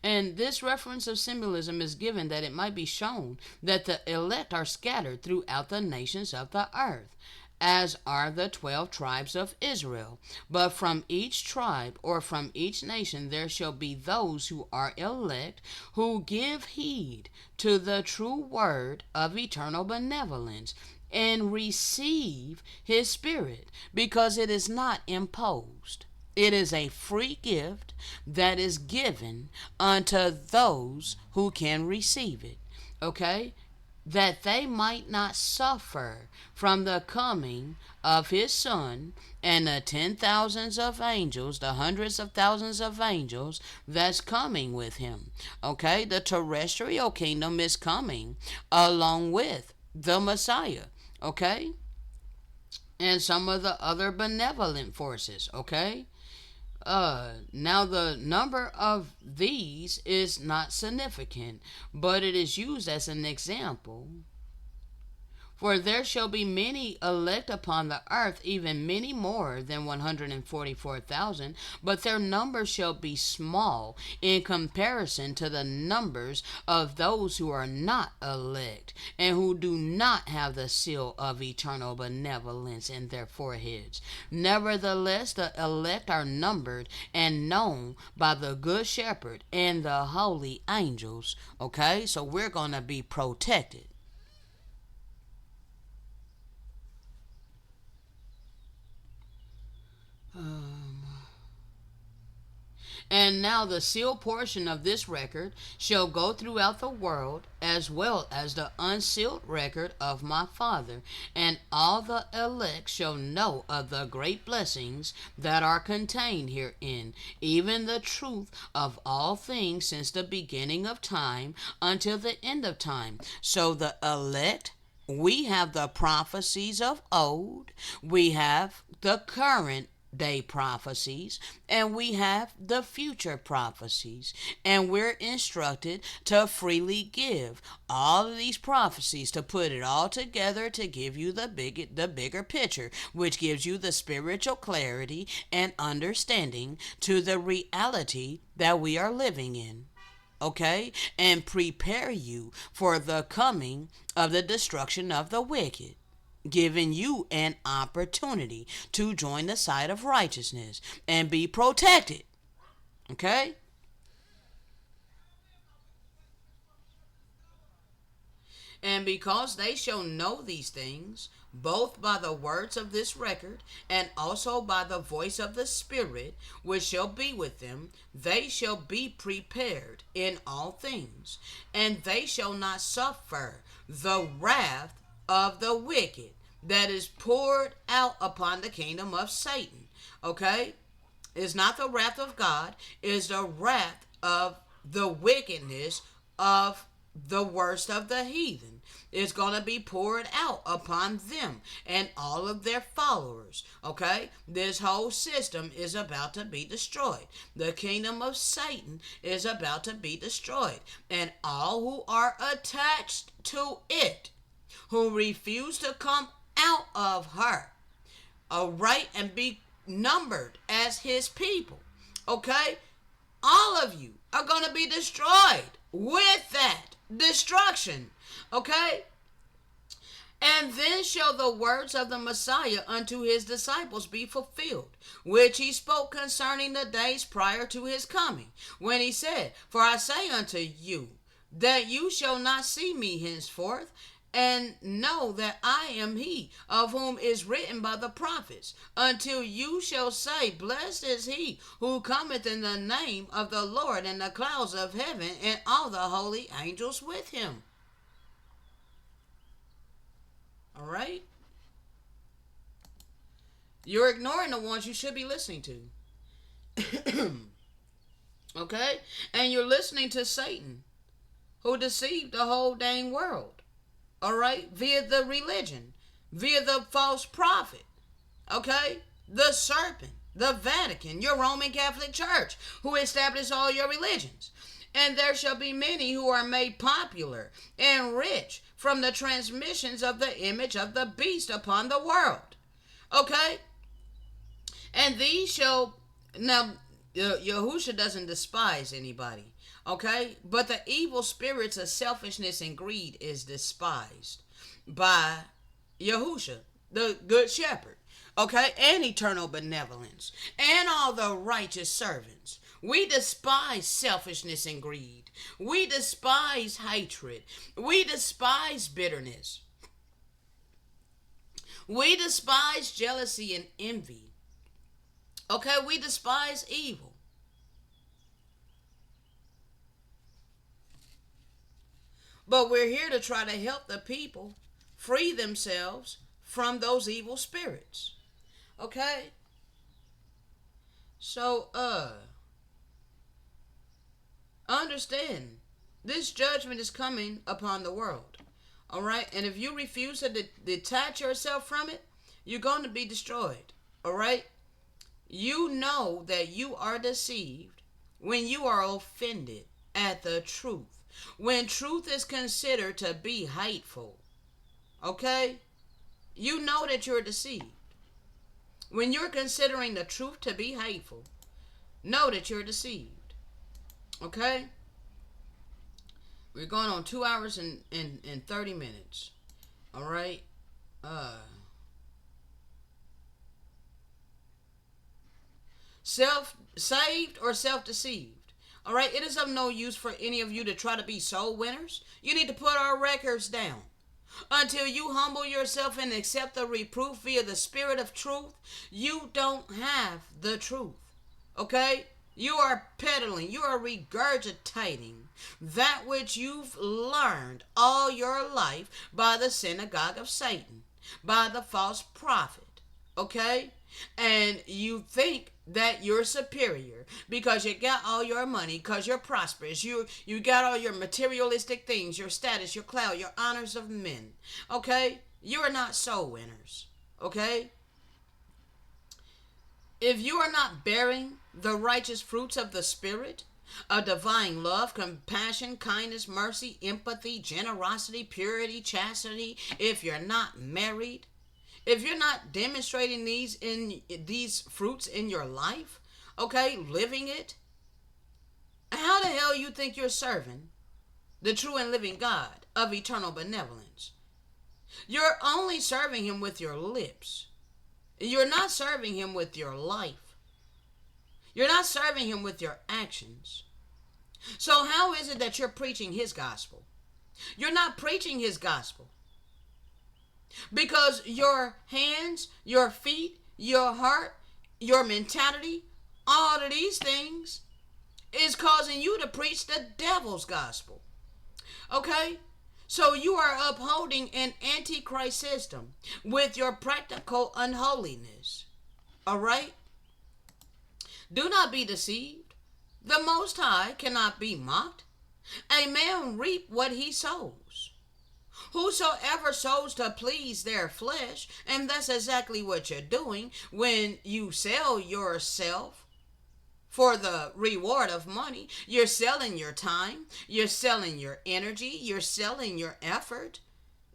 And this reference of symbolism is given that it might be shown that the elect are scattered throughout the nations of the earth, as are the 12 tribes of Israel. But from each tribe or from each nation there shall be those who are elect, who give heed to the true word of eternal benevolence, and receive his spirit, because it is not imposed. It is a free gift that is given unto those who can receive it. Okay? That they might not suffer from the coming of his Son and the 10,000s of angels, the hundreds of thousands of angels that's coming with him. Okay? The terrestrial kingdom is coming along with the Messiah. Okay? And some of the other benevolent forces. Okay? Now the number of these is not significant, but it is used as an example. For there shall be many elect upon the earth, even many more than 144,000, but their number shall be small in comparison to the numbers of those who are not elect, and who do not have the seal of eternal benevolence in their foreheads. Nevertheless, the elect are numbered and known by the good shepherd and the holy angels. Okay, so we're going to be protected. And now the sealed portion of this record shall go throughout the world, as well as the unsealed record of my Father, and all the elect shall know of the great blessings that are contained herein, even the truth of all things since the beginning of time until the end of time. So the elect, we have the prophecies of old, we have the current day prophecies, and we have the future prophecies, and we're instructed to freely give all of these prophecies, to put it all together to give you the bigger picture, which gives you the spiritual clarity and understanding to the reality that we are living in. Okay, and prepare you for the coming of the destruction of the wicked, giving you an opportunity to join the side of righteousness and be protected. Okay? And because they shall know these things, both by the words of this record, and also by the voice of the Spirit, which shall be with them, they shall be prepared in all things, and they shall not suffer the wrath of the wicked that is poured out upon the kingdom of Satan. Okay? It's not the wrath of God, it's the wrath of the wickedness of the worst of the heathen. It's going to be poured out upon them and all of their followers. Okay? This whole system is about to be destroyed. The kingdom of Satan is about to be destroyed. And all who are attached to it, who refuse to come out of her, all right, and be numbered as his people, okay, all of you are going to be destroyed with that destruction. Okay, And then shall the words of the Messiah unto his disciples be fulfilled, which he spoke concerning the days prior to his coming, when he said, For I say unto you, that you shall not see me henceforth, and know that I am he, of whom is written by the prophets, until you shall say, Blessed is he who cometh in the name of the Lord, in the clouds of heaven, and all the holy angels with him. All right? You're ignoring the ones you should be listening to. Okay? And you're listening to Satan, who deceived the whole dang world. All right? Via the religion, via the false prophet. Okay? The serpent, the Vatican, your Roman Catholic Church, who established all your religions. And there shall be many who are made popular and rich from the transmissions of the image of the beast upon the world. Okay? And these shall, now, Yahusha doesn't despise anybody, okay? But the evil spirits of selfishness and greed is despised by Yahusha, the good shepherd, okay? And eternal benevolence, and all the righteous servants. We despise selfishness and greed. We despise hatred. We despise bitterness. We despise jealousy and envy. Okay, we despise evil. But we're here to try to help the people free themselves from those evil spirits. Okay? So, understand, this judgment is coming upon the world. All right? And if you refuse to detach yourself from it, you're going to be destroyed. All right? You know that you are deceived when you are offended at the truth. When truth is considered to be hateful. Okay? You know that you're deceived. When you're considering the truth to be hateful, know that you're deceived. Okay? We're going on 2 hours and 30 minutes. All right? Self-saved or self-deceived. All right, it is of no use for any of you to try to be soul winners. You need to put our records down. Until you humble yourself and accept the reproof via the spirit of truth, you don't have the truth. Okay? You are peddling, you are regurgitating that which you've learned all your life by the synagogue of Satan, by the false prophet. Okay? And you think that you're superior because you got all your money, because you're prosperous, you got all your materialistic things, your status, your clout, your honors of men. Okay? You are not soul winners. Okay? If you are not bearing the righteous fruits of the Spirit, of divine love, compassion, kindness, mercy, empathy, generosity, purity, chastity, if you're not married, if you're not demonstrating these fruits in your life, okay, living it, how the hell you think you're serving the true and living God of eternal benevolence? You're only serving him with your lips. You're not serving him with your life. You're not serving him with your actions. So how is it that you're preaching his gospel? You're not preaching his gospel. Because your hands, your feet, your heart, your mentality, all of these things is causing you to preach the devil's gospel. Okay? So you are upholding an antichrist system with your practical unholiness. All right? Do not be deceived. The Most High cannot be mocked. A man reap what he sows. Whosoever sows to please their flesh, and that's exactly what you're doing when you sell yourself for the reward of money. You're selling your time, you're selling your energy, you're selling your effort.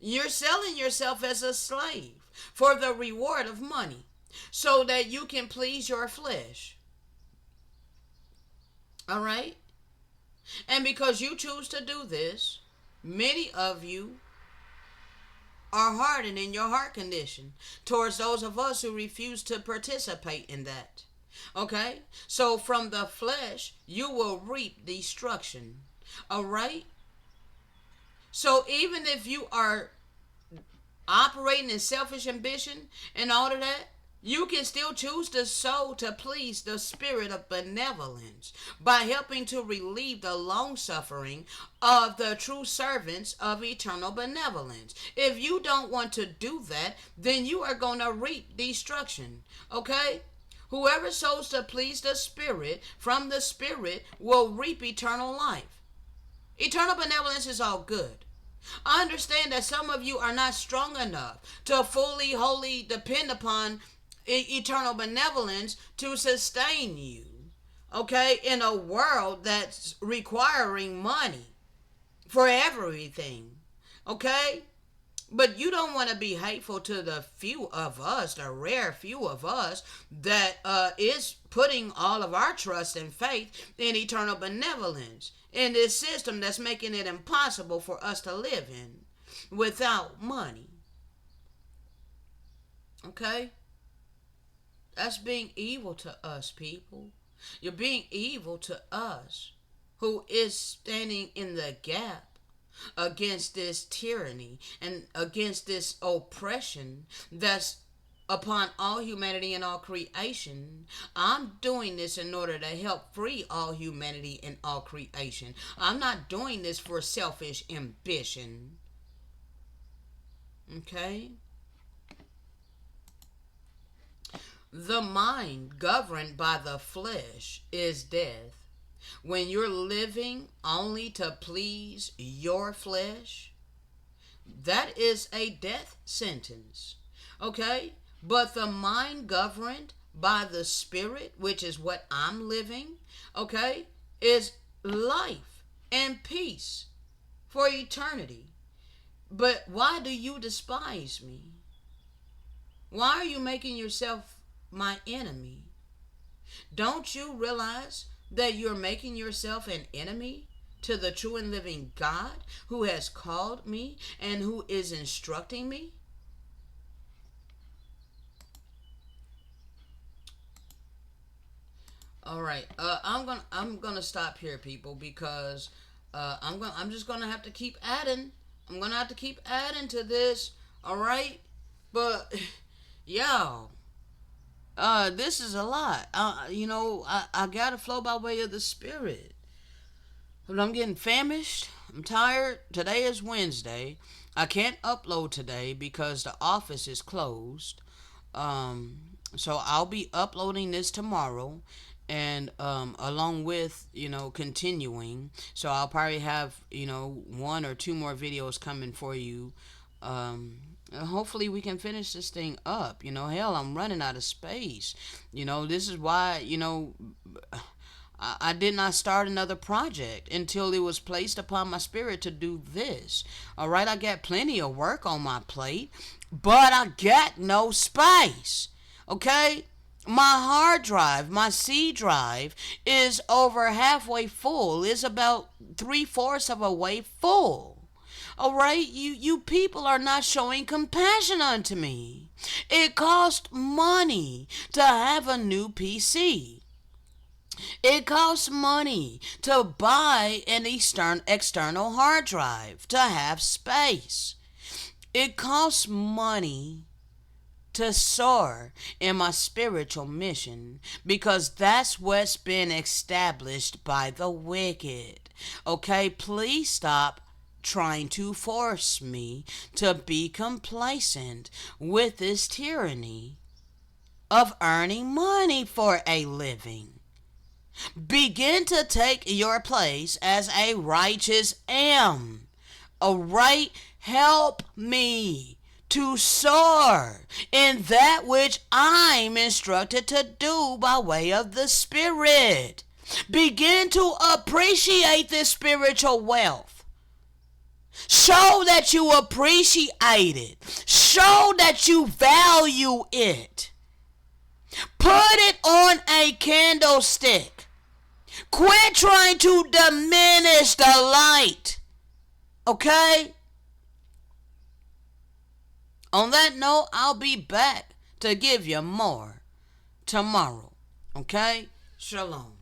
You're selling yourself as a slave for the reward of money so that you can please your flesh. All right? And because you choose to do this, many of you are hardened in your heart condition towards those of us who refuse to participate in that. Okay? So from the flesh, you will reap destruction. All right? So even if you are operating in selfish ambition and all of that, you can still choose to sow to please the spirit of benevolence by helping to relieve the long suffering of the true servants of eternal benevolence. If you don't want to do that, then you are going to reap destruction. Okay? Whoever sows to please the spirit from the spirit will reap eternal life. Eternal benevolence is all good. I understand that some of you are not strong enough to fully, wholly depend upon eternal benevolence to sustain you, okay, in a world that's requiring money for everything, okay? But you don't want to be hateful to the few of us, the rare few of us that is putting all of our trust and faith in eternal benevolence in this system that's making it impossible for us to live in without money. Okay? That's being evil to us, people. You're being evil to us who is standing in the gap against this tyranny and against this oppression that's upon all humanity and all creation. I'm doing this in order to help free all humanity and all creation. I'm not doing this for selfish ambition. Okay? The mind governed by the flesh is death. When you're living only to please your flesh, that is a death sentence. Okay? But the mind governed by the spirit, which is what I'm living, okay, is life and peace for eternity. But why do you despise me? Why are you making yourself my enemy? Don't you realize that you're making yourself an enemy to the true and living God who has called me and who is instructing me? All right, I'm gonna stop here, people, because I'm just gonna have to keep adding. I'm gonna have to keep adding to this. All right, but y'all, this is a lot. I gotta flow by way of the spirit. But I'm getting famished. I'm tired. Today is Wednesday. I can't upload today because the office is closed. So I'll be uploading this tomorrow, and along with continuing. So I'll probably have one or two more videos coming for you. Hopefully we can finish this thing up. Hell, I'm running out of space. This is why I did not start another project until it was placed upon my spirit to do this. All right, I got plenty of work on my plate, but I got no space. Okay? My hard drive, my C drive, is over halfway full. It's about 3/4 of a way full. All right, you people are not showing compassion unto me. It costs money to have a new PC. It costs money to buy an external hard drive to have space. It costs money to soar in my spiritual mission because that's what's been established by the wicked. Okay, please stop trying to force me to be complacent with this tyranny of earning money for a living. Begin to take your place as a righteous am. All right? Help me to soar in that which I'm instructed to do by way of the Spirit. Begin to appreciate this spiritual wealth. Show that you appreciate it. Show that you value it. Put it on a candlestick. Quit trying to diminish the light. Okay? On that note, I'll be back to give you more tomorrow. Okay? Shalom.